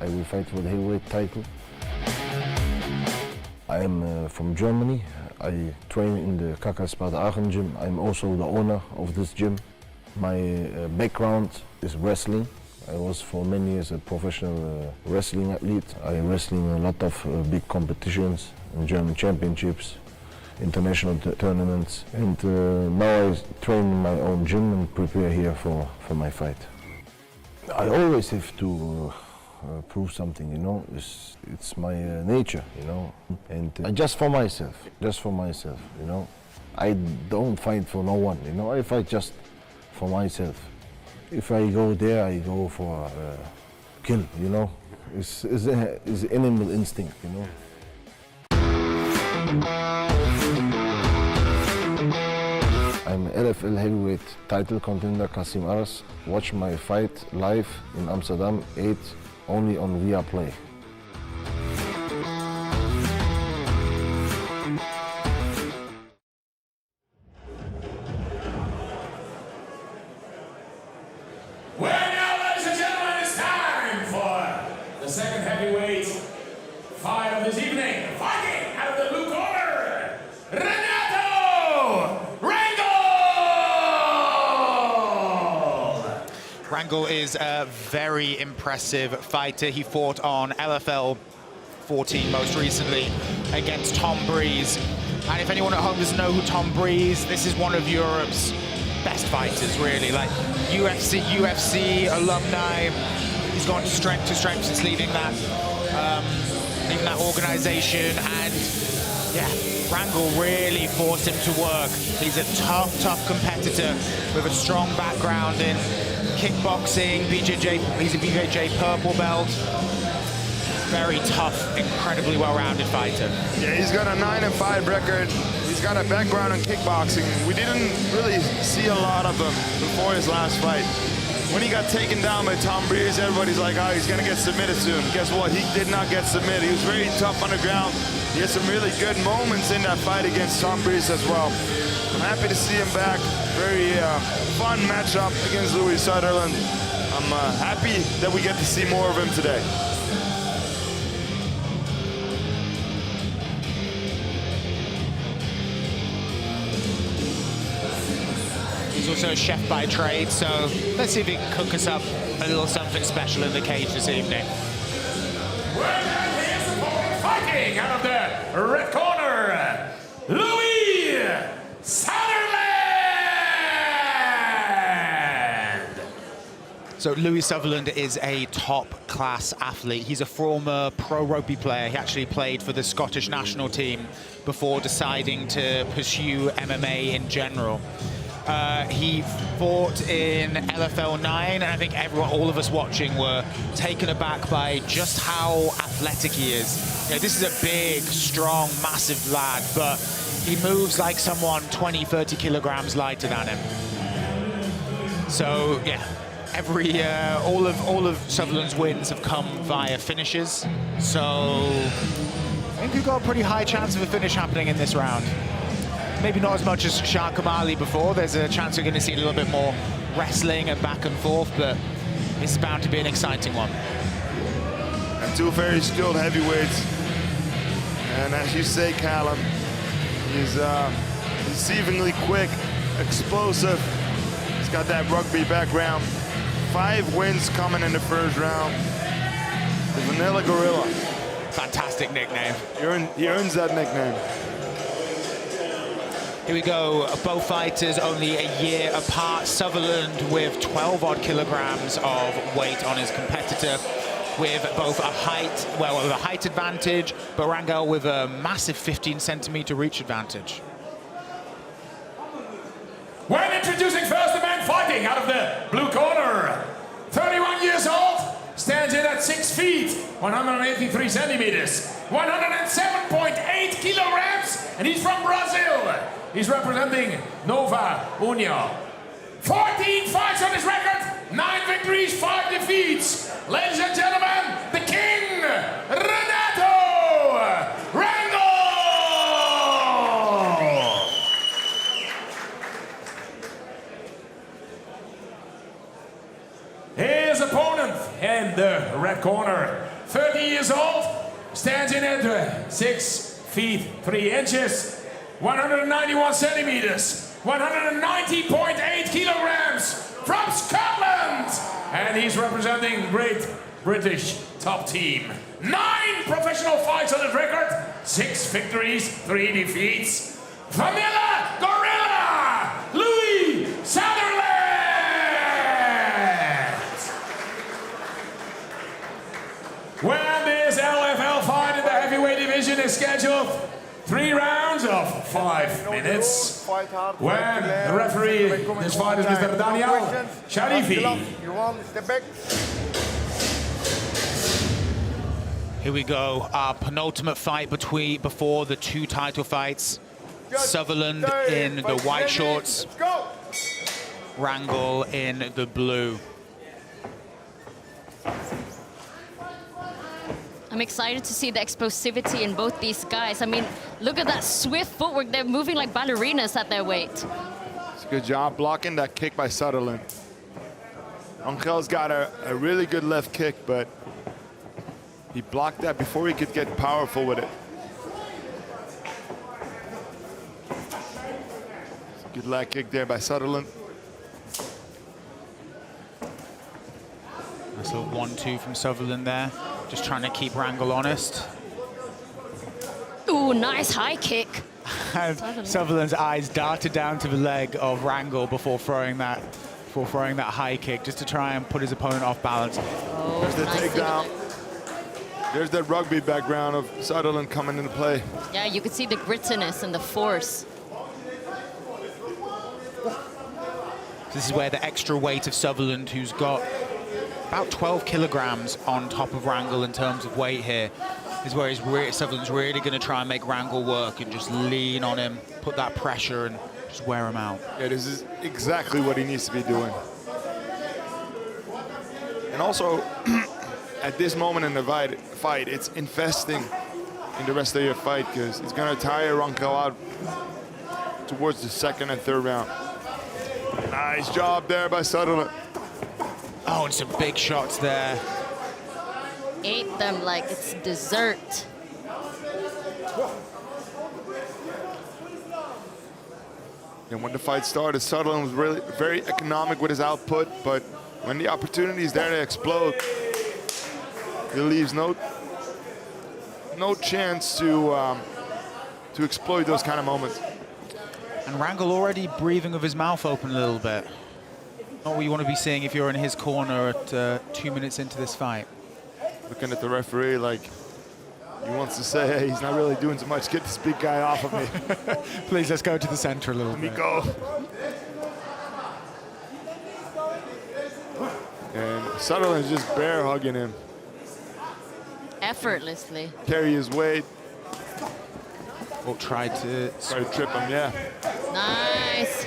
Speaker 18: I will fight for the heavyweight title. I am from Germany. I train in the Kacapor Aachen gym. I'm also the owner of this gym. My background is wrestling. I was for many years a professional wrestling athlete. I wrestled in a lot of big competitions, in German championships, international tournaments, and now I train in my own gym and prepare here for my fight. I always have to prove something, you know. It's my nature, you know, and just for myself, you know. I don't fight for no one, you know. I fight just for myself. If I go there, I go for kill, you know. It's animal instinct, you know. I'm LFL heavyweight title contender Kasim Aras. Watch my fight live in Amsterdam 8 only on Viaplay.
Speaker 5: Well, now, ladies and gentlemen, it's time for the second heavyweight fight of this evening. Fighting out of the blue corner, Renato Rangel!
Speaker 2: Rangel is a very impressive fighter. He fought on LFL 14 most recently against Tom Breeze. And if anyone at home doesn't know who Tom Breeze, this is one of Europe's best fighters, really. Like UFC alumni. He's gone strength to strength since leaving that organization. And yeah, Rangel really forced him to work. He's a tough competitor with a strong background in kickboxing. He's a BJJ purple belt. Very tough, incredibly well-rounded fighter.
Speaker 3: Yeah, he's got a 9-5 record. He's got a background in kickboxing. We didn't really see a lot of him before his last fight. When he got taken down by Tom Breeze, everybody's like, oh, he's gonna get submitted soon. Guess what? He did not get submitted. He was very tough on the ground. He had some really good moments in that fight against Tom Breeze as well. I'm happy to see him back. Very fun matchup against Louie Sutherland. I'm happy that we get to see more of him today.
Speaker 2: He's also a chef by trade, so let's see if he can cook us up a little something special in the cage this evening.
Speaker 5: Well, now here's the opponent fighting out of the red corner, Louie Sutherland!
Speaker 2: So Louie Sutherland is a top-class athlete. He's a former pro rugby player. He actually played for the Scottish national team before deciding to pursue MMA in general. He fought in LFL 9, and I think all of us watching were taken aback by just how athletic he is. You know, this is a big, strong, massive lad, but he moves like someone 20, 30 kilograms lighter than him. So, yeah, all of Sutherland's wins have come via finishes. So, I think we've got a pretty high chance of a finish happening in this round. Maybe not as much as Shah Kamali before. There's a chance we're going to see a little bit more wrestling and back and forth, but it's bound to be an exciting one.
Speaker 3: And two very skilled heavyweights. And as you say, Callum, he's deceivingly quick, explosive. He's got that rugby background. 5 wins coming in the first round. The Vanilla Gorilla.
Speaker 2: Fantastic nickname.
Speaker 3: He earns that nickname.
Speaker 2: Here we go, both fighters only a year apart. Sutherland with 12-odd kilograms of weight on his competitor, with both a height advantage, but Rangel with a massive 15-centimeter reach advantage.
Speaker 5: When introducing first the man fighting out of the blue corner, 31 years old, stands in at 6 feet, 183 centimeters, 107.8 kilograms, and he's from Brazil. He's representing Nova União. 14 fights on his record, 9 victories, 5 defeats. Ladies and gentlemen, the king, Renato Rangel! His opponent in the corner. 30 years old, stands in at 6 feet 3 inches, 191 centimeters, 190.8 kilograms from Scotland. And he's representing great British top team. 9 professional fights on his record, 6 victories, 3 defeats. Vanilla Gorilla, Louie Sutherland. When this LFL fight in the heavyweight division is scheduled, 3 rounds of 5 minutes. When the referee, this fight is Mr. Daniel Sharifi.
Speaker 2: Here we go, our penultimate fight before the 2 title fights. Sutherland in the white shorts, Rangel in the blue.
Speaker 4: I'm excited to see the explosivity in both these guys. I mean, look at that swift footwork. They're moving like ballerinas at their weight.
Speaker 3: It's a good job blocking that kick by Sutherland. Rangel's got a really good left kick, but he blocked that before he could get powerful with it. Good leg kick there by Sutherland.
Speaker 2: Nice little 1-2 from Sutherland there. Just trying to keep Rangel honest.
Speaker 4: Ooh, nice high kick.
Speaker 2: And Sutherland's eyes darted down to the leg of Rangel before throwing that high kick, just to try and put his opponent off balance.
Speaker 4: Oh,
Speaker 3: there's the
Speaker 4: nice
Speaker 3: takedown. There's that rugby background of Sutherland coming into play.
Speaker 4: Yeah, you could see the grittiness and the force.
Speaker 2: This is where the extra weight of Sutherland, who's got about 12 kilograms on top of Rangel in terms of weight here, is where Sutherland's really going to try and make Rangel work and just lean on him, put that pressure and just wear him out.
Speaker 3: Yeah, this is exactly what he needs to be doing. And also, at this moment in the fight, it's investing in the rest of your fight, because it's going to tire Rangel out towards the 2nd and 3rd round. Nice job there by Sutherland.
Speaker 2: Oh, and some big shots there.
Speaker 4: Ate them like it's dessert.
Speaker 3: And when the fight started, Sutherland was really very economic with his output, but when the opportunity is there to explode, he leaves no chance to exploit those kind of moments.
Speaker 2: And Rangel already breathing with his mouth open a little bit. Not what you want to be seeing if you're in his corner at 2 minutes into this fight.
Speaker 3: Looking at the referee like he wants to say, hey, he's not really doing so much. Get this big guy off of me.
Speaker 2: Please, let's go to the center a little bit.
Speaker 3: Let me go. And Sutherland's just bear hugging him.
Speaker 4: Effortlessly.
Speaker 3: Carry his weight.
Speaker 2: Or try to
Speaker 3: trip him, yeah.
Speaker 4: Nice.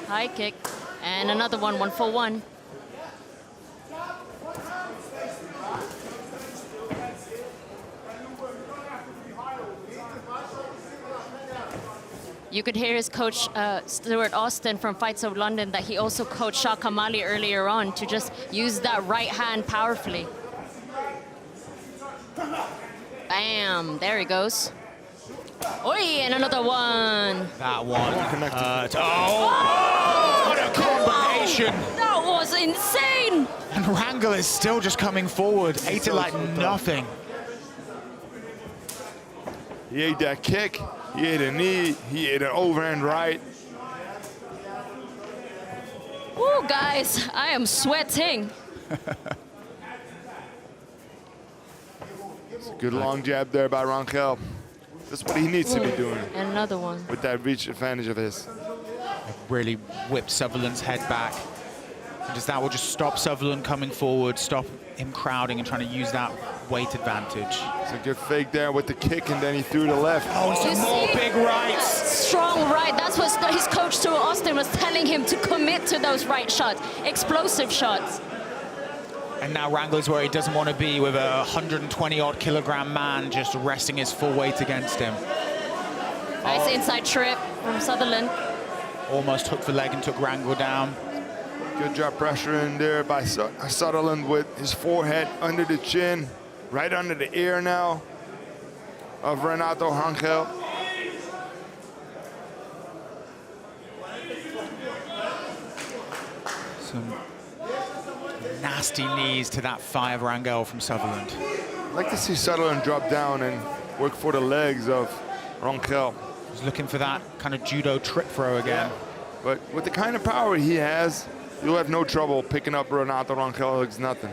Speaker 4: High kick. And another one, 1-for-1. You could hear his coach, Stuart Austin from Fights of London, that he also coached Shah Kamali earlier on to just use that right hand powerfully. Bam, there he goes. Oi, and another one.
Speaker 2: That one.
Speaker 4: Oh!
Speaker 2: What a combination.
Speaker 4: That was insane.
Speaker 2: And Rangel is still just coming forward. Ate it like nothing.
Speaker 3: He ate that kick. He ate a knee. He ate an overhand right.
Speaker 4: Woo, guys, I am sweating.
Speaker 3: It's a good long jab there by Rangel. That's what he needs to be doing.
Speaker 4: And another one.
Speaker 3: With that reach advantage of his.
Speaker 2: Really whipped Sutherland's head back. And that will just stop Sutherland coming forward, stop him crowding and trying to use that weight advantage.
Speaker 3: It's a good fake there with the kick, and then he threw the left.
Speaker 2: Oh, some more big rights.
Speaker 4: Strong right. That's what his coach, Stuart Austin, was telling him to commit to those right shots. Explosive shots.
Speaker 2: And now Rangel's where he doesn't want to be, with a 120-odd kilogram man just resting his full weight against him.
Speaker 4: Nice inside trip from Sutherland.
Speaker 2: Almost hooked the leg and took Rangel down.
Speaker 3: Good job pressuring there by Sutherland with his forehead under the chin, right under the ear now of Renato Rangel.
Speaker 2: Some nasty knees to that thigh of Rangel from Sutherland.
Speaker 3: I'd like to see Sutherland drop down and work for the legs of Rangel.
Speaker 2: He's looking for that kind of judo trip throw again.
Speaker 3: Yeah. But with the kind of power he has, you'll have no trouble picking up Renato Rangel. It's nothing.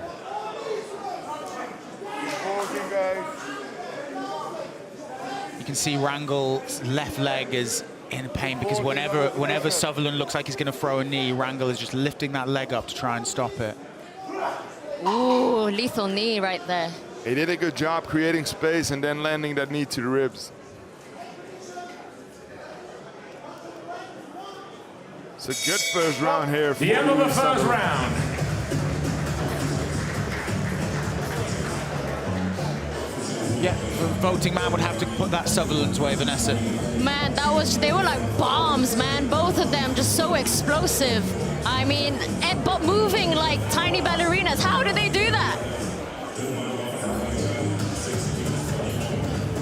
Speaker 2: You can see Rangel's left leg is in pain because whenever Sutherland looks like he's going to throw a knee, Rangel is just lifting that leg up to try and stop it.
Speaker 4: Ooh, lethal knee right there.
Speaker 3: He did a good job creating space and then landing that knee to the ribs. It's a good first round here.
Speaker 5: The end of the first round.
Speaker 2: Yeah, the voting man would have to put that Sutherland's way, Vanessa.
Speaker 4: Man, they were like bombs, man. Both of them just so explosive. I mean, but moving like tiny ballerinas. How do they do that?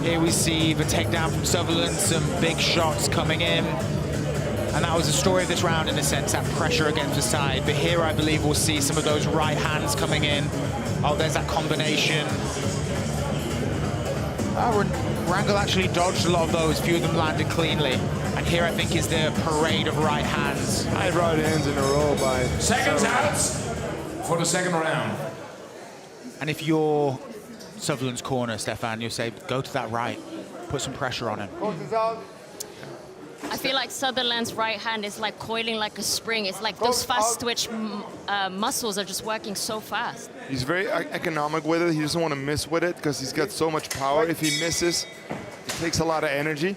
Speaker 2: Here we see the takedown from Sutherland, some big shots coming in. And that was the story of this round in a sense, that pressure against the side. But here I believe we'll see some of those right hands coming in. Oh, there's that combination. Rangel actually dodged a lot of those, few of them landed cleanly. And here I think is the parade of right hands.
Speaker 3: 5 right hands in a row by...
Speaker 5: Seconds out for the second round.
Speaker 2: And if you're Sutherland's corner, Stefan, you'll say, go to that right, put some pressure on him.
Speaker 4: I feel like Sutherland's right hand is like coiling like a spring. It's like those fast twitch muscles are just working so fast.
Speaker 3: He's very economic with it. He doesn't want to miss with it because he's got so much power. If he misses, it takes a lot of energy.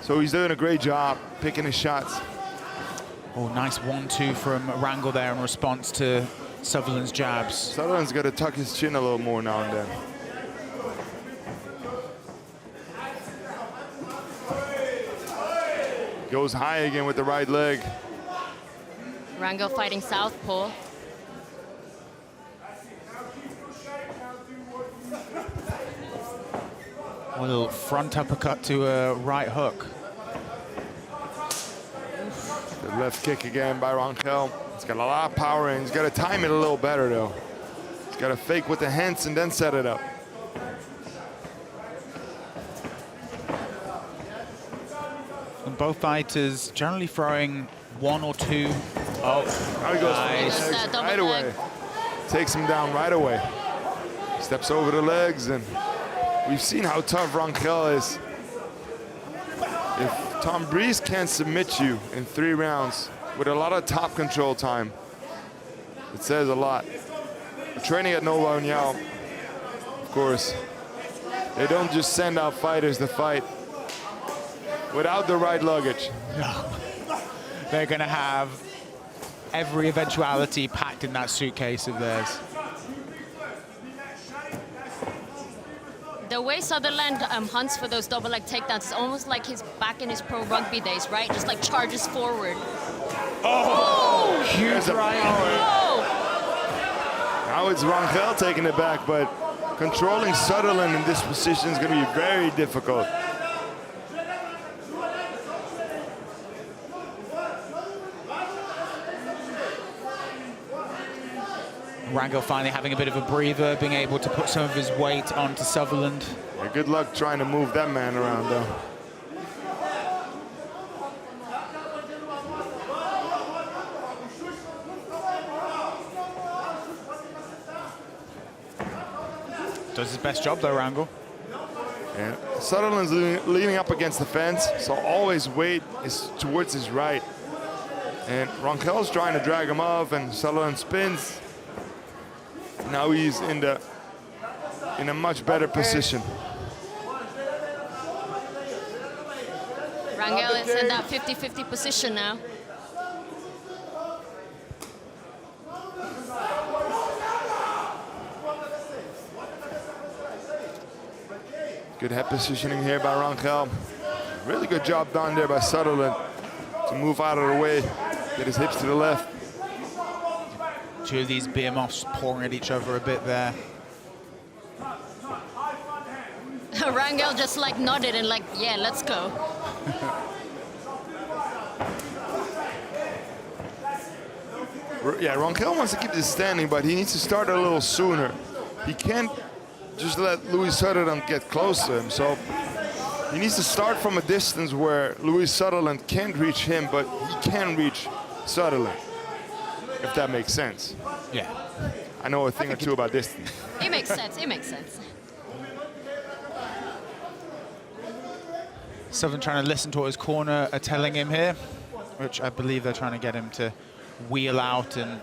Speaker 3: So he's doing a great job picking his shots.
Speaker 2: Oh, nice 1-2 from Rangel there in response to Sutherland's jabs.
Speaker 3: Sutherland's got to tuck his chin a little more now and then. Goes high again with the right leg.
Speaker 4: Rangel fighting southpaw.
Speaker 2: A little front uppercut to a right hook.
Speaker 3: The left kick again by Rangel. He's got a lot of power and he's got to time it a little better though. He's got to fake with the hands and then set it up.
Speaker 2: And both fighters generally throwing 1 or 2. Oh,
Speaker 3: now he goes
Speaker 2: nice.
Speaker 3: Right away. Takes him down right away. Steps over the legs, and we've seen how tough Rangel is. If Tom Breeze can't submit you in 3 rounds with a lot of top control time, it says a lot. We're training at Nova União, of course. They don't just send out fighters to fight without the right luggage.
Speaker 2: No. They're going to have every eventuality packed in that suitcase of theirs.
Speaker 4: The way Sutherland hunts for those double leg takedowns is almost like he's back in his pro rugby days, right? Just like charges forward.
Speaker 3: Oh!
Speaker 2: Huge right.
Speaker 3: Now it's Rangel taking it back, but controlling Sutherland in this position is going to be very difficult.
Speaker 2: Rangel finally having a bit of a breather, being able to put some of his weight onto Sutherland.
Speaker 3: Yeah, good luck trying to move that man around, though.
Speaker 2: Does his best job, though, Rangel.
Speaker 3: Yeah. Sutherland's leaning up against the fence, so always weight is towards his right. And Rangel's trying to drag him off, and Sutherland spins. Now he's in a much better position.
Speaker 4: Rangel is in that 50-50 position now.
Speaker 3: Good head positioning here by Rangel. Really good job done there by Sutherland to move out of the way, get his hips to the left.
Speaker 2: Two of these behemoths pouring at each other a bit there.
Speaker 4: Rangel just like nodded and like, yeah, let's go.
Speaker 3: Yeah, Rangel wants to keep this standing, but he needs to start a little sooner. He can't just let Louie Sutherland get close to him. So he needs to start from a distance where Louie Sutherland can't reach him, but he can reach Sutherland, if that makes sense.
Speaker 2: Yeah.
Speaker 3: I know a thing or two about distance.
Speaker 4: It makes sense, it makes sense.
Speaker 2: Sutherland trying to listen to what his corner are telling him here, which I believe they're trying to get him to wheel out and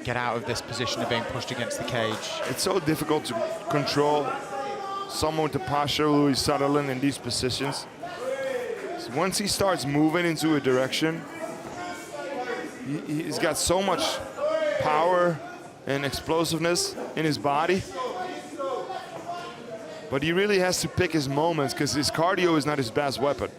Speaker 2: get out of this position of being pushed against the cage.
Speaker 3: It's so difficult to control someone with the posture of Louie Sutherland in these positions. So once he starts moving into a direction, he's got so much power and explosiveness in his body. But he really has to pick his moments because his cardio is not his best weapon.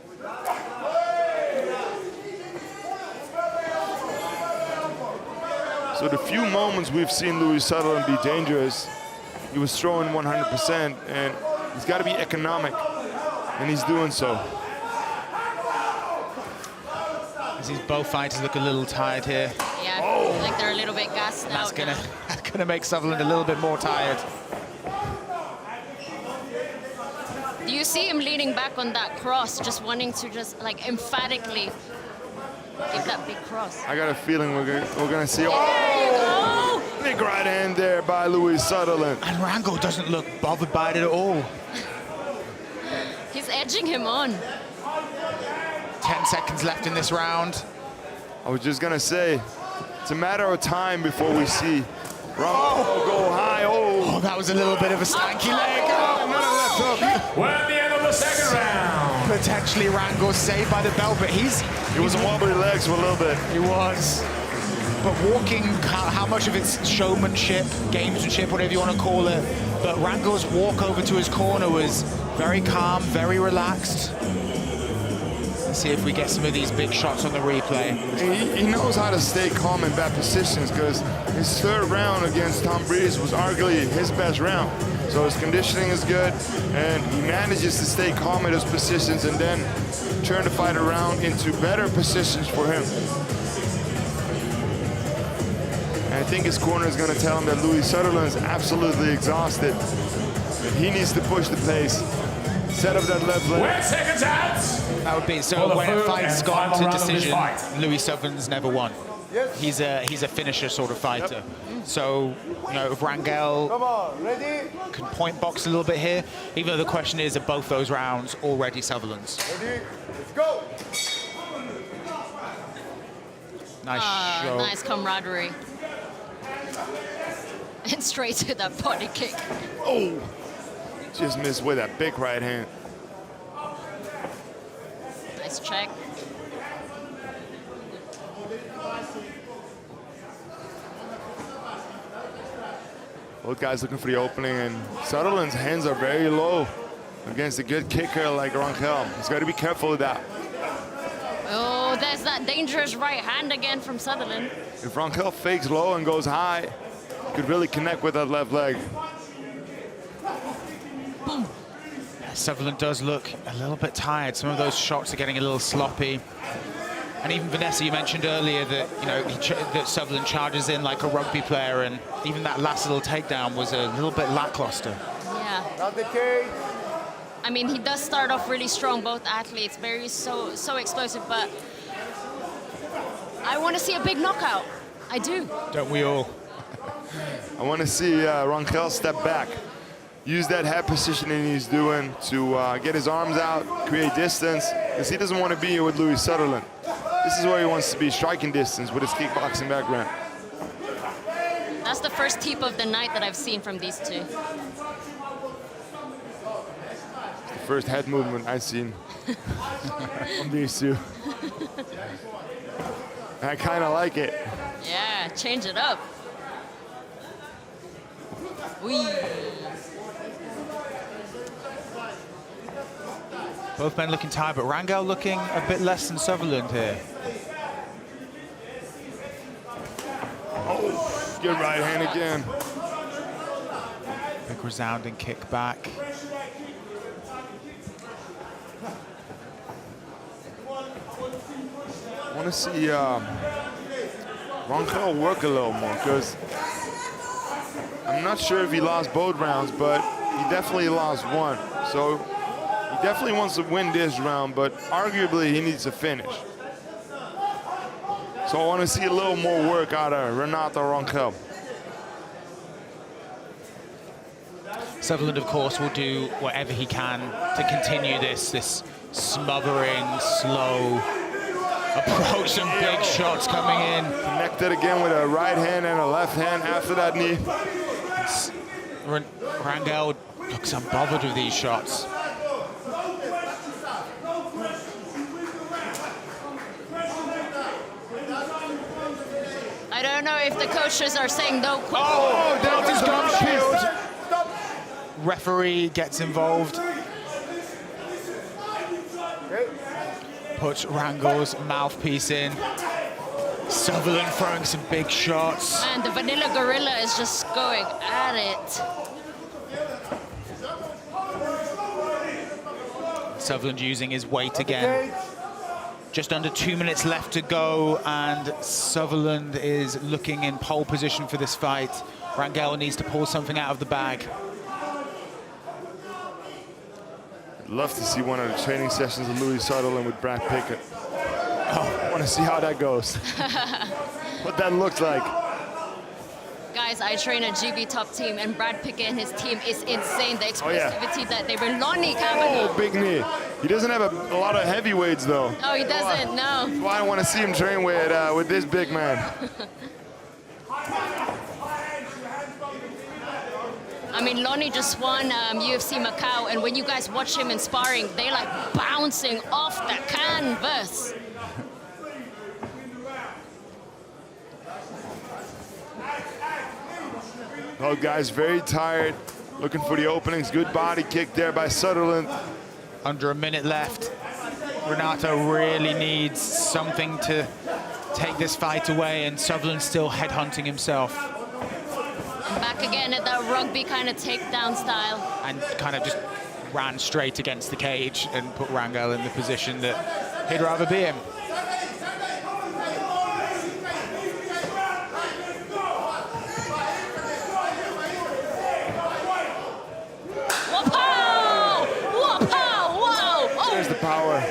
Speaker 3: So the few moments we've seen Louie Sutherland be dangerous, he was throwing 100%, and he's got to be economic, and he's doing so.
Speaker 2: As these both fighters look a little tired here.
Speaker 4: Yeah, I feel like they're a little bit gassed
Speaker 2: That's
Speaker 4: out.
Speaker 2: gonna make Sutherland a little bit more tired.
Speaker 4: Do you see him leaning back on that cross, just wanting to just like emphatically give that big cross?
Speaker 3: I got a feeling we're gonna see.
Speaker 4: There you go!
Speaker 3: Big right hand there by Louie Sutherland.
Speaker 2: And Rangel doesn't look bothered by it at all.
Speaker 4: He's edging him on.
Speaker 2: 10 seconds left in this round.
Speaker 3: I was just gonna say, it's a matter of time before we see Rangel go high.
Speaker 2: Oh, that was a little bit of a stanky leg.
Speaker 5: We're at the end of the second round.
Speaker 2: Potentially Rangel saved by the bell, but he
Speaker 3: was wobbly legs for a little bit.
Speaker 2: He was. But walking, how much of it's showmanship, gamesmanship, whatever you want to call it, but Rangel's walk over to his corner was very calm, very relaxed. Let's see if we get some of these big shots on the replay.
Speaker 3: He knows how to stay calm in bad positions because his third round against Tom Breeze was arguably his best round. So his conditioning is good, and he manages to stay calm in those positions and then turn the fight around into better positions for him. And I think his corner is going to tell him that Louie Sutherland is absolutely exhausted. And he needs to push the pace. Set up that left leg.
Speaker 5: 10 seconds out.
Speaker 2: That would be so. When a fight's gone to decision, Louie Sutherland's never won. He's a finisher sort of fighter. Yep. So, you know, if Rangel can point box a little bit here, even though the question is, are both those rounds already Sutherland's?
Speaker 6: Ready? Let's go.
Speaker 2: Nice show.
Speaker 4: Nice camaraderie. And straight to that body kick.
Speaker 3: Oh! Just missed with that big right hand.
Speaker 4: Nice check.
Speaker 3: Both guys looking for the opening, and Sutherland's hands are very low against a good kicker like Rangel. He's got to be careful with that.
Speaker 4: Oh, there's that dangerous right hand again from Sutherland.
Speaker 3: If Rangel fakes low and goes high, he could really connect with that left leg.
Speaker 4: Boom.
Speaker 2: Sutherland does look a little bit tired. Some of those shots are getting a little sloppy. And even Vanessa, you mentioned earlier that, you know, that Sutherland charges in like a rugby player, and even that last little takedown was a little bit lackluster.
Speaker 4: Yeah.
Speaker 6: Not the cage.
Speaker 4: I mean, he does start off really strong, both athletes, so explosive, but I want to see a big knockout. I do.
Speaker 2: Don't we all?
Speaker 3: I want to see Rangel step back. Use that head positioning he's doing to get his arms out, create distance, because he doesn't want to be here with Louie Sutherland. This is where he wants to be, striking distance with his kickboxing background.
Speaker 4: That's the first tip of the night that I've seen from these two.
Speaker 3: It's the first head movement I've seen from these two. I kind of like it.
Speaker 4: Yeah, change it up. Whee.
Speaker 2: Both men looking tired, but Rangel looking a bit less than Sutherland here.
Speaker 3: Oh. Good right hand again.
Speaker 2: Big resounding kick back.
Speaker 3: I want to see Rangel work a little more, because I'm not sure if he lost both rounds, but he definitely lost one. So he definitely wants to win this round, but arguably he needs to finish. So I want to see a little more work out of Renato Rangel.
Speaker 2: Sutherland, of course, will do whatever he can to continue this smothering, slow approach. Some big shots coming in.
Speaker 3: Connected again with a right hand and a left hand after that knee.
Speaker 2: Rangel looks unbothered with these shots.
Speaker 4: I don't know if the coaches are saying no.
Speaker 2: Oh, down his gum shield. Referee gets involved. Puts Rangel's mouthpiece in. Sutherland throwing some big shots.
Speaker 4: And the Vanilla Gorilla is just going at it.
Speaker 2: Sutherland using his weight again. Just under 2 minutes left to go, and Sutherland is looking in pole position for this fight. Rangel needs to pull something out of the bag.
Speaker 3: I'd love to see one of the training sessions of Louie Sutherland with Brad Pickett. Oh, I want to see how that goes. What that looks like.
Speaker 4: Guys, I train a GB top team, and Brad Pickett and his team is insane. The explosivity that they bring. Lonnie Kavanaugh.
Speaker 3: Oh, big knee. He doesn't have a lot of heavyweights, though.
Speaker 4: Oh, he doesn't, no.
Speaker 3: That's why I want to see him train with this big man.
Speaker 4: I mean, Lonnie just won UFC Macau, and when you guys watch him in sparring, they like bouncing off the canvas.
Speaker 3: Both guys very tired, looking for the openings. Good body kick there by Sutherland.
Speaker 2: Under a minute left. Renato really needs something to take this fight away, and Sutherland still headhunting himself.
Speaker 4: And back again at that rugby kind of takedown style.
Speaker 2: And kind of just ran straight against the cage and put Rangel in the position that he'd rather be in.
Speaker 3: Power.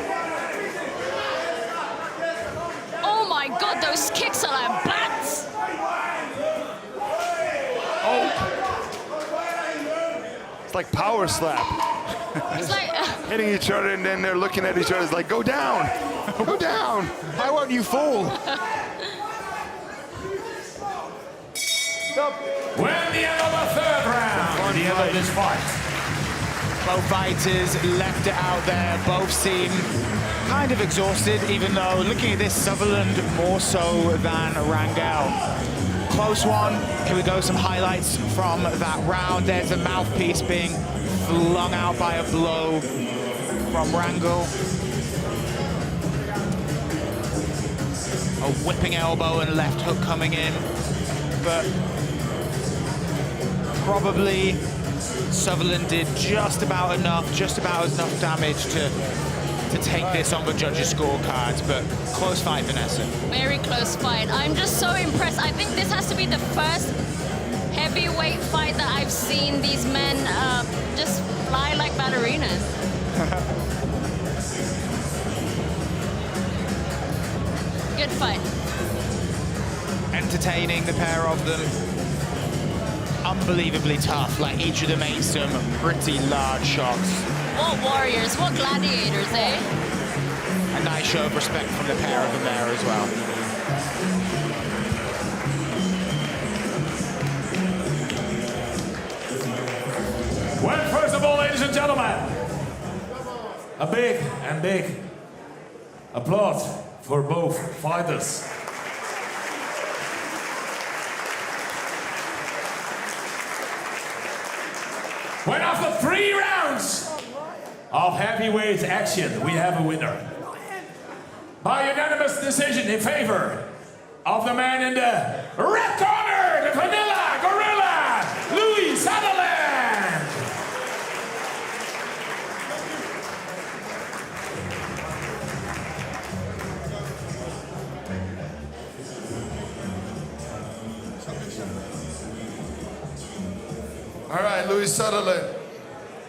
Speaker 4: Oh my God, those kicks are like bats.
Speaker 3: Oh. It's like power slap.
Speaker 4: It's like
Speaker 3: hitting each other, and then they're looking at each other. It's like, go down, go down.
Speaker 2: Why won't you fall?
Speaker 5: We're at the end of the third round. The end of this fight.
Speaker 2: Both fighters left it out there. Both seem kind of exhausted, even though, looking at this, Sutherland more so than Rangel. Close one. Here we go, some highlights from that round. There's a mouthpiece being flung out by a blow from Rangel. A whipping elbow and left hook coming in. But probably Sutherland did just about enough damage to take this on the judges' scorecards, but close fight, Vanessa.
Speaker 4: Very close fight. I'm just so impressed. I think this has to be the first heavyweight fight that I've seen these men just fly like ballerinas. Good fight.
Speaker 2: Entertaining, the pair of them. Unbelievably tough, like each of them ate some pretty large shots.
Speaker 4: What warriors, what gladiators, eh?
Speaker 2: A nice show of respect from the pair of them there as well.
Speaker 5: Well, first of all, ladies and gentlemen, a big applause for both fighters. When after 3 rounds of heavyweight action, we have a winner. By unanimous decision in favor of the man in the red corner, the Vanilla Gorilla, Louie Sutherland.
Speaker 3: All right, Louie Sutherland.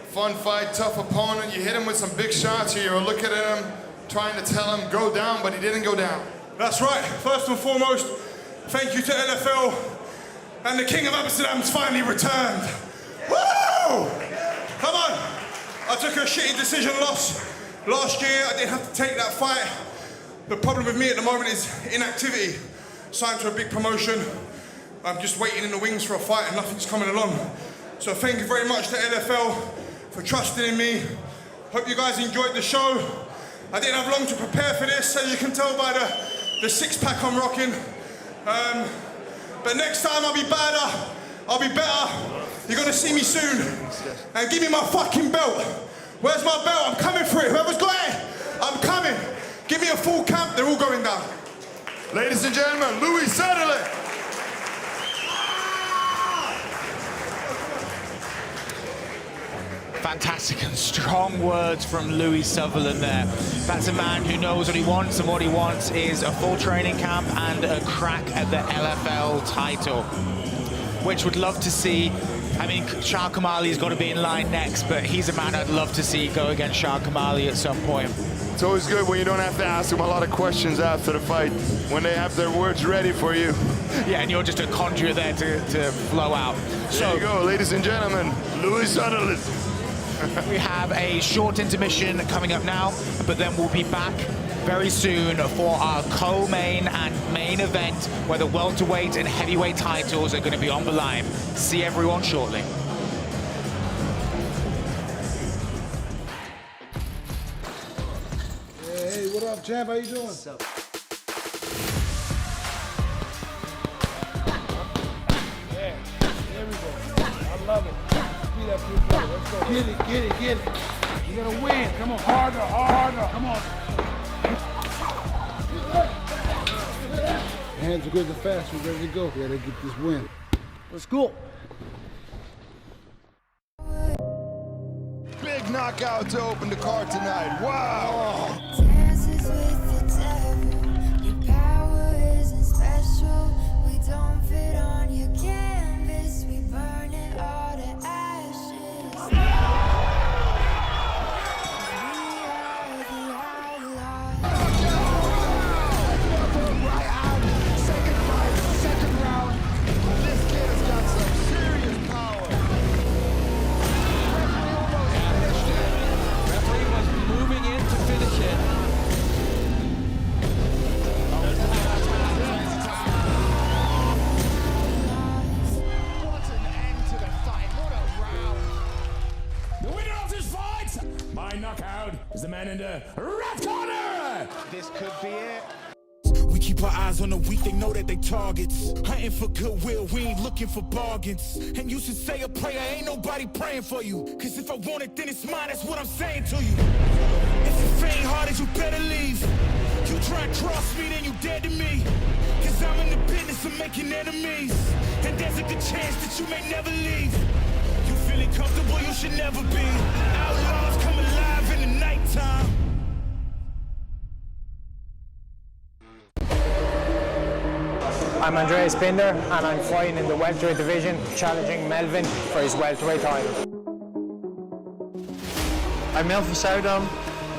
Speaker 3: Fun fight, tough opponent. You hit him with some big shots here. You were looking at him, trying to tell him go down, but he didn't go down.
Speaker 19: That's right. First and foremost, thank you to LFL, and the King of Amsterdam's finally returned. Woo! Come on. I took a shitty decision loss last year. I didn't have to take that fight. The problem with me at the moment is inactivity. Signed to a big promotion. I'm just waiting in the wings for a fight and nothing's coming along. So thank you very much to LFL for trusting in me. Hope you guys enjoyed the show. I didn't have long to prepare for this, as you can tell by the six-pack I'm rocking. But next time I'll be badder, I'll be better. You're gonna see me soon. And give me my fucking belt. Where's my belt? I'm coming for it. Whoever's got it, I'm coming. Give me a full camp, they're all going down.
Speaker 3: Ladies and gentlemen, Louie Sutherland.
Speaker 2: Fantastic and strong words from Louie Sutherland there. That's a man who knows what he wants, and what he wants is a full training camp and a crack at the LFL title, which would love to see. I mean, Shah Kamali's got to be in line next, but he's a man I'd love to see go against Shah Kamali at some point.
Speaker 3: It's always good when you don't have to ask them a lot of questions after the fight, when they have their words ready for you.
Speaker 2: Yeah, and you're just a conduit there to flow out.
Speaker 3: There you go, ladies and gentlemen, Louie Sutherland.
Speaker 2: We have a short intermission coming up now, but then we'll be back very soon for our co-main and main event, where the welterweight and heavyweight titles are going to be on the line. See everyone shortly.
Speaker 11: Hey, what up, champ? How you doing? What's up? Yeah, there we go. I love it. Beat up your brother. Let's go. Get it, get it, get it. You gotta win. Come on, harder, harder. Come on. Hands are good and fast. We're ready to go. We gotta get this win. Let's go.
Speaker 3: Big knockout to open the card tonight. Wow.
Speaker 13: Dances with the devil. Your power isn't special. We don't fit on your canvas. We burn it all to ashes. We are the outlaws.
Speaker 14: Right out, second fight, second round. This kid has got some serious power. Referee almost finished it.
Speaker 20: Referee was moving in to finish it.
Speaker 14: What an end to the fight. What a round.
Speaker 5: The winner of this fight, by knockout, is the man in the red corner.
Speaker 2: This could be it.
Speaker 14: We keep our eyes on the weak, they know that they targets. Hunting for goodwill, we ain't looking for bargains. And you should say a prayer, ain't nobody praying for you. Cause if I want it, then it's mine, that's what I'm saying to you. If you faint hearted, you better leave. You try and cross me, then you dead to me. Cause I'm in the business of making enemies. And there's a good chance that you may never leave. You feeling comfortable, you should never be. Outlaws come alive in the nighttime.
Speaker 21: I'm Andreeas Binder, and I'm fighting in the welterweight division, challenging Melvin for his welterweight title.
Speaker 17: I'm Melvin van Suijdam,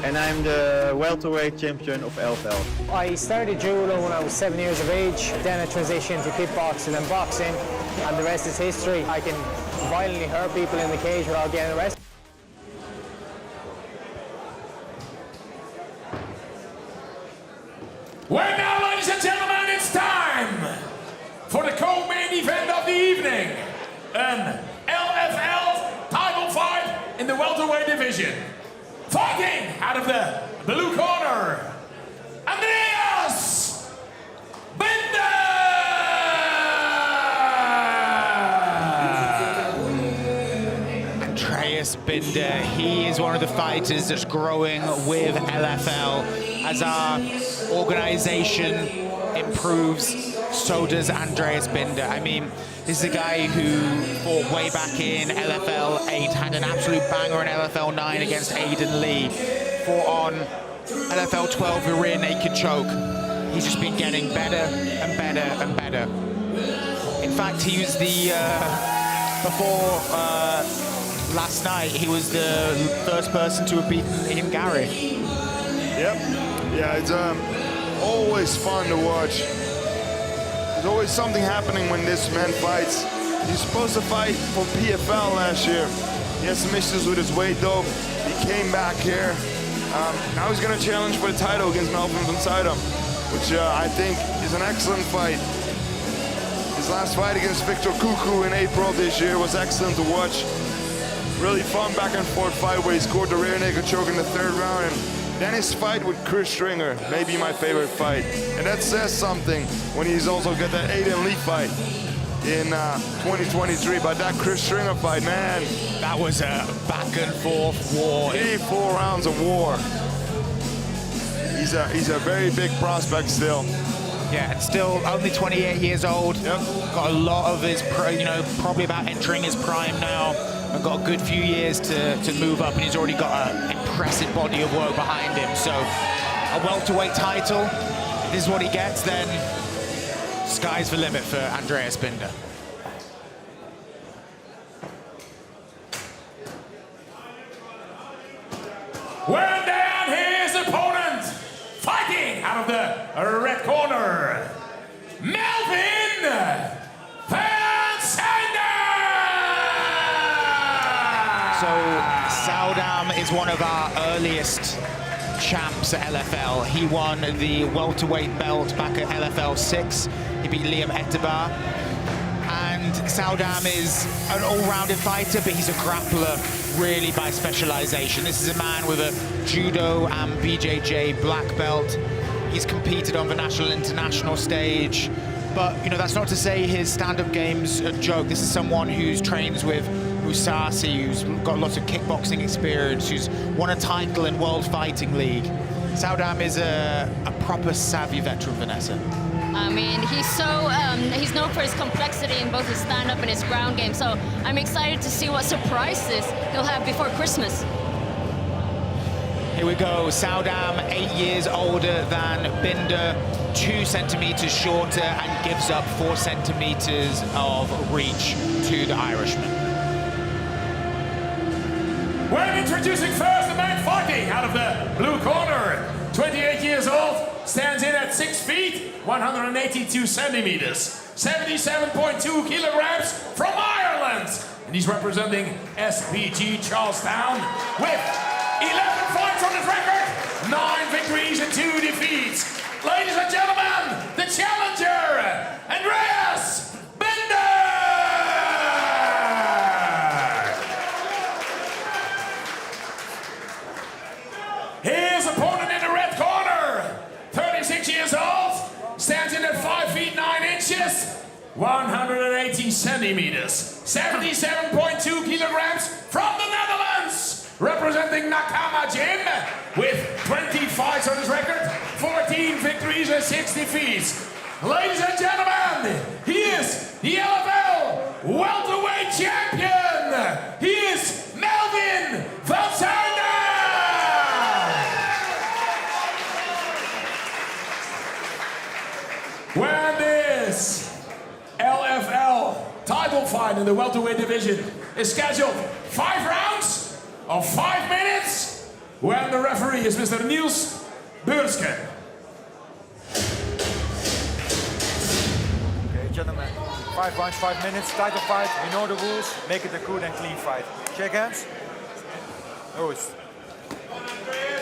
Speaker 17: and I'm the welterweight champion of LFL.
Speaker 21: I started judo when I was 7 years of age, then I transitioned to kickboxing and boxing, and the rest is history. I can violently hurt people in the cage without getting arrested.
Speaker 5: Well, now, ladies and gentlemen, it's time for the co-main event of the evening. An LFL title fight in the welterweight division. Fighting out of the blue corner, Andreeas Binder!
Speaker 2: Andreeas Binder, he is one of the fighters that's growing with LFL as our organization improves improves, so does Andreeas Binder. I mean, this is a guy who fought way back in LFL 8, had an absolute banger in LFL 9 against Aiden Lee, fought on LFL 12 a rear naked choke. He's just been getting better and better and better. In fact, he was the, before last night, he was the first person to have beaten him, Gary.
Speaker 3: Yep. Yeah, it's always fun to watch. There's always something happening when this man fights. He's supposed to fight for PFL last year. He had some issues with his weight though. He came back here. Now he's gonna challenge for the title against Melvin van Suijdam, which I think is an excellent fight. His last fight against Victor Cuckoo in April this year was excellent to watch. Really fun back and forth fight where he scored the rear naked choke in the 3rd round. And then his fight with Chris Stringer, maybe my favorite fight. And that says something when he's also got that Aiden Lee fight in 2023. But that Chris Stringer fight, man.
Speaker 2: That was a back and forth war.
Speaker 3: 84 rounds of war. He's a very big prospect still.
Speaker 2: Yeah, and still only 28 years old.
Speaker 3: Yep.
Speaker 2: Got a lot of his, probably about entering his prime now. And got a good few years to move up, and he's already got an impressive body of work behind him. So a welterweight title, if this is what he gets, then sky's the limit for Andreeas Binder.
Speaker 5: Well down, his opponent, fighting out of the red corner, Melvin van Suijdam!
Speaker 2: So Suijdam is one of our earliest champs at LFL. He won the welterweight belt back at LFL 6. He beat Liam Etterbar. And Suijdam is an all-rounded fighter, but he's a grappler really by specialization. This is a man with a judo and BJJ black belt. He's competed on the national international stage. But, you know, that's not to say his stand-up game's a joke. This is someone who's trains with Musasi, who's got lots of kickboxing experience, who's won a title in World Fighting League. Suijdam is a proper savvy veteran, Vanessa.
Speaker 4: I mean, he's known for his complexity in both his stand-up and his ground game, so I'm excited to see what surprises he'll have before Christmas.
Speaker 2: Here we go, Suijdam, 8 years older than Binder, 2 centimeters shorter, and gives up 4 centimeters of reach to the Irishman.
Speaker 5: We're introducing first the man fighting out of the blue corner. 28 years old, stands in at 6 feet, 182 centimeters, 77.2 kilograms from Ireland. And he's representing SPG Charlestown with 11 fights on his record, 9 victories and 2 defeats. Ladies and gentlemen, the challenger, Andreeas Binder! His opponent in the red corner, 36 years old, stands in at 5 feet 9 inches, 180 centimeters, 77.2 kilograms from the Netherlands, representing Nakama Gym with 20 fights on his record, 14 victories and 6 defeats. Ladies and gentlemen, he is the LFL welterweight champion. He is Melvin van Suijdam. When this LFL title fight in the welterweight division is scheduled 5 rounds of 5 minutes, when the referee is Mr. Niels Bursken.
Speaker 6: Okay, gentlemen, 5 rounds, 5 minutes, title fight, you know the rules, make it a good and clean fight. Shake hands. Rooij.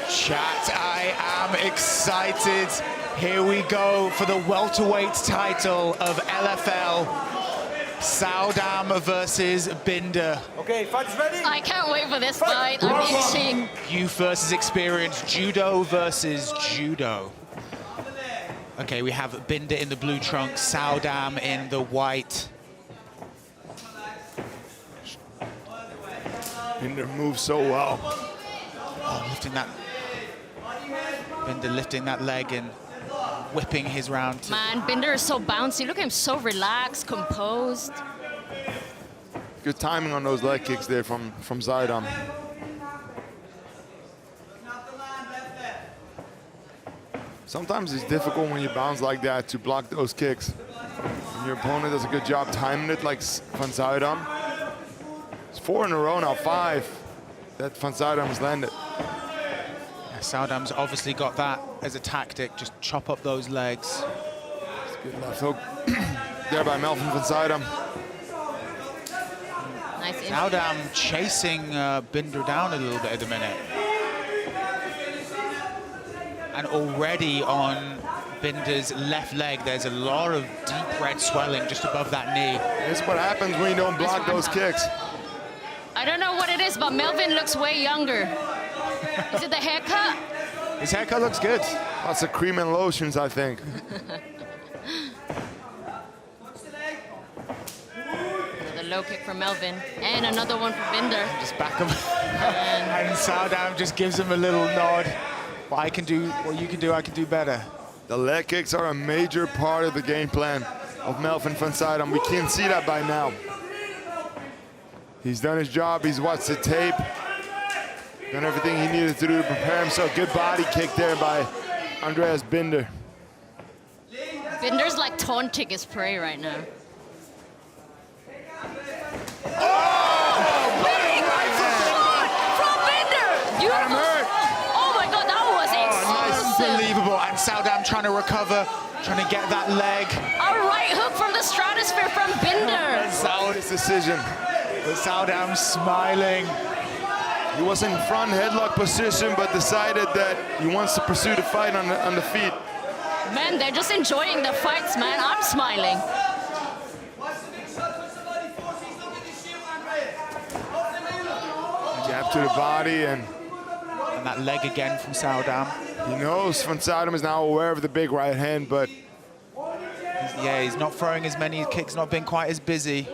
Speaker 2: Chat, I am excited. Here we go for the welterweight title of LFL. Suijdam versus Binder.
Speaker 6: Okay, fight is ready.
Speaker 4: I can't wait for this fight. I'm itching.
Speaker 2: Youth versus experience, judo versus judo. Okay, we have Binder in the blue trunks, Suijdam in the white.
Speaker 3: Binder moves so well.
Speaker 2: Oh, lifting that. Binder lifting that leg and whipping his round.
Speaker 4: Man, Binder is so bouncy. Look at him, so relaxed, composed.
Speaker 3: Good timing on those leg kicks there from Suijdam. Sometimes it's difficult when you bounce like that to block those kicks. And your opponent does a good job timing it, like Van Suijdam. It's 4 in a row now, 5 that Van Suijdam has landed.
Speaker 2: Yeah, Suijdam's obviously got that as a tactic, just chop up those legs.
Speaker 3: It's good left hook there by Melvin van Suijdam.
Speaker 4: Nice.
Speaker 2: Suijdam chasing Binder down a little bit at the minute. And already on Binder's left leg, there's a lot of deep red swelling just above that knee.
Speaker 3: This is what happens when you don't block those kicks.
Speaker 4: I don't know what it is, but Melvin looks way younger. Is it the haircut?
Speaker 2: His haircut looks good.
Speaker 3: Lots of cream and lotions, I think.
Speaker 4: Another low kick from Melvin, and another one for Binder.
Speaker 2: Just back him. And Suijdam just gives him a little nod. What you can do, I can do better.
Speaker 3: The leg kicks are a major part of the game plan of Melvin van Suijdam. We can see that by now. He's done his job, he's watched the tape, done everything he needed to do to prepare himself. Good body kick there by Andreeas Binder.
Speaker 4: Binder's like taunting his prey right now.
Speaker 2: Oh!
Speaker 4: Big shot from Binder! Beautiful. Oh my God, that was explosive.
Speaker 2: Unbelievable. And Suijdam trying to recover, trying to get that leg.
Speaker 4: A right hook from the stratosphere from Binder.
Speaker 3: Solid decision.
Speaker 2: But Suijdam smiling.
Speaker 3: He was in front headlock position, but decided that he wants to pursue the fight on the feet.
Speaker 4: Man, they're just enjoying the fights, man. I'm smiling.
Speaker 3: Jab to the body and
Speaker 2: that leg again from Suijdam.
Speaker 3: He knows Van Suijdam is now aware of the big right hand, but
Speaker 2: he's not throwing as many kicks, not being quite as busy.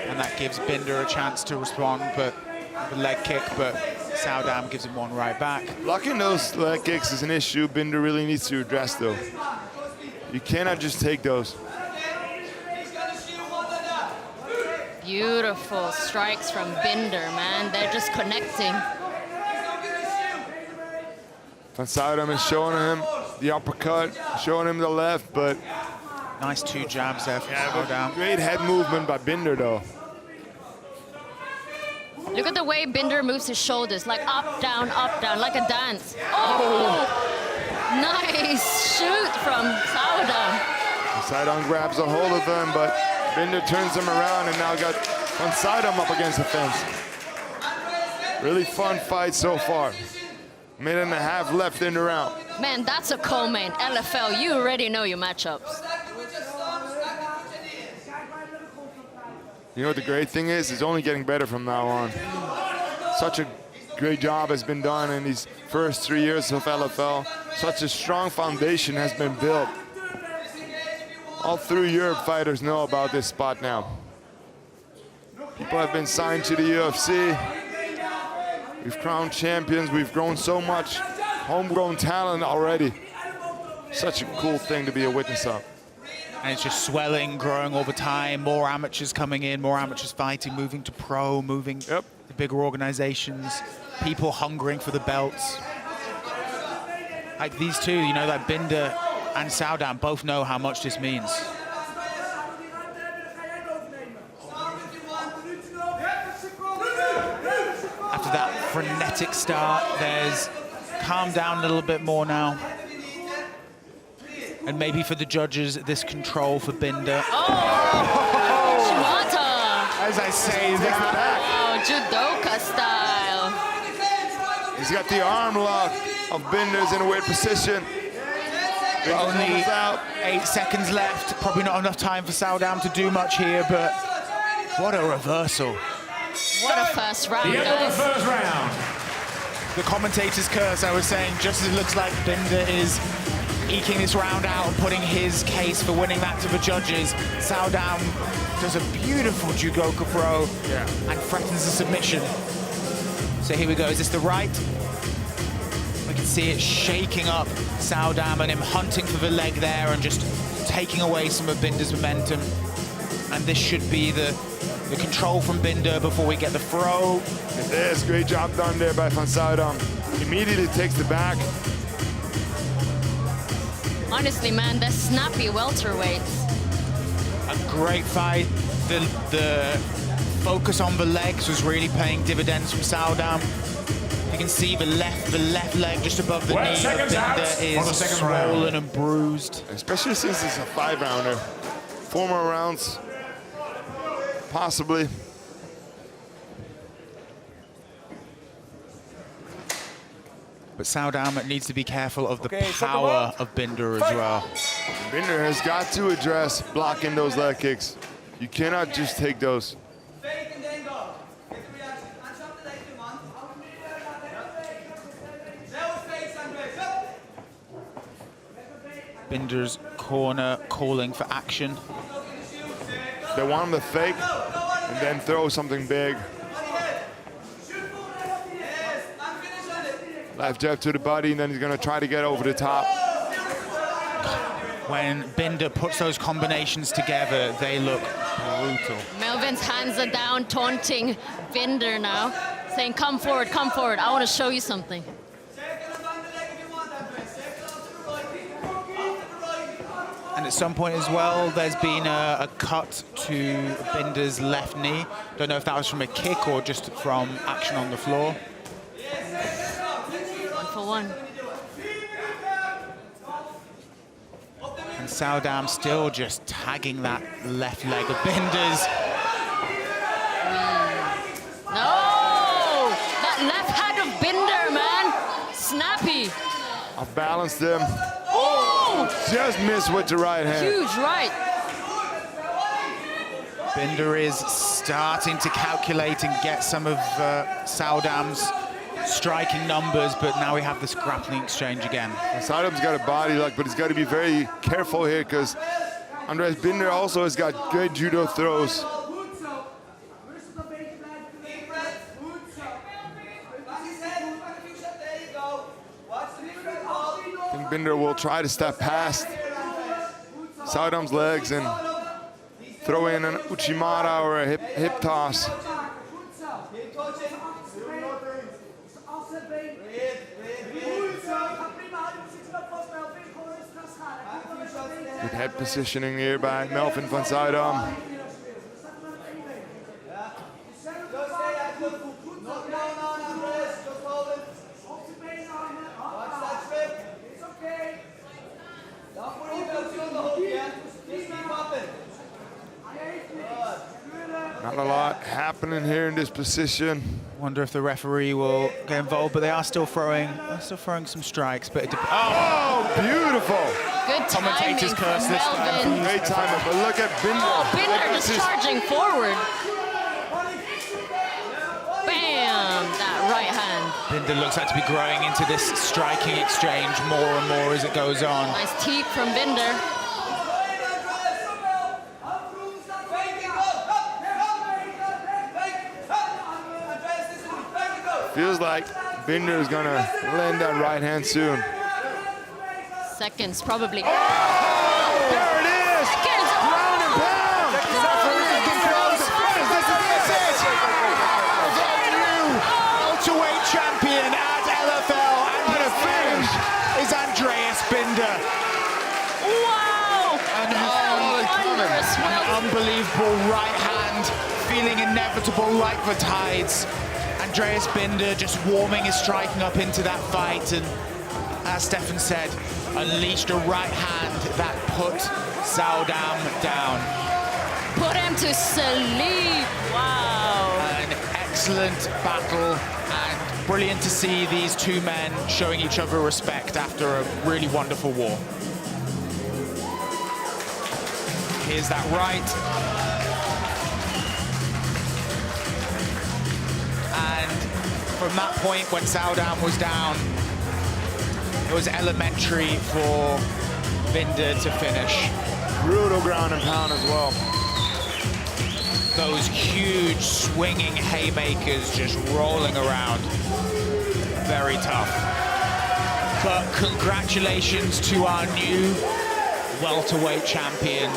Speaker 2: And that gives Binder a chance to respond, but the leg kick, but Suijdam gives him one right back.
Speaker 3: Blocking those leg kicks is an issue Binder really needs to address, though. You cannot just take those.
Speaker 4: Beautiful strikes from Binder, man. They're just connecting.
Speaker 3: Van Suijdam is showing him the uppercut, showing him the left, but...
Speaker 2: Nice 2 jabs there from Suijdam.
Speaker 3: Great head movement by Binder, though.
Speaker 4: Look at the way Binder moves his shoulders, like up, down, like a dance. Oh! Nice shoot from Suijdam.
Speaker 3: Suijdam grabs a hold of him, but Binder turns him around and now got Van Suijdam up against the fence. Really fun fight so far. Minute and a half left in the round.
Speaker 4: Man, that's a co-main. LFL, you already know your matchups.
Speaker 3: You know what the great thing is? It's only getting better from now on. Such a great job has been done in these first 3 years of LFL. Such a strong foundation has been built. All through Europe, fighters know about this spot now. People have been signed to the UFC. We've crowned champions. We've grown so much homegrown talent already. Such a cool thing to be a witness of.
Speaker 2: And it's just swelling, growing all the time. More amateurs coming in, more amateurs fighting, moving to pro, moving to bigger organizations. People hungering for the belts. Like these two, you know, that Binder and Suijdam both know how much this means. After that frenetic start, there's calmed down a little bit more now. And maybe for the judges, this control for Binder. As I say that.
Speaker 4: Oh, judoka style.
Speaker 3: He's got the arm lock of Binder's in a weird position.
Speaker 2: Only 8 seconds left. Probably not enough time for Suijdam to do much here, but what a reversal.
Speaker 4: What a first round, guys.
Speaker 5: The first round.
Speaker 2: The commentator's curse, I was saying, just as it looks like Binder is eking this round out and putting his case for winning that to the judges, Suijdam does a beautiful judoka throw and threatens a submission. So here we go. Is this the right? You can see it shaking up Suijdam and him hunting for the leg there and just taking away some of Binder's momentum. And this should be the control from Binder before we get the throw.
Speaker 3: Yes, great job done there by Van Suijdam. Immediately takes the back.
Speaker 4: Honestly, man, they're snappy welterweights.
Speaker 2: A great fight. The focus on the legs was really paying dividends from Suijdam. You can see the left leg just above the knee of Binder is swollen and bruised.
Speaker 3: Especially since it's a 5-rounder. 4 more rounds, possibly.
Speaker 2: But Suijdam needs to be careful of the power of Binder as well.
Speaker 3: Binder has got to address blocking those leg kicks. You cannot just take those.
Speaker 2: Binder's corner calling for action.
Speaker 3: They want him to fake and then throw something big. Left jab to the body, and then he's gonna try to get over the top.
Speaker 2: When Binder puts those combinations together, they look brutal.
Speaker 4: Melvin's hands are down, taunting Binder now, saying, come forward, I want to show you something.
Speaker 2: And at some point as well, there's been a cut to Binder's left knee. Don't know if that was from a kick or just from action on the floor.
Speaker 4: 1-for-1.
Speaker 2: And Suijdam still just tagging that left leg of Binder's.
Speaker 4: No! That left hand of Binder, man! Snappy.
Speaker 3: I've balanced him.
Speaker 4: Oh!
Speaker 3: Just missed with the right hand.
Speaker 4: Huge right.
Speaker 2: Binder is starting to calculate and get some of Suijdam's striking numbers, but now we have this grappling exchange again.
Speaker 3: Suijdam's got a body lock, but he's got to be very careful here because Andreeas Binder also has got good judo throws. I think Binder will try to step past Suijdam's legs and throw in an Uchimata or a hip toss. Good head positioning here by Melvin van Suijdam. Not a lot happening here in this position.
Speaker 2: Wonder if the referee will get involved, but they are still throwing some strikes. But
Speaker 3: oh, beautiful!
Speaker 4: Good timing.
Speaker 2: Commentators curse this time.
Speaker 3: Great timing, but look at Binder.
Speaker 4: Oh, Binder just charging forward. Bam! That right hand.
Speaker 2: Binder looks like to be growing into this striking exchange more and more as it goes on.
Speaker 4: Nice teep from Binder.
Speaker 3: Feels like Binder is gonna land that right hand soon.
Speaker 4: Seconds, probably.
Speaker 3: Oh! There it is!
Speaker 4: Seconds!
Speaker 3: Ground and pound!
Speaker 2: The new welterweight champion at LFL, and the finish is Andreeas Binder.
Speaker 4: Wow!
Speaker 2: An unbelievable right hand, feeling inevitable like the tides. Andreeas Binder just warming his striking up into that fight, and as Stefan said, unleashed a right hand that put Suijdam down.
Speaker 4: Put him to sleep. Wow.
Speaker 2: An excellent battle, and brilliant to see these two men showing each other respect after a really wonderful war. Here's that right. And from that point, when Suijdam was down, it was elementary for Binder to finish.
Speaker 3: Brutal ground and pound as well.
Speaker 2: Those huge swinging haymakers just rolling around. Very tough. But congratulations to our new welterweight champion,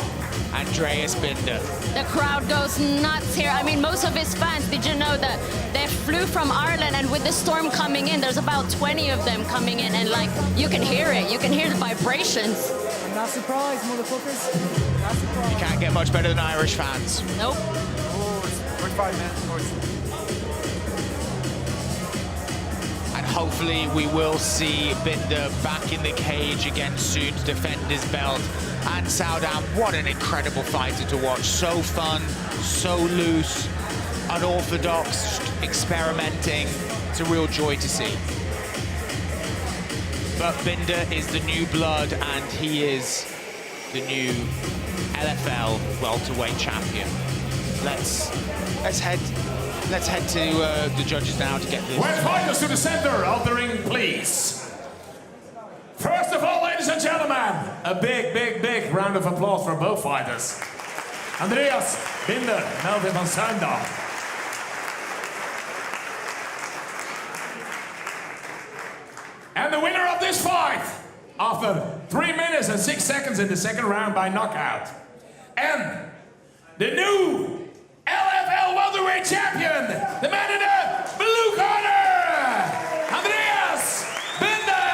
Speaker 2: Andreeas Binder.
Speaker 4: The crowd goes nuts here. I mean, most of his fans, did you know that they flew from Ireland, and with the storm coming in, there's about 20 of them coming in, and like, you can hear it. You can hear the vibrations.
Speaker 21: I'm not surprised, motherfuckers. Not surprised.
Speaker 2: You can't get much better than Irish fans.
Speaker 4: Nope.
Speaker 6: Oh, it's 45 minutes.
Speaker 2: And hopefully we will see Binder back in the cage again soon to defend his belt. And Suijdam, what an incredible fighter to watch. So fun, so loose, unorthodox, experimenting. It's a real joy to see. But Binder is the new blood, and he is the new LFL welterweight champion. Let's head to the judges now to get this.
Speaker 5: When fighters to the center of the ring, please. First of all, ladies and gentlemen, a big round of applause for both fighters. Andreeas Binder, Melvin van Suijdam. And the winner of this fight, after 3 minutes and 6 seconds in the second round by knockout. And the new LFL welterweight champion, the man in the blue corner, Andreeas Binder.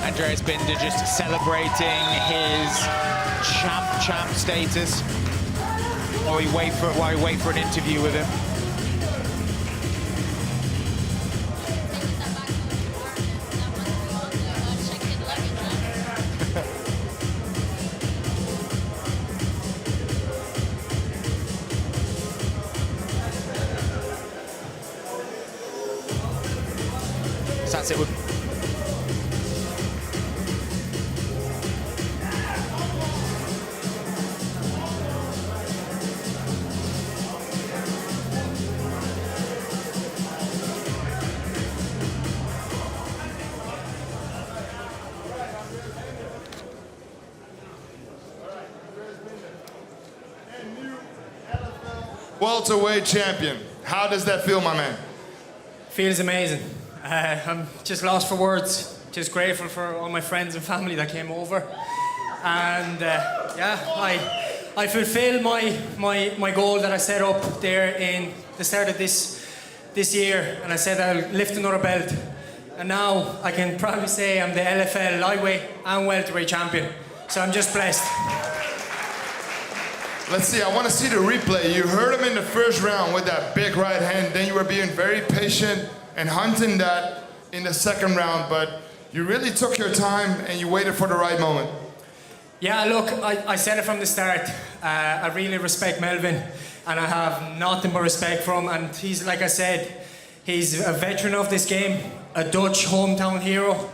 Speaker 2: Andreeas Binder just celebrating his champ status while we wait for an interview with him. So that's it.
Speaker 3: Welterweight champion. How does that feel, my man?
Speaker 21: Feels amazing. I'm just lost for words. Just grateful for all my friends and family that came over. And yeah, I fulfilled my goal that I set up there in the start of this year. And I said I'll lift another belt. And now I can proudly say I'm the LFL lightweight and welterweight champion. So I'm just blessed.
Speaker 3: Let's see, I want to see the replay. You heard him in the first round with that big right hand. Then you were being very patient and hunting that in the second round. But you really took your time and you waited for the right moment.
Speaker 21: Yeah, look, I said it from the start. I really respect Melvin, and I have nothing but respect for him. And he's, like I said, he's a veteran of this game, a Dutch hometown hero.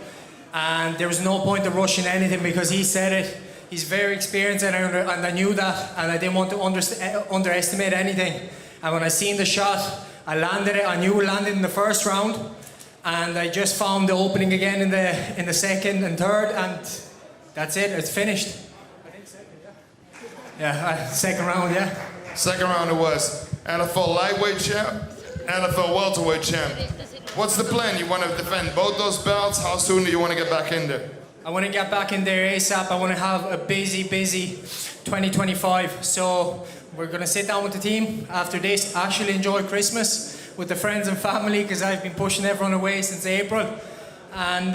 Speaker 21: And there was no point of rushing anything because he said it. He's very experienced, and I knew that, and I didn't want to underestimate anything. And when I seen the shot, I landed it. I knew it landed in the first round, and I just found the opening again in the second and third, and that's it. It's finished. Yeah, second round, yeah.
Speaker 3: Second round it was. LFL lightweight champ, LFL welterweight champ. What's the plan? You want to defend both those belts? How soon do you want to get back in there?
Speaker 21: I want to get back in there ASAP. I want to have a busy 2025. So we're going to sit down with the team after this, actually enjoy Christmas with the friends and family, because I've been pushing everyone away since April. And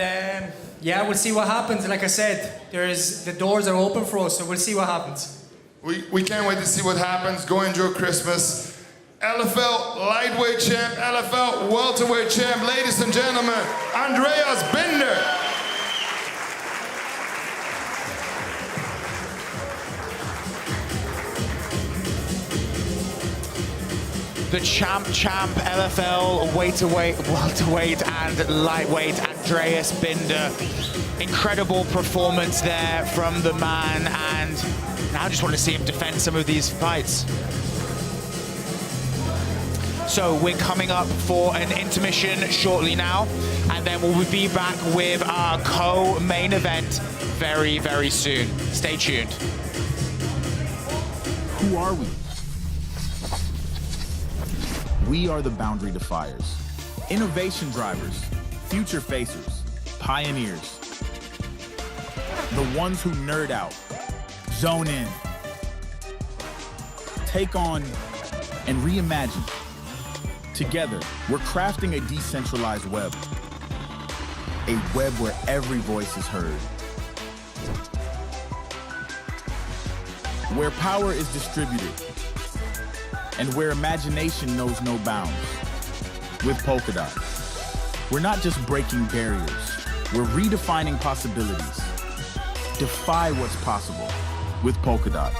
Speaker 21: yeah, we'll see what happens. Like I said, the doors are open for us, so we'll see what happens.
Speaker 3: We can't wait to see what happens. Go enjoy Christmas. LFL lightweight champ, LFL welterweight champ, ladies and gentlemen, Andreeas Binder.
Speaker 2: the champ, LFL welterweight and lightweight, Andreeas Binder. Incredible performance there from the man, and now I just want to see him defend some of these fights. So we're coming up for an intermission shortly now, and then we'll be back with our co-main event very, very soon. Stay tuned.
Speaker 16: Who are we? We are the boundary defiers, innovation drivers, future facers, pioneers. The ones who nerd out, zone in, take on, and reimagine. Together, we're crafting a decentralized web. A web where every voice is heard. Where power is distributed. And where imagination knows no bounds. With Polkadot, we're not just breaking barriers, we're redefining possibilities. Defy what's possible with Polkadot.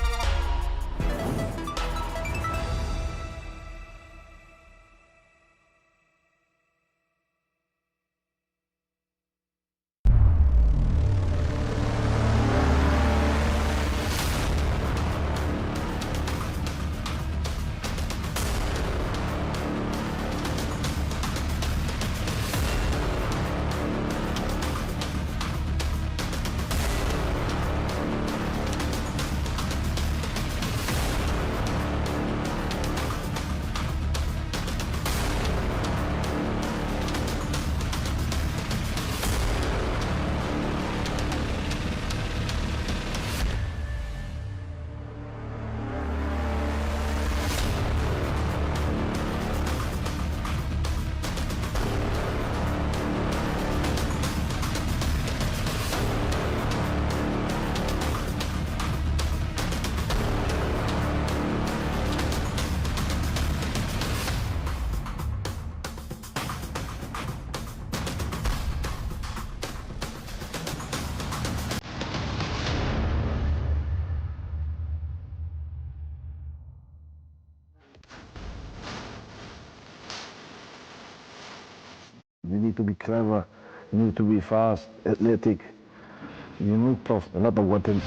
Speaker 18: You need to be clever, you need to be fast, athletic, you need tough, a lot of weapons.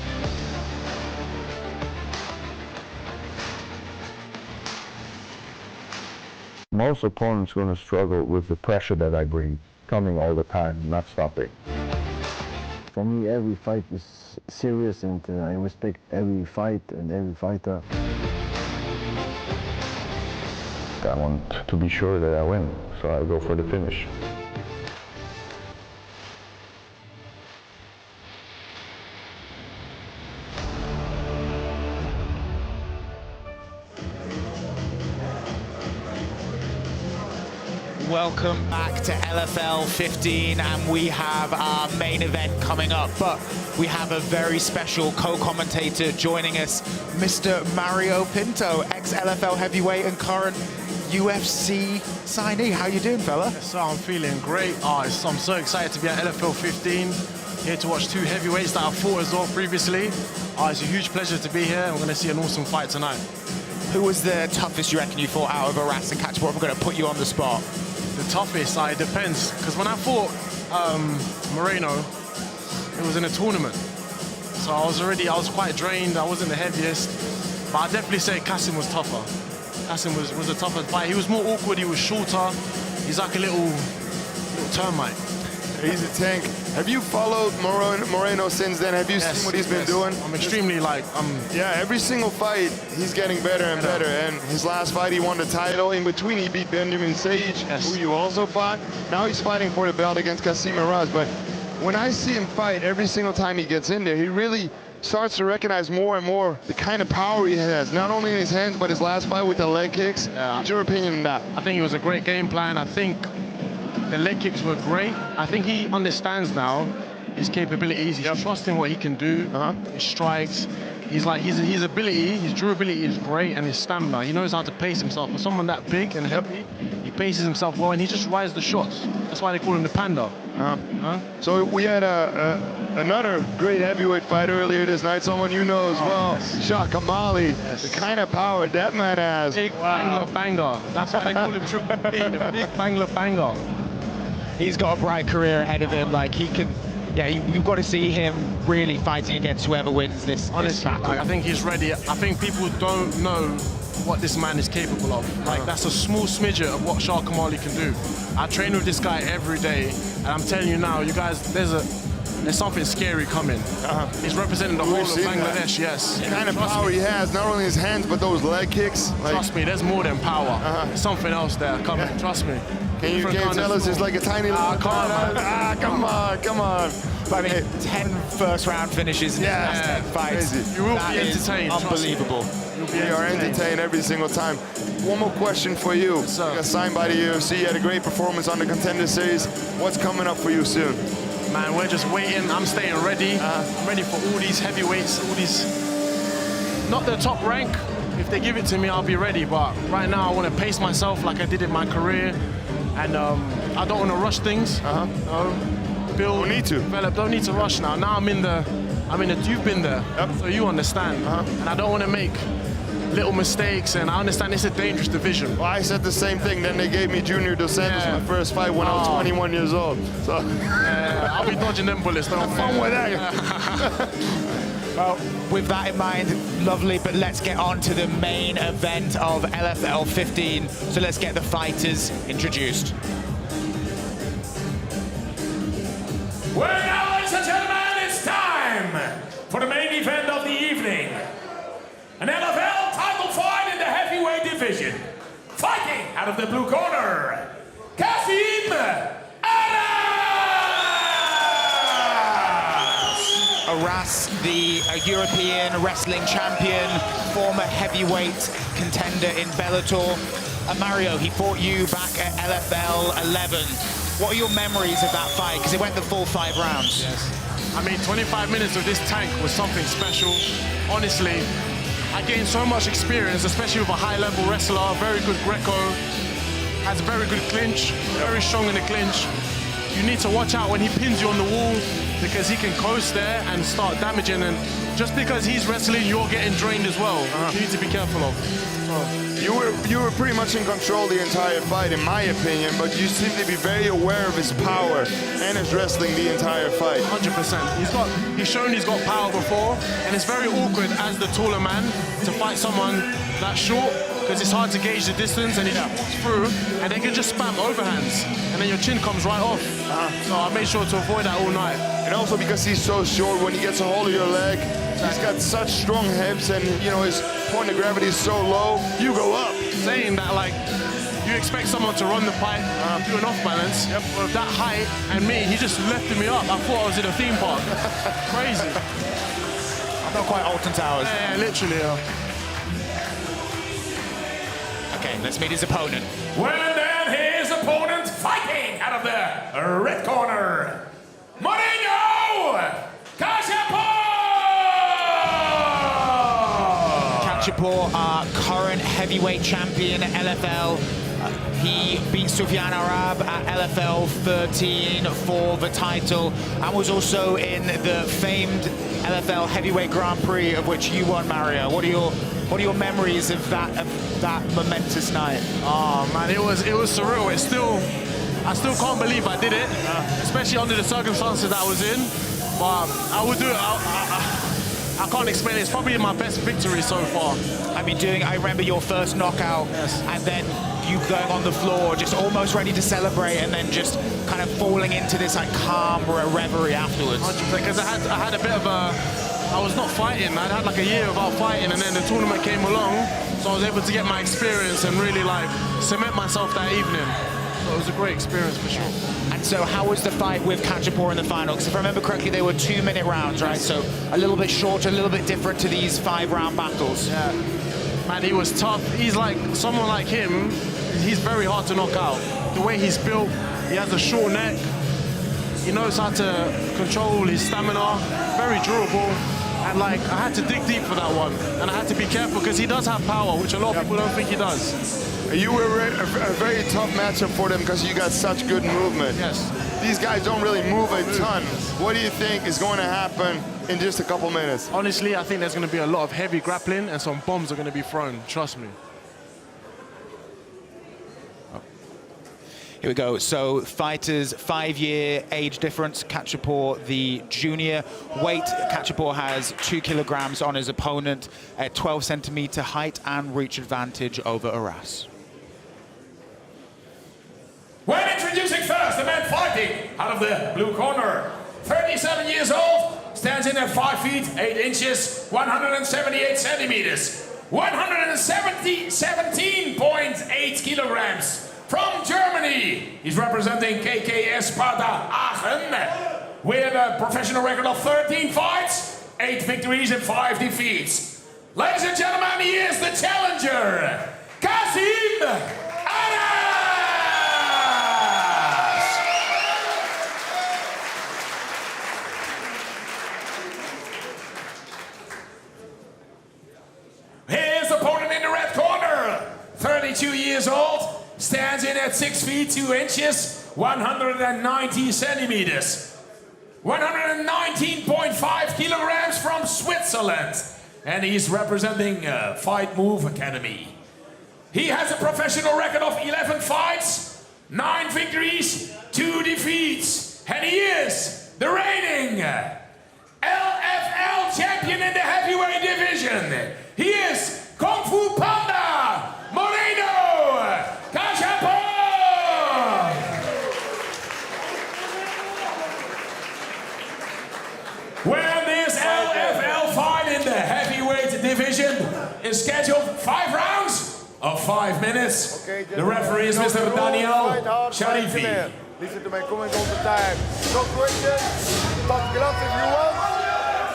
Speaker 18: Most opponents are going to struggle with the pressure that I bring, coming all the time, not stopping. For me, every fight is serious, and I respect every fight and every fighter. I want to be sure that I win, so I'll go for the finish.
Speaker 2: Welcome back to LFL 15, and we have our main event coming up, but we have a very special co-commentator joining us, Mr. Mario Pinto, ex-LFL heavyweight and current UFC signee. How you doing, fella?
Speaker 8: So I'm feeling great. I'm so excited to be at LFL 15, here to watch two heavyweights that I've fought as well previously. It's a huge pleasure to be here, and we're going to see an awesome fight tonight.
Speaker 2: Who was the toughest you reckon you fought out of Aras and Kacapor? I'm going to put you on the spot.
Speaker 8: The toughest, it depends, because when I fought Moreno, it was in a tournament. So I was quite drained, I wasn't the heaviest, but I'd definitely say Kasim was tougher. Kasim was a tougher fight. He was more awkward, he was shorter, he's like a little termite.
Speaker 3: He's a tank. Have you followed Moreno since then? Have you seen what he's been doing?
Speaker 8: I'm extremely
Speaker 3: yeah, every single fight, he's getting better and better. And his last fight, he won the title. In between, he beat Benjamin Sage, who you also fought. Now he's fighting for the belt against Kasim Aras. But when I see him fight, every single time he gets in there, he really starts to recognize more and more the kind of power he has, not only in his hands, but his last fight with the leg kicks. What's your opinion on that?
Speaker 8: I think it was a great game plan. I think the leg kicks were great. I think he understands now his capabilities. He's trusting what he can do. His strikes. His ability, his durability is great, and his stamina. He knows how to pace himself. For someone that big and heavy, he paces himself well, and he just rides the shots. That's why they call him the panda.
Speaker 3: So we had another great heavyweight fight earlier this night, someone you know as well, Shah Kamali. The kind of power that man has.
Speaker 8: Big Bangla Banger. That's why they call him Triple B, the Big Bangla Banger.
Speaker 2: He's got a bright career ahead of him. Like, he can, yeah, you've got to see him really fighting against whoever wins this battle.
Speaker 8: I think he's ready. I think people don't know what this man is capable of. Like, that's a small smidget of what Shah Kamali can do. I train with this guy every day, and I'm telling you now, you guys, there's something scary coming. He's representing the whole of Bangladesh, yes.
Speaker 3: The kind of power he has, not only his hands, but those leg kicks. Like,
Speaker 8: trust me, there's more than power. There's something else there coming, trust me.
Speaker 3: Can you tell us it's like a tiny little...
Speaker 8: I can't, man.
Speaker 3: Come on.
Speaker 2: But I mean, 10 first-round finishes in the last 10 fights.
Speaker 3: Crazy.
Speaker 8: You will be entertained.
Speaker 2: Unbelievable.
Speaker 3: We are entertained every single time. One more question for you. You got signed by the UFC. You had a great performance on the Contender Series. What's coming up for you soon?
Speaker 8: Man, we're just waiting. I'm staying ready. I'm ready for all these heavyweights, all these... Not the top rank. If they give it to me, I'll be ready. But right now, I want to pace myself like I did in my career. And I don't want to rush things. Build,
Speaker 3: don't need to.
Speaker 8: Develop, don't need to rush now. Now I'm in the, you've been there, so you understand. And I don't want to make little mistakes, and I understand it's a dangerous division.
Speaker 3: Well, I said the same thing. Then they gave me Junior Dos Santos my first fight when I was 21 years old. So
Speaker 8: I'll be dodging them bullets. Have
Speaker 3: fun with that.
Speaker 2: Well, with that in mind, lovely, but let's get on to the main event of LFL 15. So let's get the fighters introduced.
Speaker 5: Well, now, ladies and gentlemen, it's time for the main event of the evening. An LFL title fight in the heavyweight division. Fighting out of the blue corner, Kasim,
Speaker 2: Aras, the European wrestling champion, former heavyweight contender in Bellator. Mario, he fought you back at LFL 11. What are your memories of that fight? Because it went the full 5 rounds.
Speaker 8: Yes. I mean, 25 minutes of this tank was something special. Honestly, I gained so much experience, especially with a high-level wrestler, very good Greco, has a very good clinch, very strong in the clinch. You need to watch out when he pins you on the wall, because he can coast there and start damaging, and just because he's wrestling, you're getting drained as well. You need to be careful of.
Speaker 3: You were pretty much in control the entire fight, in my opinion, but you seem to be very aware of his power and his wrestling the entire fight.
Speaker 8: 100%. He's shown he's got power before, and it's very awkward as the taller man to fight someone that short, because it's hard to gauge the distance, and he just walks through, and they can just spam overhands, and then your chin comes right off. So I made sure to avoid that all night.
Speaker 3: And also because he's so short, when he gets a hold of your leg, he's got such strong hips, and his point of gravity is so low, you go up.
Speaker 8: Saying that, like, you expect someone to run the fight, do an off balance, with that height, and me, he just lifted me up. I thought I was in a theme park. Crazy.
Speaker 2: I'm not quite Alton Towers.
Speaker 8: Yeah, literally.
Speaker 2: Okay, let's meet his opponent.
Speaker 5: Well, and then his opponent fighting out of the red corner, Moreno, Kacapor!
Speaker 2: Kacapor, our current heavyweight champion at LFL. He beat Sufyan Arab at LFL 13 for the title, and was also in the famed LFL Heavyweight Grand Prix, of which you won, Mario. What are your memories of that momentous night?
Speaker 8: Oh man, it was surreal. I still can't believe I did it, especially under the circumstances that I was in. But I would do it. I can't explain it. It's probably my best victory so far.
Speaker 2: I remember your first knockout, and then you going on the floor, just almost ready to celebrate, and then just kind of falling into this like calm reverie afterwards.
Speaker 8: 100%, because I had a bit of a, I was not fighting. I'd had like a year without fighting, and then the tournament came along, so I was able to get my experience and really like cement myself that evening. So it was a great experience for sure.
Speaker 2: And so how was the fight with Kacapor in the final? Because if I remember correctly, they were 2-minute rounds, right? So a little bit shorter, a little bit different to these 5-round battles.
Speaker 8: Yeah. Man, he was tough. He's like, someone like him, he's very hard to knock out. The way he's built, he has a short neck. He knows how to control his stamina, very durable. And like, I had to dig deep for that one. And I had to be careful because he does have power, which a lot of people don't think he does.
Speaker 3: You were a very tough matchup for them because you got such good movement.
Speaker 8: Yes.
Speaker 3: These guys don't really move a ton. What do you think is going to happen in just a couple minutes?
Speaker 8: Honestly, I think there's going to be a lot of heavy grappling and some bombs are going to be thrown, trust me.
Speaker 2: Here we go. So fighters, 5-year age difference. Kacapor, the junior weight. Kacapor has 2 kilograms on his opponent, a 12-centimeter height and reach advantage over Aras.
Speaker 5: When introducing first the man fighting out of the blue corner, 37 years old, stands in at 5 feet 8 inches, 178 centimeters, 117.8 kilograms. From Germany, he's representing KKS Sparta Aachen with a professional record of 13 fights, 8 victories and 5 defeats. Ladies and gentlemen, he is the challenger, Kasim Aras! His opponent in the red corner, 32 years old, stands in at 6 feet 2 inches, 190 centimeters, 119.5 kilograms from Switzerland, and he's representing Fight Move Academy. He has a professional record of 11 fights, 9 victories, 2 defeats, and he is the reigning LFL champion in the heavyweight division. He is Kung Fu Panda Moreno Kacapor! When this LFL fight in the heavyweight division is scheduled 5 rounds of 5 minutes.
Speaker 9: Okay,
Speaker 5: the referee is Mr. Daniel Sharifi.
Speaker 9: Listen to my comment all the time. No questions. Touch gloves if you want.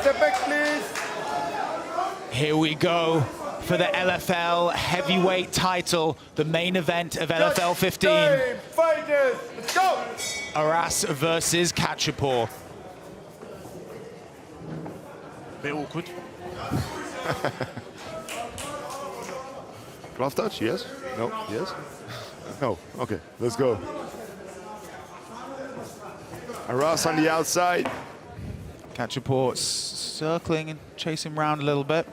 Speaker 9: Step back, please.
Speaker 2: Here we go for the LFL heavyweight title, the main event of LFL 15.
Speaker 9: Fighters, let's go!
Speaker 2: Aras versus Kacapor.
Speaker 8: Bit awkward.
Speaker 3: Glove touch, yes? No, yes? No, okay, let's go. Aras on the outside.
Speaker 2: Kacapor circling and chasing around a little bit.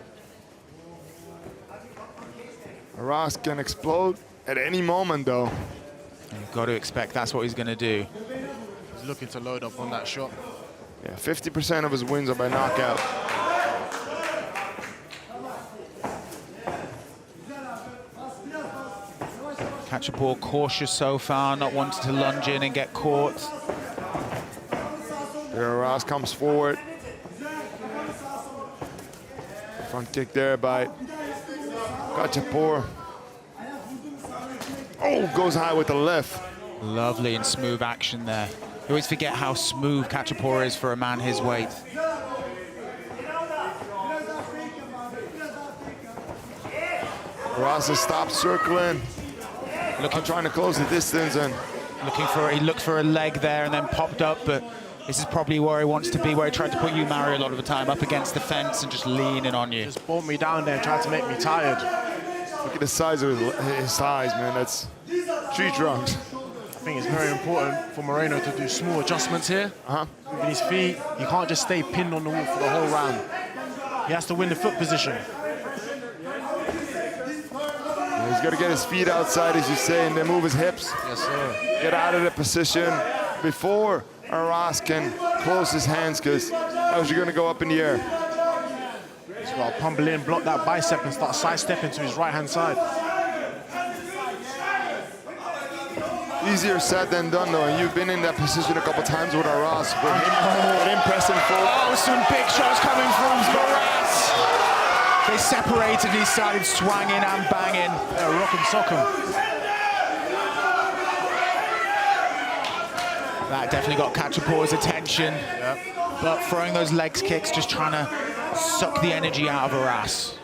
Speaker 3: Aras can explode at any moment, though.
Speaker 2: You've got to expect that's what he's going to do.
Speaker 8: He's looking to load up on that shot.
Speaker 3: Yeah, 50% of his wins are by knockout.
Speaker 2: Kacapor cautious so far, not wanting to lunge in and get caught.
Speaker 3: There, Aras comes forward. Front kick there by Kacapor. Oh, goes high with the left.
Speaker 2: Lovely and smooth action there. You always forget how smooth Kacapor is for a man his weight.
Speaker 3: Aras has stopped circling. Trying to close the distance and
Speaker 2: he looked for a leg there and then popped up, but this is probably where he wants to be, where he tried to put you, Mario, a lot of the time, up against the fence and just leaning on you.
Speaker 8: Just brought me down there and tried to make me tired.
Speaker 3: Look at the size of his thighs, man. That's tree trunks.
Speaker 8: I think it's very important for Moreno to do small adjustments here. Moving his feet. He can't just stay pinned on the wall for the whole round. He has to win the foot position.
Speaker 3: He's got to get his feet outside, as you say, and then move his hips.
Speaker 8: Yes, sir.
Speaker 3: Get out of the position before Aras can close his hands, because how's he going to go up in the air?
Speaker 8: He's got to pummel in, block that bicep, and start sidestepping to his right-hand side.
Speaker 3: Easier said than done, though, and you've been in that position a couple times with Aras. With impressive forward.
Speaker 2: Oh, some big shots coming from Aras. They separated, he started swanging and banging.
Speaker 8: Yeah, rock and sock him.
Speaker 2: That definitely got Kacapor's attention.
Speaker 8: Yep.
Speaker 2: But throwing those legs kicks, just trying to suck the energy out of Aras.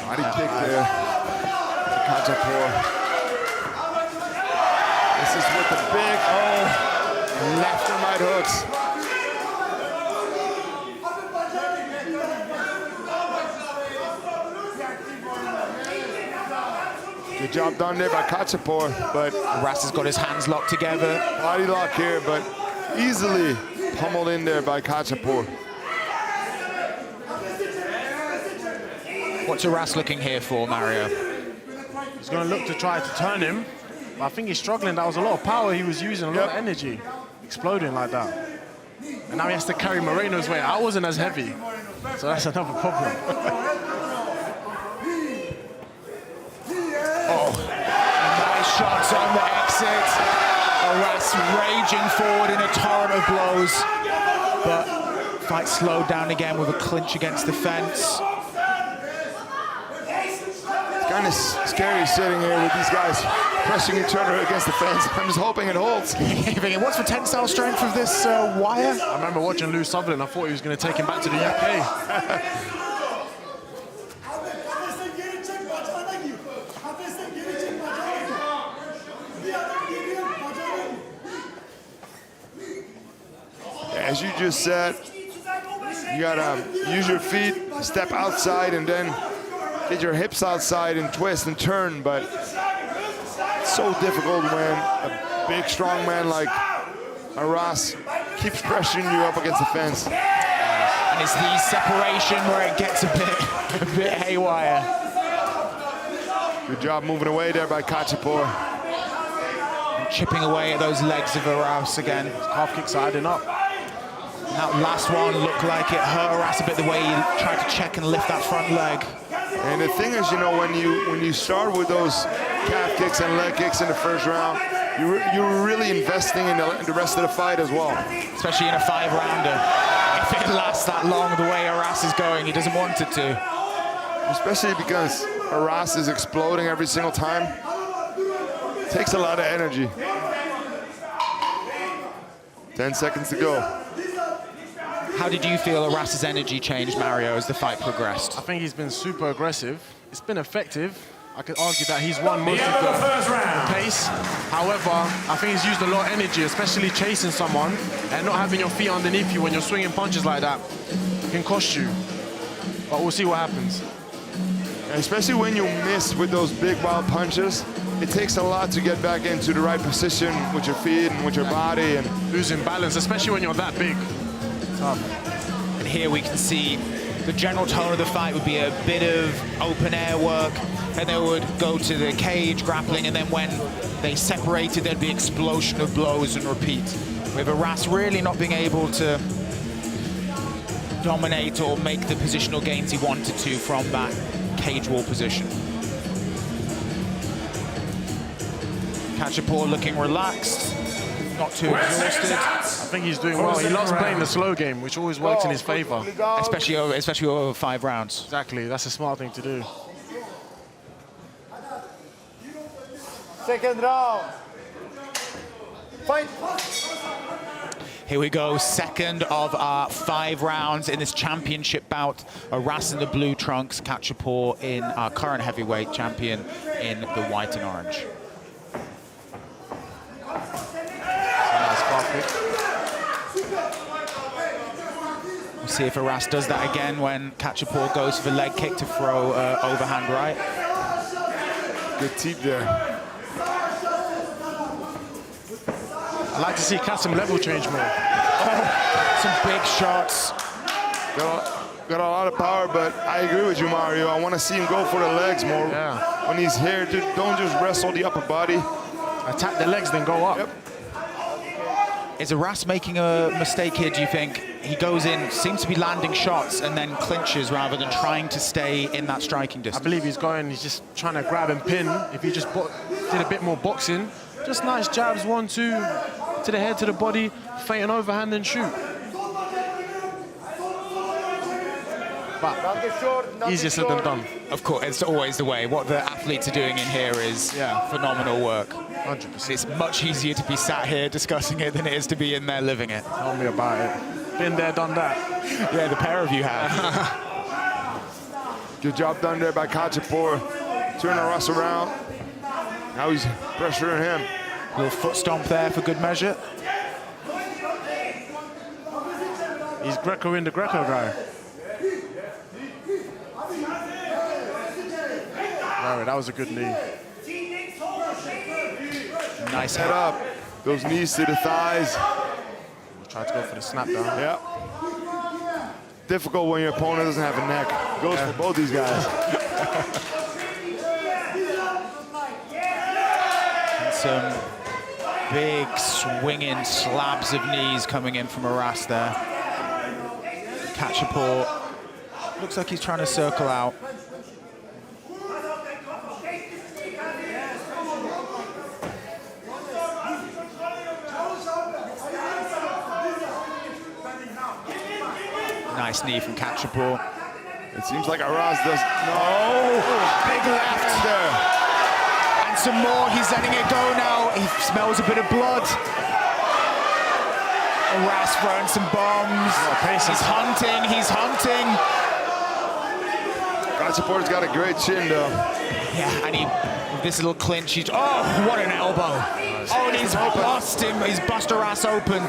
Speaker 3: Mighty kick there. Kacapor. This is with the big, left and right hooks. Good job done there by Kacapor, but
Speaker 2: Aras has got his hands locked together.
Speaker 3: Body lock here, but easily pummeled in there by Kacapor.
Speaker 2: What's Aras looking here for, Mario?
Speaker 8: He's going to look to try to turn him. But I think he's struggling. That was a lot of power he was using, a lot of energy, exploding like that. And now he has to carry Moreno's weight. I wasn't as heavy, so that's another problem.
Speaker 2: Nice shots on the exit. Aras raging forward in a torrent of blows, but fight slowed down again with a clinch against the fence.
Speaker 3: It's kind of scary sitting here with these guys pressing each other against the fence. I'm just hoping it holds.
Speaker 2: What's the tensile strength of this wire?
Speaker 8: I remember watching Louie Sutherland. I thought he was going to take him back to the UK.
Speaker 3: As you just said, you gotta use your feet, step outside, and then get your hips outside and twist and turn. But it's so difficult when a big, strong man like Aras keeps pressuring you up against the fence.
Speaker 2: And it's the separation where it gets a bit haywire.
Speaker 3: Good job moving away there by Kacapor.
Speaker 2: Chipping away at those legs of Aras again.
Speaker 8: Half kicks are adding up.
Speaker 2: That last one looked like it hurt Aras a bit the way he tried to check and lift that front leg.
Speaker 3: And the thing is, you know, when you start with those calf kicks and leg kicks in the first round, you're really investing in the rest of the fight as well.
Speaker 2: Especially in a 5-rounder. If it lasts that long the way Aras is going, he doesn't want it to.
Speaker 3: Especially because Aras is exploding every single time. It takes a lot of energy. 10 seconds to go.
Speaker 2: How did you feel Aras's energy changed, Mario, as the fight progressed?
Speaker 8: I think he's been super aggressive. It's been effective. I could argue that he's won most of the pace. However, I think he's used a lot of energy, especially chasing someone and not having your feet underneath you when you're swinging punches like that. It can cost you. But we'll see what happens.
Speaker 3: And especially when you miss with those big, wild punches, it takes a lot to get back into the right position with your feet and with your body. And
Speaker 8: losing balance, especially when you're that big.
Speaker 2: And here we can see the general tone of the fight would be a bit of open air work, and they would go to the cage grappling, and then when they separated, there'd be explosion of blows and repeat. With Aras really not being able to dominate or make the positional gains he wanted to from that cage wall position. Kacapor looking relaxed, not too exhausted.
Speaker 8: I think he's doing well. He loves playing the slow game, which always works in his favor.
Speaker 2: Especially over 5 rounds.
Speaker 8: Exactly, that's a smart thing to do.
Speaker 9: Second round. Fight.
Speaker 2: Here we go, second of our 5 rounds in this championship bout. Aras in the blue trunks, Kacapor in our current heavyweight champion in the white and orange. We'll see if Aras does that again when Kacapor goes for the leg kick to throw overhand right.
Speaker 3: Good teep there.
Speaker 8: I'd like to see Kasim level change more.
Speaker 2: Oh, some big shots.
Speaker 3: Got a lot of power, but I agree with you, Mario. I want to see him go for the legs more.
Speaker 8: Yeah.
Speaker 3: When he's here, don't just wrestle the upper body.
Speaker 8: Attack the legs, then go up.
Speaker 3: Yep.
Speaker 2: Is Aras making a mistake here, do you think? He goes in, seems to be landing shots and then clinches rather than trying to stay in that striking distance.
Speaker 8: I believe he's just trying to grab and pin. If he just did a bit more boxing, just nice jabs, 1, 2, to the head, to the body, feint and overhand and shoot. But easier said than done.
Speaker 2: Of course, it's always the way. What the athletes are doing in here is phenomenal work.
Speaker 8: 100%.
Speaker 2: It's much easier to be sat here discussing it than it is to be in there living it.
Speaker 8: Tell me about it. Been there, done that.
Speaker 2: Yeah, the pair of you have.
Speaker 3: Good job done there by Kacapor. Turn Aras around. Now he's pressuring him.
Speaker 2: Little foot stomp there for good measure.
Speaker 8: He's Greco in the Greco guy. Right, that was a good knee.
Speaker 2: Nice
Speaker 3: head up. Those knees to the thighs.
Speaker 8: Tried to go for the snap down.
Speaker 3: Yeah. Difficult when your opponent doesn't have a neck. Goes for both these guys.
Speaker 2: And some big swinging slabs of knees coming in from Aras there. Kacapor looks like he's trying to circle out. Nice knee from Kacapor.
Speaker 3: It seems like Aras does. No!
Speaker 2: Big left there. And some more. He's letting it go now. He smells a bit of blood. Aras throwing some bombs. He's hunting. He's hunting.
Speaker 3: Kacapor's got a great chin, though.
Speaker 2: Yeah, and he, with this little clinch, he's, oh, what an elbow. Oh, and he's bust him. He's bust Aras open.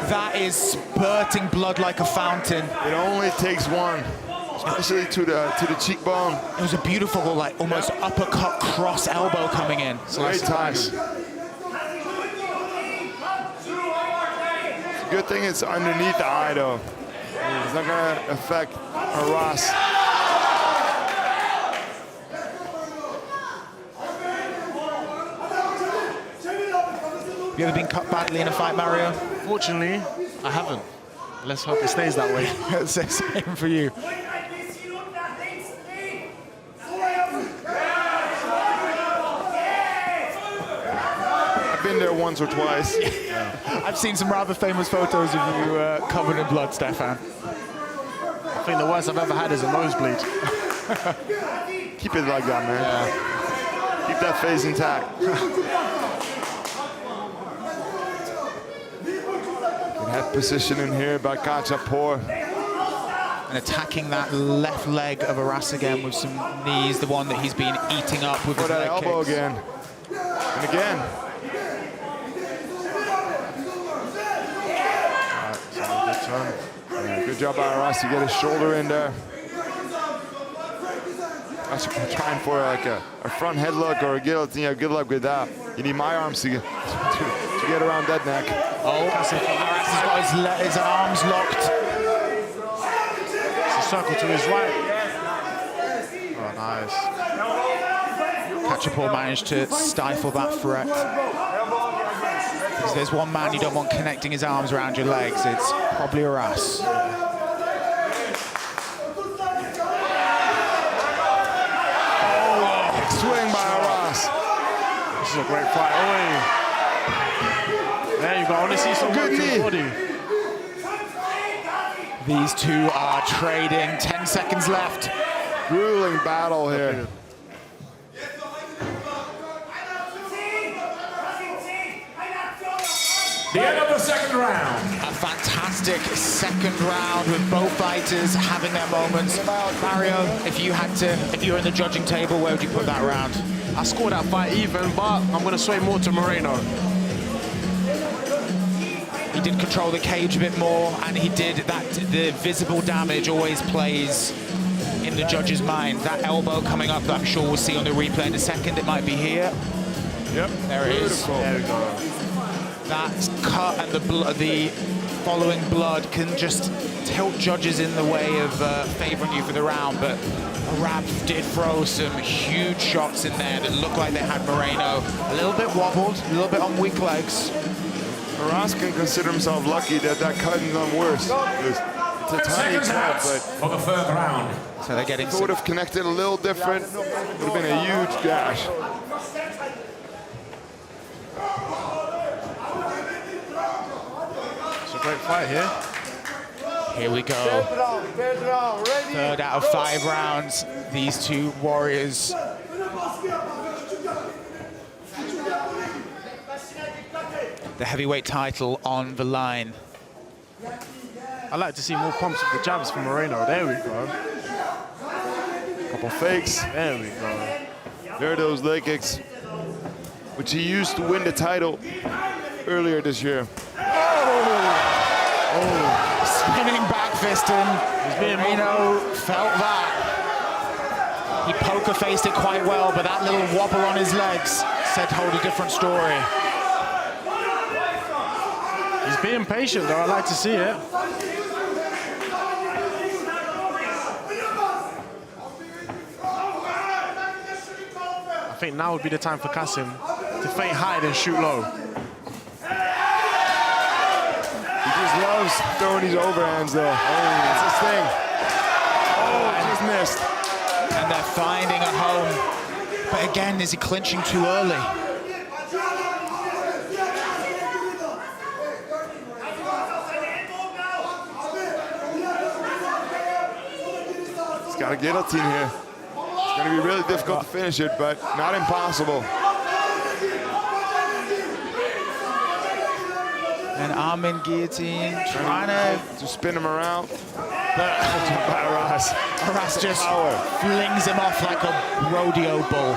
Speaker 2: That is spurting blood like a fountain.
Speaker 3: It only takes one, especially to the cheekbone.
Speaker 2: It was a beautiful, like, almost uppercut cross elbow coming in.
Speaker 3: Great time. Good thing it's underneath the eye, though. It's not gonna affect Aras.
Speaker 2: Have you ever been cut badly in a fight, Mario?
Speaker 8: Fortunately, I haven't. Let's hope it stays that way.
Speaker 2: Same for you.
Speaker 3: I've been there once or twice.
Speaker 2: I've seen some rather famous photos of you covered in blood, Stefan.
Speaker 8: I think the worst I've ever had is a nosebleed.
Speaker 3: Keep it like that, man.
Speaker 2: Yeah.
Speaker 3: Keep that face intact. Head position in here by Kacapor.
Speaker 2: And attacking that left leg of Aras again with some knees, the one that he's been eating up with his
Speaker 3: that
Speaker 2: leg
Speaker 3: elbow
Speaker 2: kicks.
Speaker 3: again. And again.
Speaker 8: Good turn.
Speaker 3: Yeah, good job by Aras to get his shoulder in there. Kacapor trying for like a front headlock or a guillotine. Good luck with that. You need my arms to get around that neck.
Speaker 2: Oh, Aras has got his arms locked.
Speaker 8: It's a circle to his right. Oh, nice.
Speaker 2: Kacapor managed to stifle that threat. Because there's one man you don't want connecting his arms around your legs. It's probably Aras.
Speaker 3: Swing by Aras.
Speaker 8: This is a great fight. Oh, there you go. I want to see some good knee. Body.
Speaker 2: These two are trading. 10 seconds left.
Speaker 3: Grueling battle here.
Speaker 5: The end of the second round.
Speaker 2: A fantastic second round with both fighters having their moments. Mario, if you were in the judging table, where would you put that round?
Speaker 8: I scored that fight even, but I'm going to sway more to Moreno.
Speaker 2: He did control the cage a bit more, and he did that. The visible damage always plays in the judge's mind. That elbow coming up that I'm sure we'll see on the replay in a second. It might be here.
Speaker 3: Yep.
Speaker 2: There it is.
Speaker 8: There we go.
Speaker 2: That cut and the following blood can just tilt judges in the way of favoring you for the round, but Groab did throw some huge shots in there that looked like they had Moreno a little bit wobbled, a little bit on weak legs.
Speaker 3: Aras can consider himself lucky that cutting's not worse. It's a tiny cut, but
Speaker 5: for the third round.
Speaker 2: So they're getting.
Speaker 3: If it would have connected a little different, it would have been a huge gash.
Speaker 8: It's a great fight here.
Speaker 2: Here we go. Third out of 5 rounds. These two warriors. The heavyweight title on the line.
Speaker 8: I like to see more pumps of the jabs from Moreno. There we go.
Speaker 3: Couple fakes.
Speaker 8: There we go.
Speaker 3: There are those leg kicks, which he used to win the title earlier this year.
Speaker 2: Oh, spinning back fisting. Moreno felt that. He poker faced it quite well, but that little wobble on his legs said hold a different story.
Speaker 8: He's being patient, though. I like to see it. I think now would be the time for Kasim to feint high and shoot low.
Speaker 3: He just loves throwing these overhands, though. Oh, that's his thing. Oh, just missed.
Speaker 2: And they're finding a home. But again, is he clinching too early?
Speaker 3: He's got a guillotine here. It's going to be really difficult to finish it, but not impossible.
Speaker 2: And Armin guillotine trying
Speaker 3: to spin him around.
Speaker 2: But
Speaker 3: Aras
Speaker 2: just flings him off like a rodeo bull.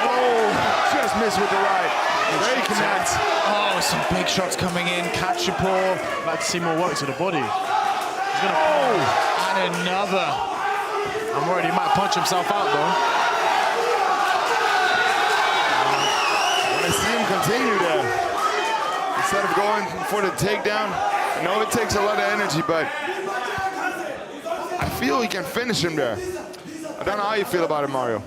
Speaker 3: Oh, just missed with the right. Very connect.
Speaker 2: Oh, some big shots coming in. Kacapor.
Speaker 8: I'd like to see more work to the body. He's gonna
Speaker 2: and another.
Speaker 8: I'm worried he might punch himself out, though.
Speaker 3: I see him continue there. Instead of going for the takedown, I know it takes a lot of energy, but I feel he can finish him there. I don't know how you feel about it, Mario.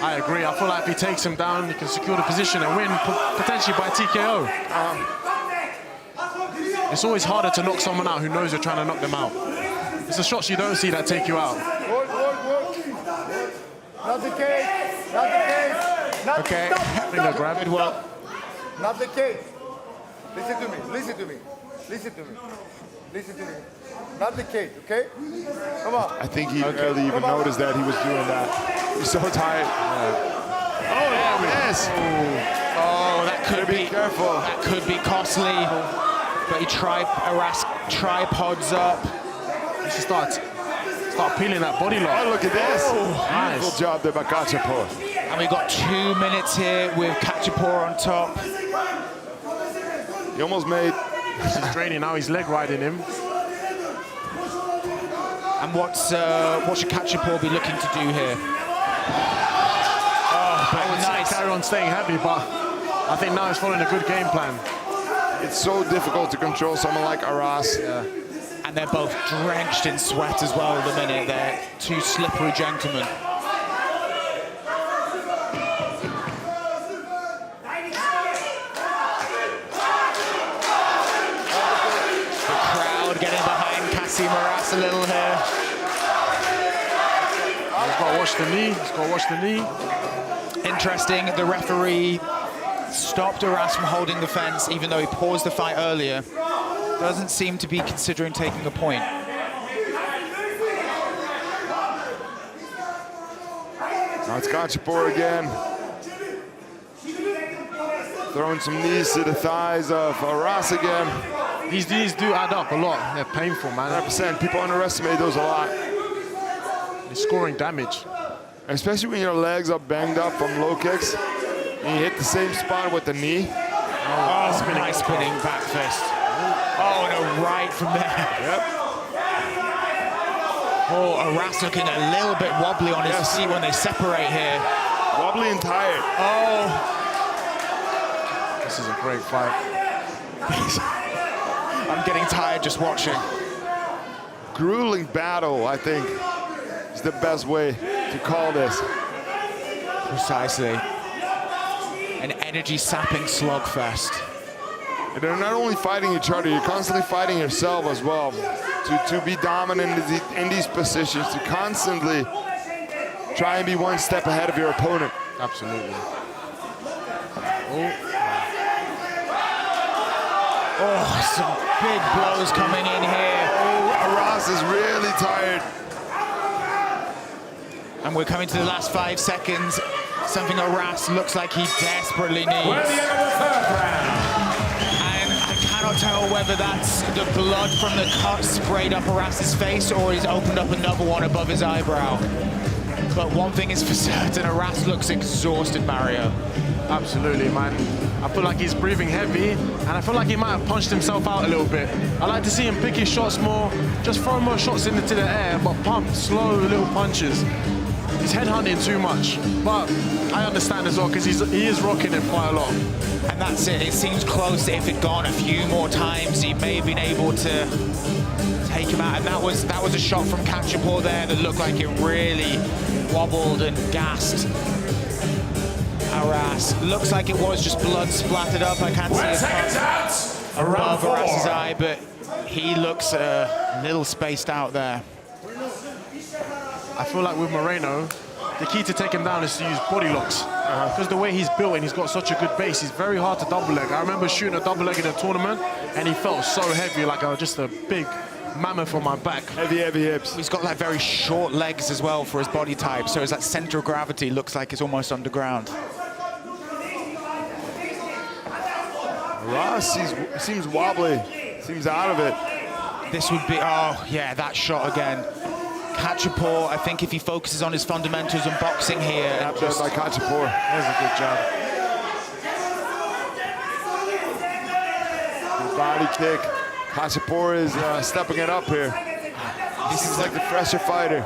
Speaker 8: I agree. I feel like if he takes him down, he can secure the position and win, potentially by TKO. It's always harder to knock someone out who knows you're trying to knock them out. It's the shots you don't see that take you out.
Speaker 9: Work. Not the case. Not the case. Not
Speaker 2: okay.
Speaker 9: Stop.
Speaker 2: Grab it well.
Speaker 9: Not the case. Listen to me. Listen to me. Listen to me. Listen to me. Not the case, okay? Come on.
Speaker 3: I think he barely even noticed that he was doing that. He's so tired. Oh, yeah, yes.
Speaker 2: Oh, that could be
Speaker 3: careful.
Speaker 2: That could be costly. But he Aras tripods up.
Speaker 8: He should start peeling that body lock.
Speaker 3: Oh, look at this.
Speaker 8: Nice.
Speaker 3: Beautiful job there by Kacapor.
Speaker 2: And we've got 2 minutes here with Kacapor on top.
Speaker 3: He almost made.
Speaker 8: He's draining now. He's leg riding him.
Speaker 2: And what should Kacapor be looking to do here?
Speaker 8: Oh, nice. Carry on staying heavy, but I think now he's following a good game plan.
Speaker 3: It's so difficult to control someone like Aras.
Speaker 2: Yeah. And they're both drenched in sweat as well at the minute. They're two slippery gentlemen. The crowd getting behind Kasim Aras a little here.
Speaker 8: He's got to watch the knee. He's got to watch the knee.
Speaker 2: Interesting, the referee stopped Aras from holding the fence, even though he paused the fight earlier. Doesn't seem to be considering taking a point.
Speaker 3: Now it's Kacapor again. Throwing some knees to the thighs of Aras again.
Speaker 8: These knees do add up a lot. They're painful, man.
Speaker 3: 100%. People underestimate those a lot.
Speaker 8: They're scoring damage.
Speaker 3: Especially when your legs are banged up from low kicks. And you hit the same spot with the knee.
Speaker 2: Oh, nice spinning back fist. Oh, and a right from there.
Speaker 3: Yep.
Speaker 2: Oh, Aras looking a little bit wobbly on his feet when they separate here.
Speaker 3: Wobbly and tired.
Speaker 2: Oh.
Speaker 8: This is a great fight.
Speaker 2: I'm getting tired just watching.
Speaker 3: Grueling battle, I think, is the best way to call this.
Speaker 2: Precisely. An energy-sapping slugfest.
Speaker 3: And they're not only fighting each other, you're constantly fighting yourself as well. To be dominant in these positions, to constantly try and be one step ahead of your opponent.
Speaker 8: Absolutely.
Speaker 2: Oh, some big blows coming in here.
Speaker 3: Oh, Aras is really tired.
Speaker 2: And we're coming to the last 5 seconds. Something Aras looks like he desperately needs.
Speaker 5: We're at the end of the third round.
Speaker 2: And I cannot tell whether that's the blood from the cut sprayed up Aras's face or he's opened up another one above his eyebrow. But one thing is for certain, Aras looks exhausted, Mario.
Speaker 8: Absolutely, man. I feel like he's breathing heavy, and I feel like he might have punched himself out a little bit. I like to see him pick his shots more, just throw more shots into the air, but pump slow little punches. he's headhunting too much. But I understand as well, because he is rocking him quite a lot.
Speaker 2: And that's it. It seems close. If it'd gone a few more times, he may have been able to take him out. And that was a shot from Kacapor there that looked like it really wobbled and gassed Aras. Looks like it was just blood splattered up. I can't see it above Aras's eye, but he looks a little spaced out there.
Speaker 8: I feel like with Moreno, the key to take him down is to use body locks. Because the way he's built and he's got such a good base, he's very hard to double leg. I remember shooting a double leg in a tournament and he felt so heavy, like just a big mammoth on my back.
Speaker 3: Heavy hips.
Speaker 2: He's got like very short legs as well for his body type, so his that center of gravity looks like it's almost underground.
Speaker 3: Ross seems wobbly, seems out of it.
Speaker 2: This would be, oh yeah, that shot again. Kacapor, I think if he focuses on his fundamentals and boxing here.
Speaker 3: Just by Kacapor.
Speaker 8: There's a good jab.
Speaker 3: Good body kick. Kacapor is stepping it up here. This is like the fresher fighter.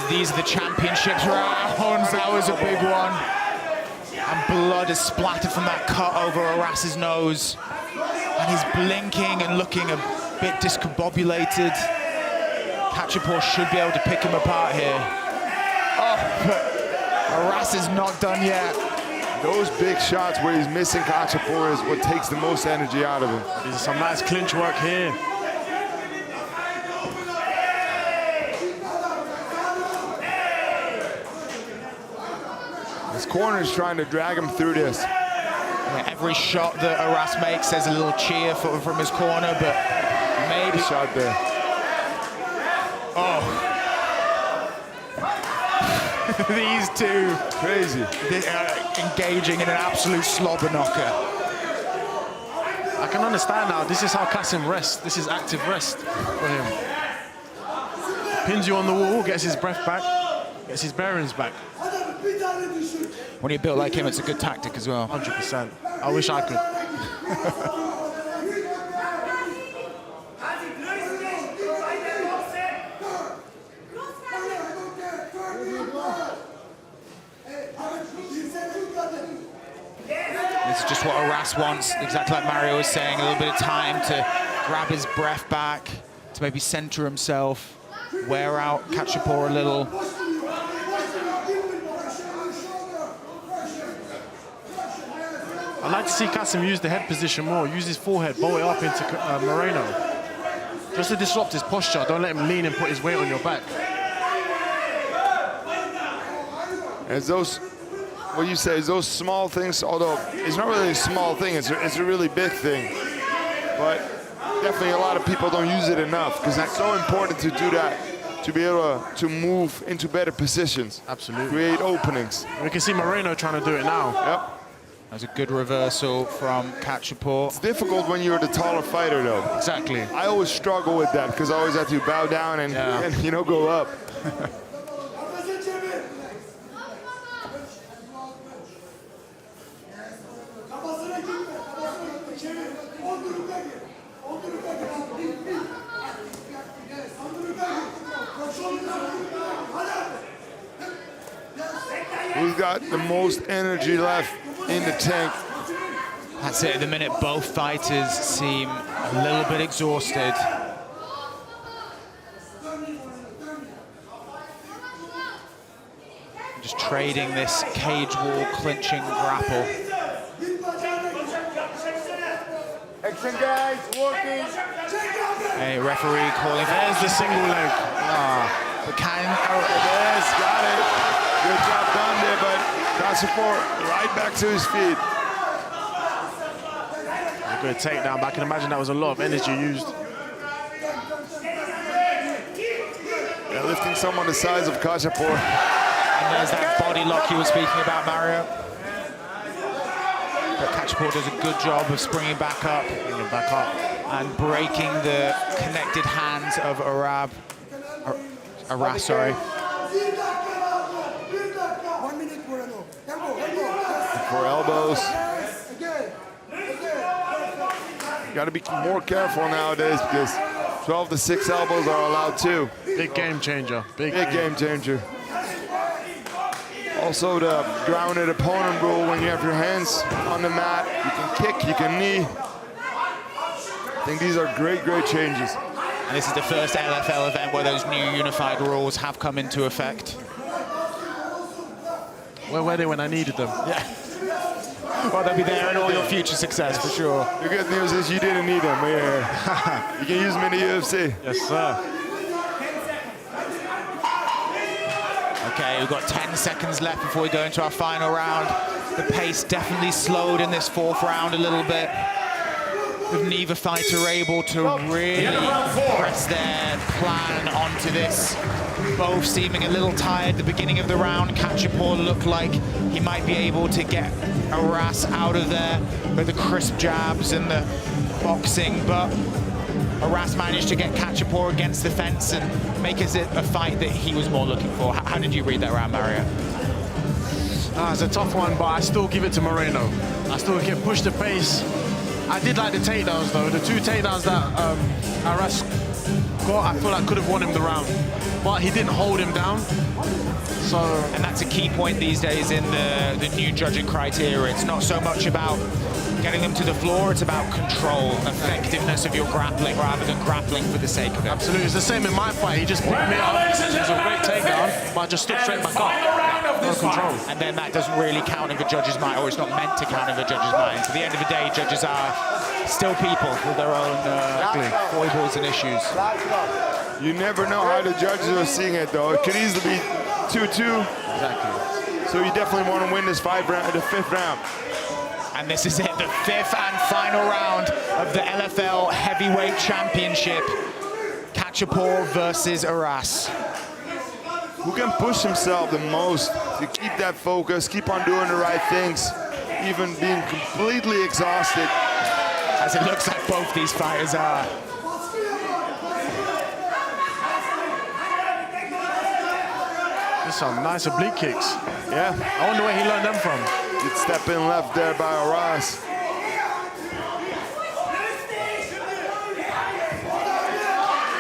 Speaker 2: These are the championships rounds. That was a big one. And blood is splattered from that cut over Aras's nose. And he's blinking and looking a bit discombobulated. Kacapor should be able to pick him apart here. Oh, but Aras is not done yet.
Speaker 3: Those big shots where he's missing Kacapor is what takes the most energy out of him.
Speaker 8: There's some nice clinch work here.
Speaker 3: His corner is trying to drag him through this.
Speaker 2: Yeah, every shot that Aras makes, there's a little cheer from his corner, but maybe...
Speaker 3: shot there.
Speaker 2: Oh. These two.
Speaker 3: Crazy.
Speaker 2: Engaging in an absolute slobber knocker.
Speaker 8: I can understand now. This is how Kasim rests. This is active rest for him. Pins you on the wall, gets his breath back, gets his bearings back.
Speaker 2: When you're built like him, it's a good tactic as well.
Speaker 8: 100%. I wish I could.
Speaker 2: This is just what Aras wants, exactly like Mario was saying, a little bit of time to grab his breath back, to maybe center himself, wear out Kacapor a little.
Speaker 8: I'd like to see Kasim use the head position more, use his forehead, bow it up into Moreno. Just to disrupt his posture, don't let him lean and put his weight on your back.
Speaker 3: As those, what you say, is those small things, although it's not really a small thing, it's a really big thing. But definitely a lot of people don't use it enough because it's so important to do that, to be able to move into better positions.
Speaker 8: Absolutely.
Speaker 3: Create openings.
Speaker 8: We can see Moreno trying to do it now.
Speaker 3: Yep.
Speaker 2: That's a good reversal from Kacapor.
Speaker 3: It's difficult when you're the taller fighter, though.
Speaker 2: Exactly.
Speaker 3: I always struggle with that because I always have to bow down and you know, go up. We've got the most energy left in the tank.
Speaker 2: That's it. At the minute, both fighters seem a little bit exhausted. Just trading this cage wall clinching grapple.
Speaker 9: Action, guys, working.
Speaker 2: A referee calling.
Speaker 8: There's the single leg.
Speaker 2: But can
Speaker 3: Yes, got it. Good job done there, but Kacapor right back to his feet.
Speaker 8: A good takedown, but I can imagine that was a lot of energy used.
Speaker 3: Yeah, lifting someone the size of Kacapor.
Speaker 2: And there's that body lock you were speaking about, Mario. But Kacapor does a good job of springing back up, and breaking the connected hands of Aras, sorry.
Speaker 3: 4 elbows. You got to be more careful nowadays because 12 to 6 elbows are allowed too.
Speaker 8: Big game changer. Big
Speaker 3: game changer. Also the grounded opponent rule, when you have your hands on the mat, you can kick, you can knee. I think these are great, great changes.
Speaker 2: And this is the first LFL event where those new unified rules have come into effect.
Speaker 8: Where were they when I needed them?
Speaker 2: Yeah. Well, they'll be there in all your future success, for sure.
Speaker 3: The good news is you didn't need them. Yeah. You can use them in the UFC.
Speaker 8: Yes, sir.
Speaker 2: Okay, we've got 10 seconds left before we go into our final round. The pace definitely slowed in this fourth round a little bit, with neither fighter able to really press their plan onto this. Both seeming a little tired at the beginning of the round. Kacapor looked like he might be able to get Aras out of there with the crisp jabs and the boxing, but Aras managed to get Kacapor against the fence and make it a fight that he was more looking for. How did you read that round, Mario?
Speaker 8: It's a tough one, but I still give it to Moreno. I still can push the pace. I did like the takedowns, though. The 2 takedowns that Aras got, I feel like could have won him the round. But he didn't hold him down. So,
Speaker 2: and that's a key point these days in the new judging criteria. It's not so much about getting them to the floor, it's about control, effectiveness of your grappling rather than grappling for the sake of it.
Speaker 8: Absolutely, it's the same in my fight. He just picked me up. It was a great takedown, but I just stood straight back up. No control.
Speaker 2: And then that doesn't really count in the judge's mind, or it's not meant to count in the judge's mind. At the end of the day, judges are still people with their own foibles and issues.
Speaker 3: You never know how the judges are seeing it, though. It could easily be 2-2.
Speaker 2: Exactly.
Speaker 3: So you definitely want to win this the 5th round.
Speaker 2: And this is it, the 5th and final round of the LFL Heavyweight Championship. Kacapor versus Aras.
Speaker 3: Who can push himself the most to keep that focus, keep on doing the right things, even being completely exhausted?
Speaker 2: As it looks like both these fighters are.
Speaker 8: There's some nice oblique kicks.
Speaker 3: Yeah.
Speaker 8: I wonder where he learned them from.
Speaker 3: Good step in left there by Aras.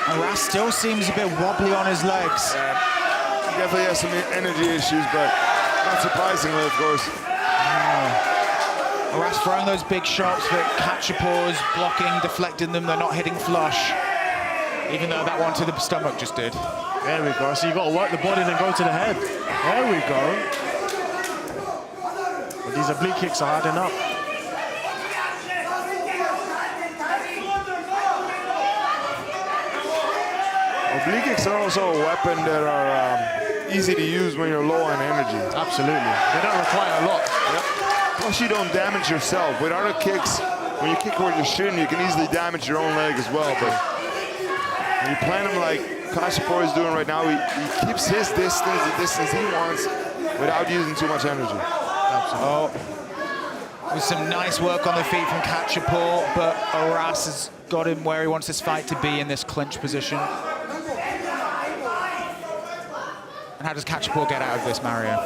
Speaker 2: Aras still seems a bit wobbly on his legs.
Speaker 3: He definitely has some energy issues, but not surprisingly, of course.
Speaker 2: Aras throwing those big shots, but Kacapor's blocking, deflecting them. They're not hitting flush, even though that one to the stomach just did.
Speaker 8: There we go. So you got to work the body and then go to the head. There we go. But these oblique kicks are adding up.
Speaker 3: Oblique kicks are also a weapon that are easy to use when you're low on energy.
Speaker 8: Absolutely. They don't require a lot.
Speaker 3: Yep. Plus you don't damage yourself. With other kicks, when you kick where you shouldn't, you can easily damage your own leg as well. But when you plant him like Kacapor is doing right now, he keeps his distance, the distance he wants, without using too much energy.
Speaker 2: Absolutely. Oh, with some nice work on the feet from Kacapor, but Aras has got him where he wants this fight to be in this clinch position. And how does Kacapor get out of this, Mario?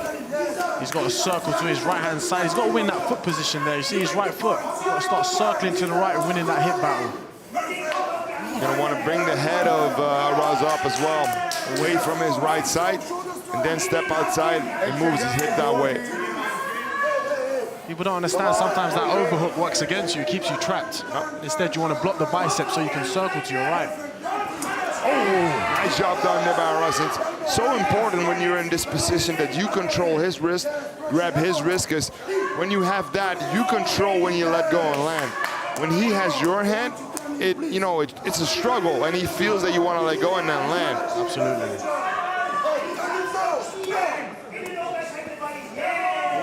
Speaker 8: He's got to circle to his right-hand side. He's got to win that foot position there. You see his right foot. He's got to start circling to the right and winning that hip battle.
Speaker 3: Gonna want to bring the head of Aras up as well, away from his right side, and then step outside and moves his hip that way.
Speaker 8: People don't understand sometimes that overhook works against you, it keeps you trapped. Instead, you want to block the bicep so you can circle to your right.
Speaker 3: Oh, nice job done there by Aras. It's so important when you're in this position that you control his wrist, grab his wrist, because when you have that, you control when you let go and land. When he has your hand, it's a struggle, and he feels that you want to let go and then land.
Speaker 8: Absolutely.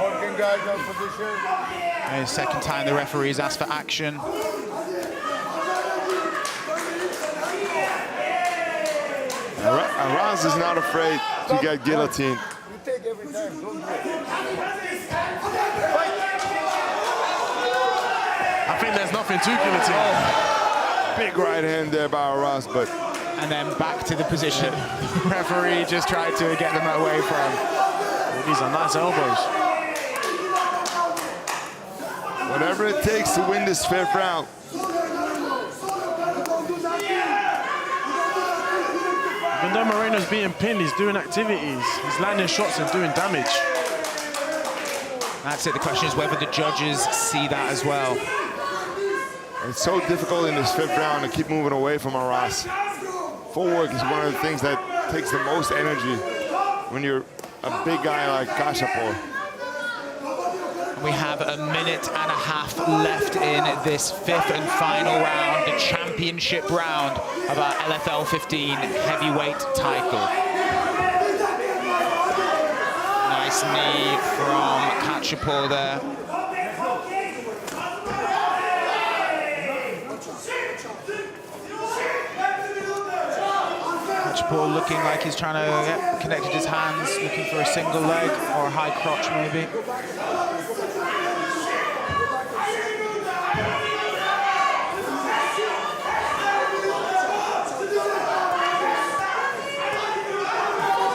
Speaker 9: Working guys on position.
Speaker 2: And second time the referees asked for action.
Speaker 3: Aras is not afraid to get guillotined.
Speaker 9: You take every time, don't do it.
Speaker 8: I think there's nothing to guillotine.
Speaker 3: Big right hand there by Aras, but...
Speaker 2: And then back to the position. Referee just tried to get them away from.
Speaker 8: Well, these are nice elbows.
Speaker 3: Whatever it takes to win this 5th round.
Speaker 8: Even though Moreno's being pinned, he's doing activities. He's landing shots and doing damage.
Speaker 2: That's it. The question is whether the judges see that as well.
Speaker 3: It's so difficult in this 5th round to keep moving away from Aras. Footwork is one of the things that takes the most energy when you're a big guy like Kacapor.
Speaker 2: We have a minute and a half left in this 5th and final round, the championship round of our LFL 15 heavyweight title. Nice knee from Kacapor there. Kacapor looking like he's trying to get connected his hands, looking for a single leg or a high crotch maybe.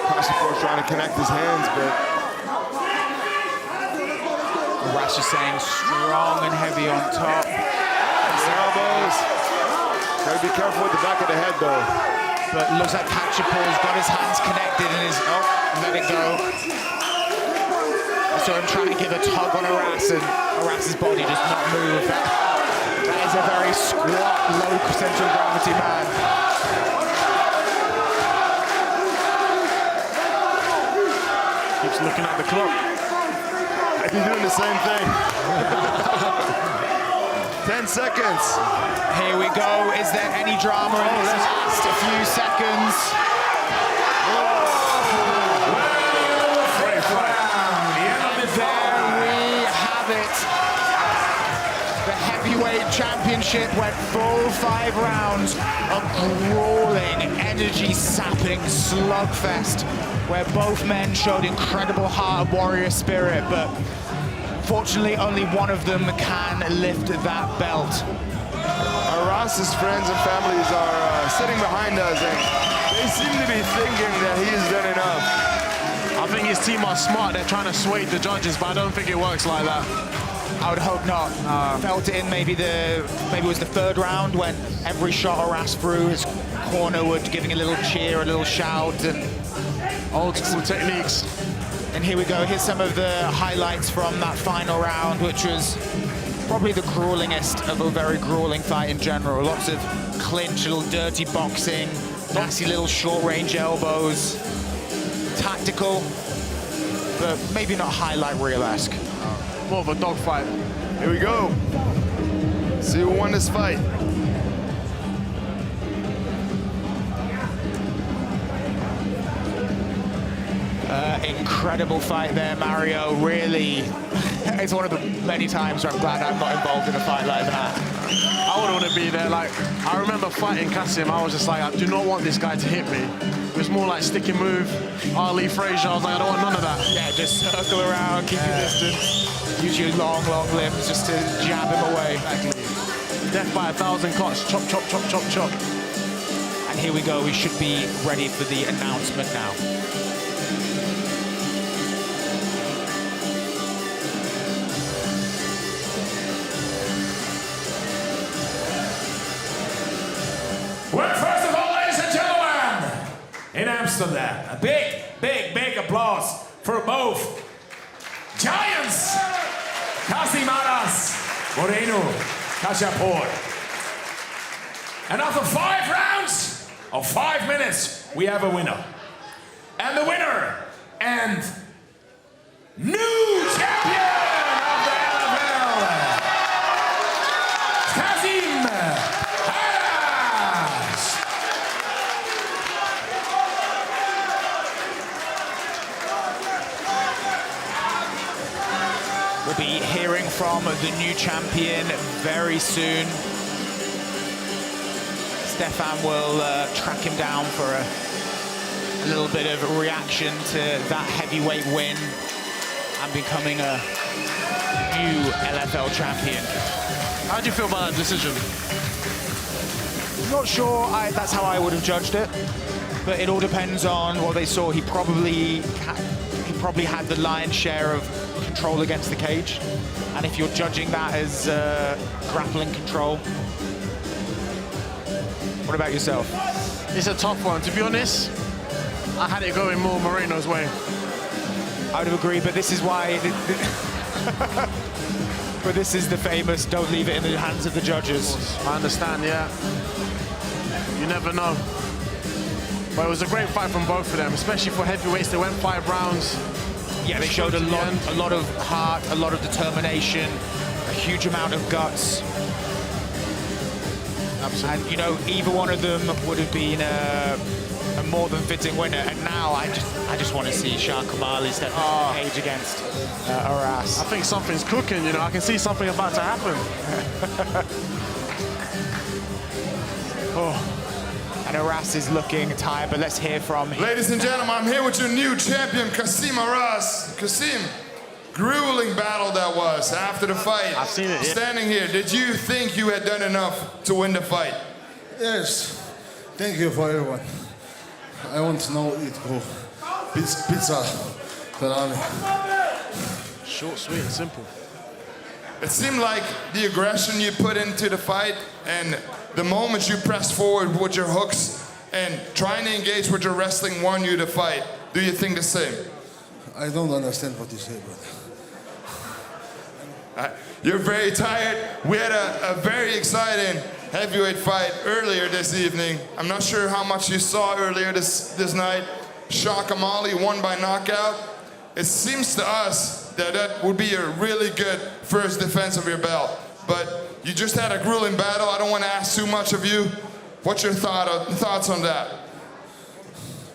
Speaker 3: Kacapor trying to connect his hands, but
Speaker 2: Aras is saying strong and heavy on top.
Speaker 3: Elbows. Gotta be careful with the back of the head though.
Speaker 2: But looks like Kacapor's got his hands connected and is, let it go. So I'm trying to give a tug on Aras and Aras's body does not move. That is a very squat, low center of gravity man.
Speaker 8: Keeps looking at the clock.
Speaker 3: I'd be doing the same thing. 10 seconds.
Speaker 2: Here we go. Is there any drama in this last few seconds? There we have it. The heavyweight championship went full 5 rounds of grueling, energy-sapping slugfest where both men showed incredible heart and warrior spirit, but fortunately only one of them can lift that belt.
Speaker 3: Aras's friends and families are sitting behind us and they seem to be thinking that he's done enough.
Speaker 8: I think his team are smart. They're trying to sway the judges, but I don't think it works like that.
Speaker 2: I would hope not. Felt it in maybe it was the 3rd round when every shot Aras threw, his corner would giving a little cheer, a little shout, and
Speaker 8: old school techniques.
Speaker 2: And here we go. Here's some of the highlights from that final round, which was probably the gruelingest of a very grueling fight in general. Lots of clinch, little dirty boxing, nasty little short-range elbows. Tactical, but maybe not highlight reel-esque.
Speaker 8: More of a dogfight.
Speaker 3: Here we go. See who won this fight.
Speaker 2: Incredible fight there, Mario. Really, it's one of the many times where I'm glad I'm not involved in a fight like that.
Speaker 8: I wouldn't want to be there. Like, I remember fighting Kasim. I was just like, I do not want this guy to hit me. It was more like stick and move. Ali Frazier, I was like, I don't want none of that.
Speaker 2: Yeah, just circle around, keep your distance. Use your long, long limbs just to jab him away.
Speaker 8: Exactly. Death by 1,000 cuts. Chop, chop, chop, chop, chop.
Speaker 2: And here we go. We should be ready for the announcement now.
Speaker 5: Well, first of all, ladies and gentlemen, in Amsterdam, a big, big, big applause for both giants, Kasim Aras, Moreno, Kacapor. And after 5 rounds of 5 minutes, we have a winner. And the winner and new champion of the LFL, Kasim Aras.
Speaker 2: We'll be hearing from the new champion very soon. Stefan will track him down for a little bit of a reaction to that heavyweight win and becoming a new LFL champion.
Speaker 8: How do you feel about that decision?
Speaker 2: Not sure that's how I would have judged it, but it all depends on what they saw. He probably had the lion's share of control against the cage, and if you're judging that as grappling control. What about yourself?
Speaker 8: It's a tough one. To be honest, I had it going more Moreno's way.
Speaker 2: I would agree, but this is why But this is the famous, don't leave it in the hands of the judges.
Speaker 8: I understand, yeah. You never know. But it was a great fight from both of them, especially for heavyweights. They went 5 rounds.
Speaker 2: Yeah, they showed a lot of heart, a lot of determination, a huge amount of guts.
Speaker 8: Absolutely.
Speaker 2: And, you know, either one of them would have been a more than fitting winner. And now I just want to see Shah Kamali step into the cage against Aras.
Speaker 8: I think something's cooking, you know. I can see something about to happen.
Speaker 2: And Aras is looking tired, but let's hear from him.
Speaker 3: Ladies and gentlemen, I'm here with your new champion, Kasim Aras. Kasim, grueling battle that was after the fight.
Speaker 8: I've seen it, yeah.
Speaker 3: Standing here, did you think you had done enough to win the fight?
Speaker 11: Yes. Thank you for everyone. I want to know eat pizza. Salami.
Speaker 8: Short, sweet, and simple.
Speaker 3: It seemed like the aggression you put into the fight and the moment you pressed forward with your hooks and trying to engage with your wrestling won you the fight. Do you think the same?
Speaker 11: I don't understand what you say, but...
Speaker 3: You're very tired. We had a very exciting heavyweight fight earlier this evening. I'm not sure how much you saw earlier this night. Shah Kamali won by knockout. It seems to us that that would be a really good first defense of your belt. But you just had a grueling battle. I don't want to ask too much of you. What's your thoughts on that?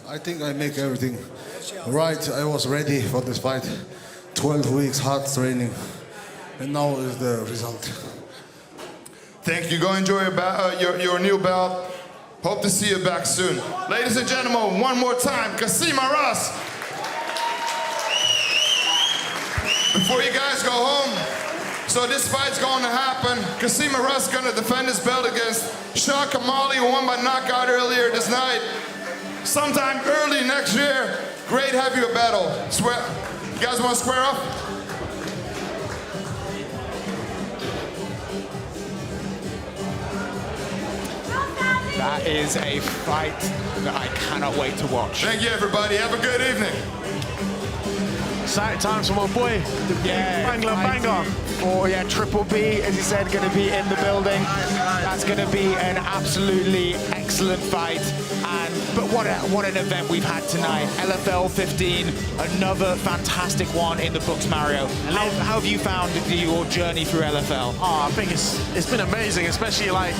Speaker 11: I think I make everything right. I was ready for this fight. 12 weeks hard training. And now is the result.
Speaker 3: Thank you. Go enjoy your new belt. Hope to see you back soon. Ladies and gentlemen, one more time, Kasim Aras. Before you guys go home, so this fight's going to happen. Kasim Aras is going to defend his belt against Shah Kamali, who won by knockout earlier this night. Sometime early next year, great heavyweight battle. You guys want to square up?
Speaker 2: That is a fight that I cannot wait to watch.
Speaker 3: Thank you, everybody. Have a good evening.
Speaker 8: Exciting times for my boy, the banger.
Speaker 2: Or Triple B, as he said, going to be in the building. That's going to be an absolutely excellent fight. But what an event we've had tonight. LFL 15, another fantastic one in the books, Mario. How have you found your journey through LFL?
Speaker 8: Oh, I think it's been amazing, especially like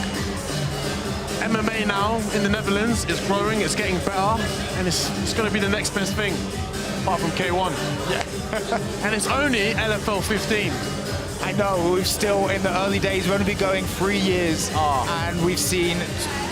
Speaker 8: MMA now in the Netherlands is growing, it's getting better, and it's going to be the next best thing, apart from K1. Yeah. And it's only LFL 15.
Speaker 2: I know, we're still in the early days. We've only been going 3 years, and we've seen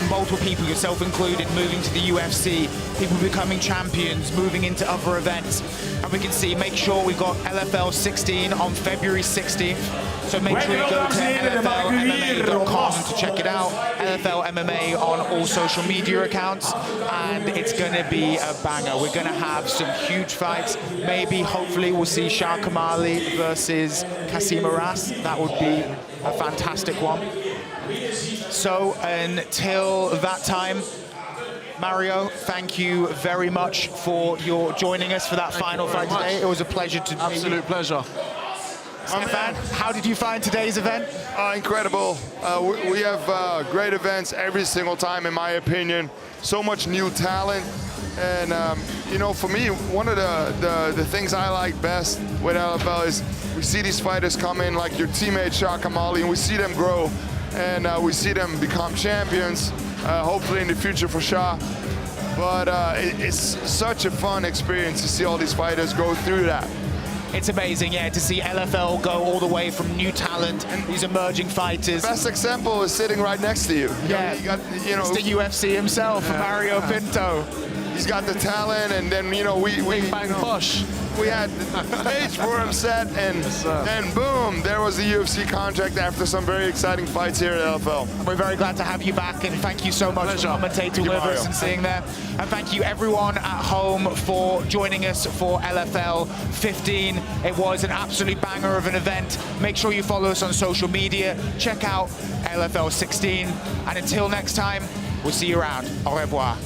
Speaker 2: multiple people, yourself included, moving to the UFC, people becoming champions, moving into other events. And we can see, make sure we've got LFL 16 on February 16th. So make sure you go to LFLMMA.com to check it out. LFL MMA on all social media accounts. And it's going to be a banger. We're going to have some huge fights. Maybe, hopefully, we'll see Shah Kamali versus Kasim Aras. That would be a fantastic one. So until that time, Mario, thank you very much for your joining us for that final fight today. It was a pleasure to meet you.
Speaker 8: Absolute pleasure.
Speaker 2: Stefan, how did you find today's event?
Speaker 3: Incredible. We have great events every single time, in my opinion. So much new talent. And, you know, for me, one of the things I like best with LFL is we see these fighters come in, like your teammate Shah Kamali, and we see them grow. And we see them become champions, hopefully in the future for Shah. But it's such a fun experience to see all these fighters go through that.
Speaker 2: It's amazing, yeah, to see LFL go all the way from new talent and these emerging fighters.
Speaker 3: The best example is sitting right next to you.
Speaker 2: Yeah, it's the UFC himself, Mario Pinto.
Speaker 3: He's got the talent, and then, you know, we
Speaker 8: bang posh.
Speaker 3: We had the stage for him set, and then boom, there was the UFC contract after some very exciting fights here at LFL.
Speaker 2: We're very glad to have you back, and thank you so much for commentating with us and seeing there. And thank you everyone at home for joining us for LFL 15. It was an absolute banger of an event. Make sure you follow us on social media. Check out LFL 16. And until next time, we'll see you around. Au revoir.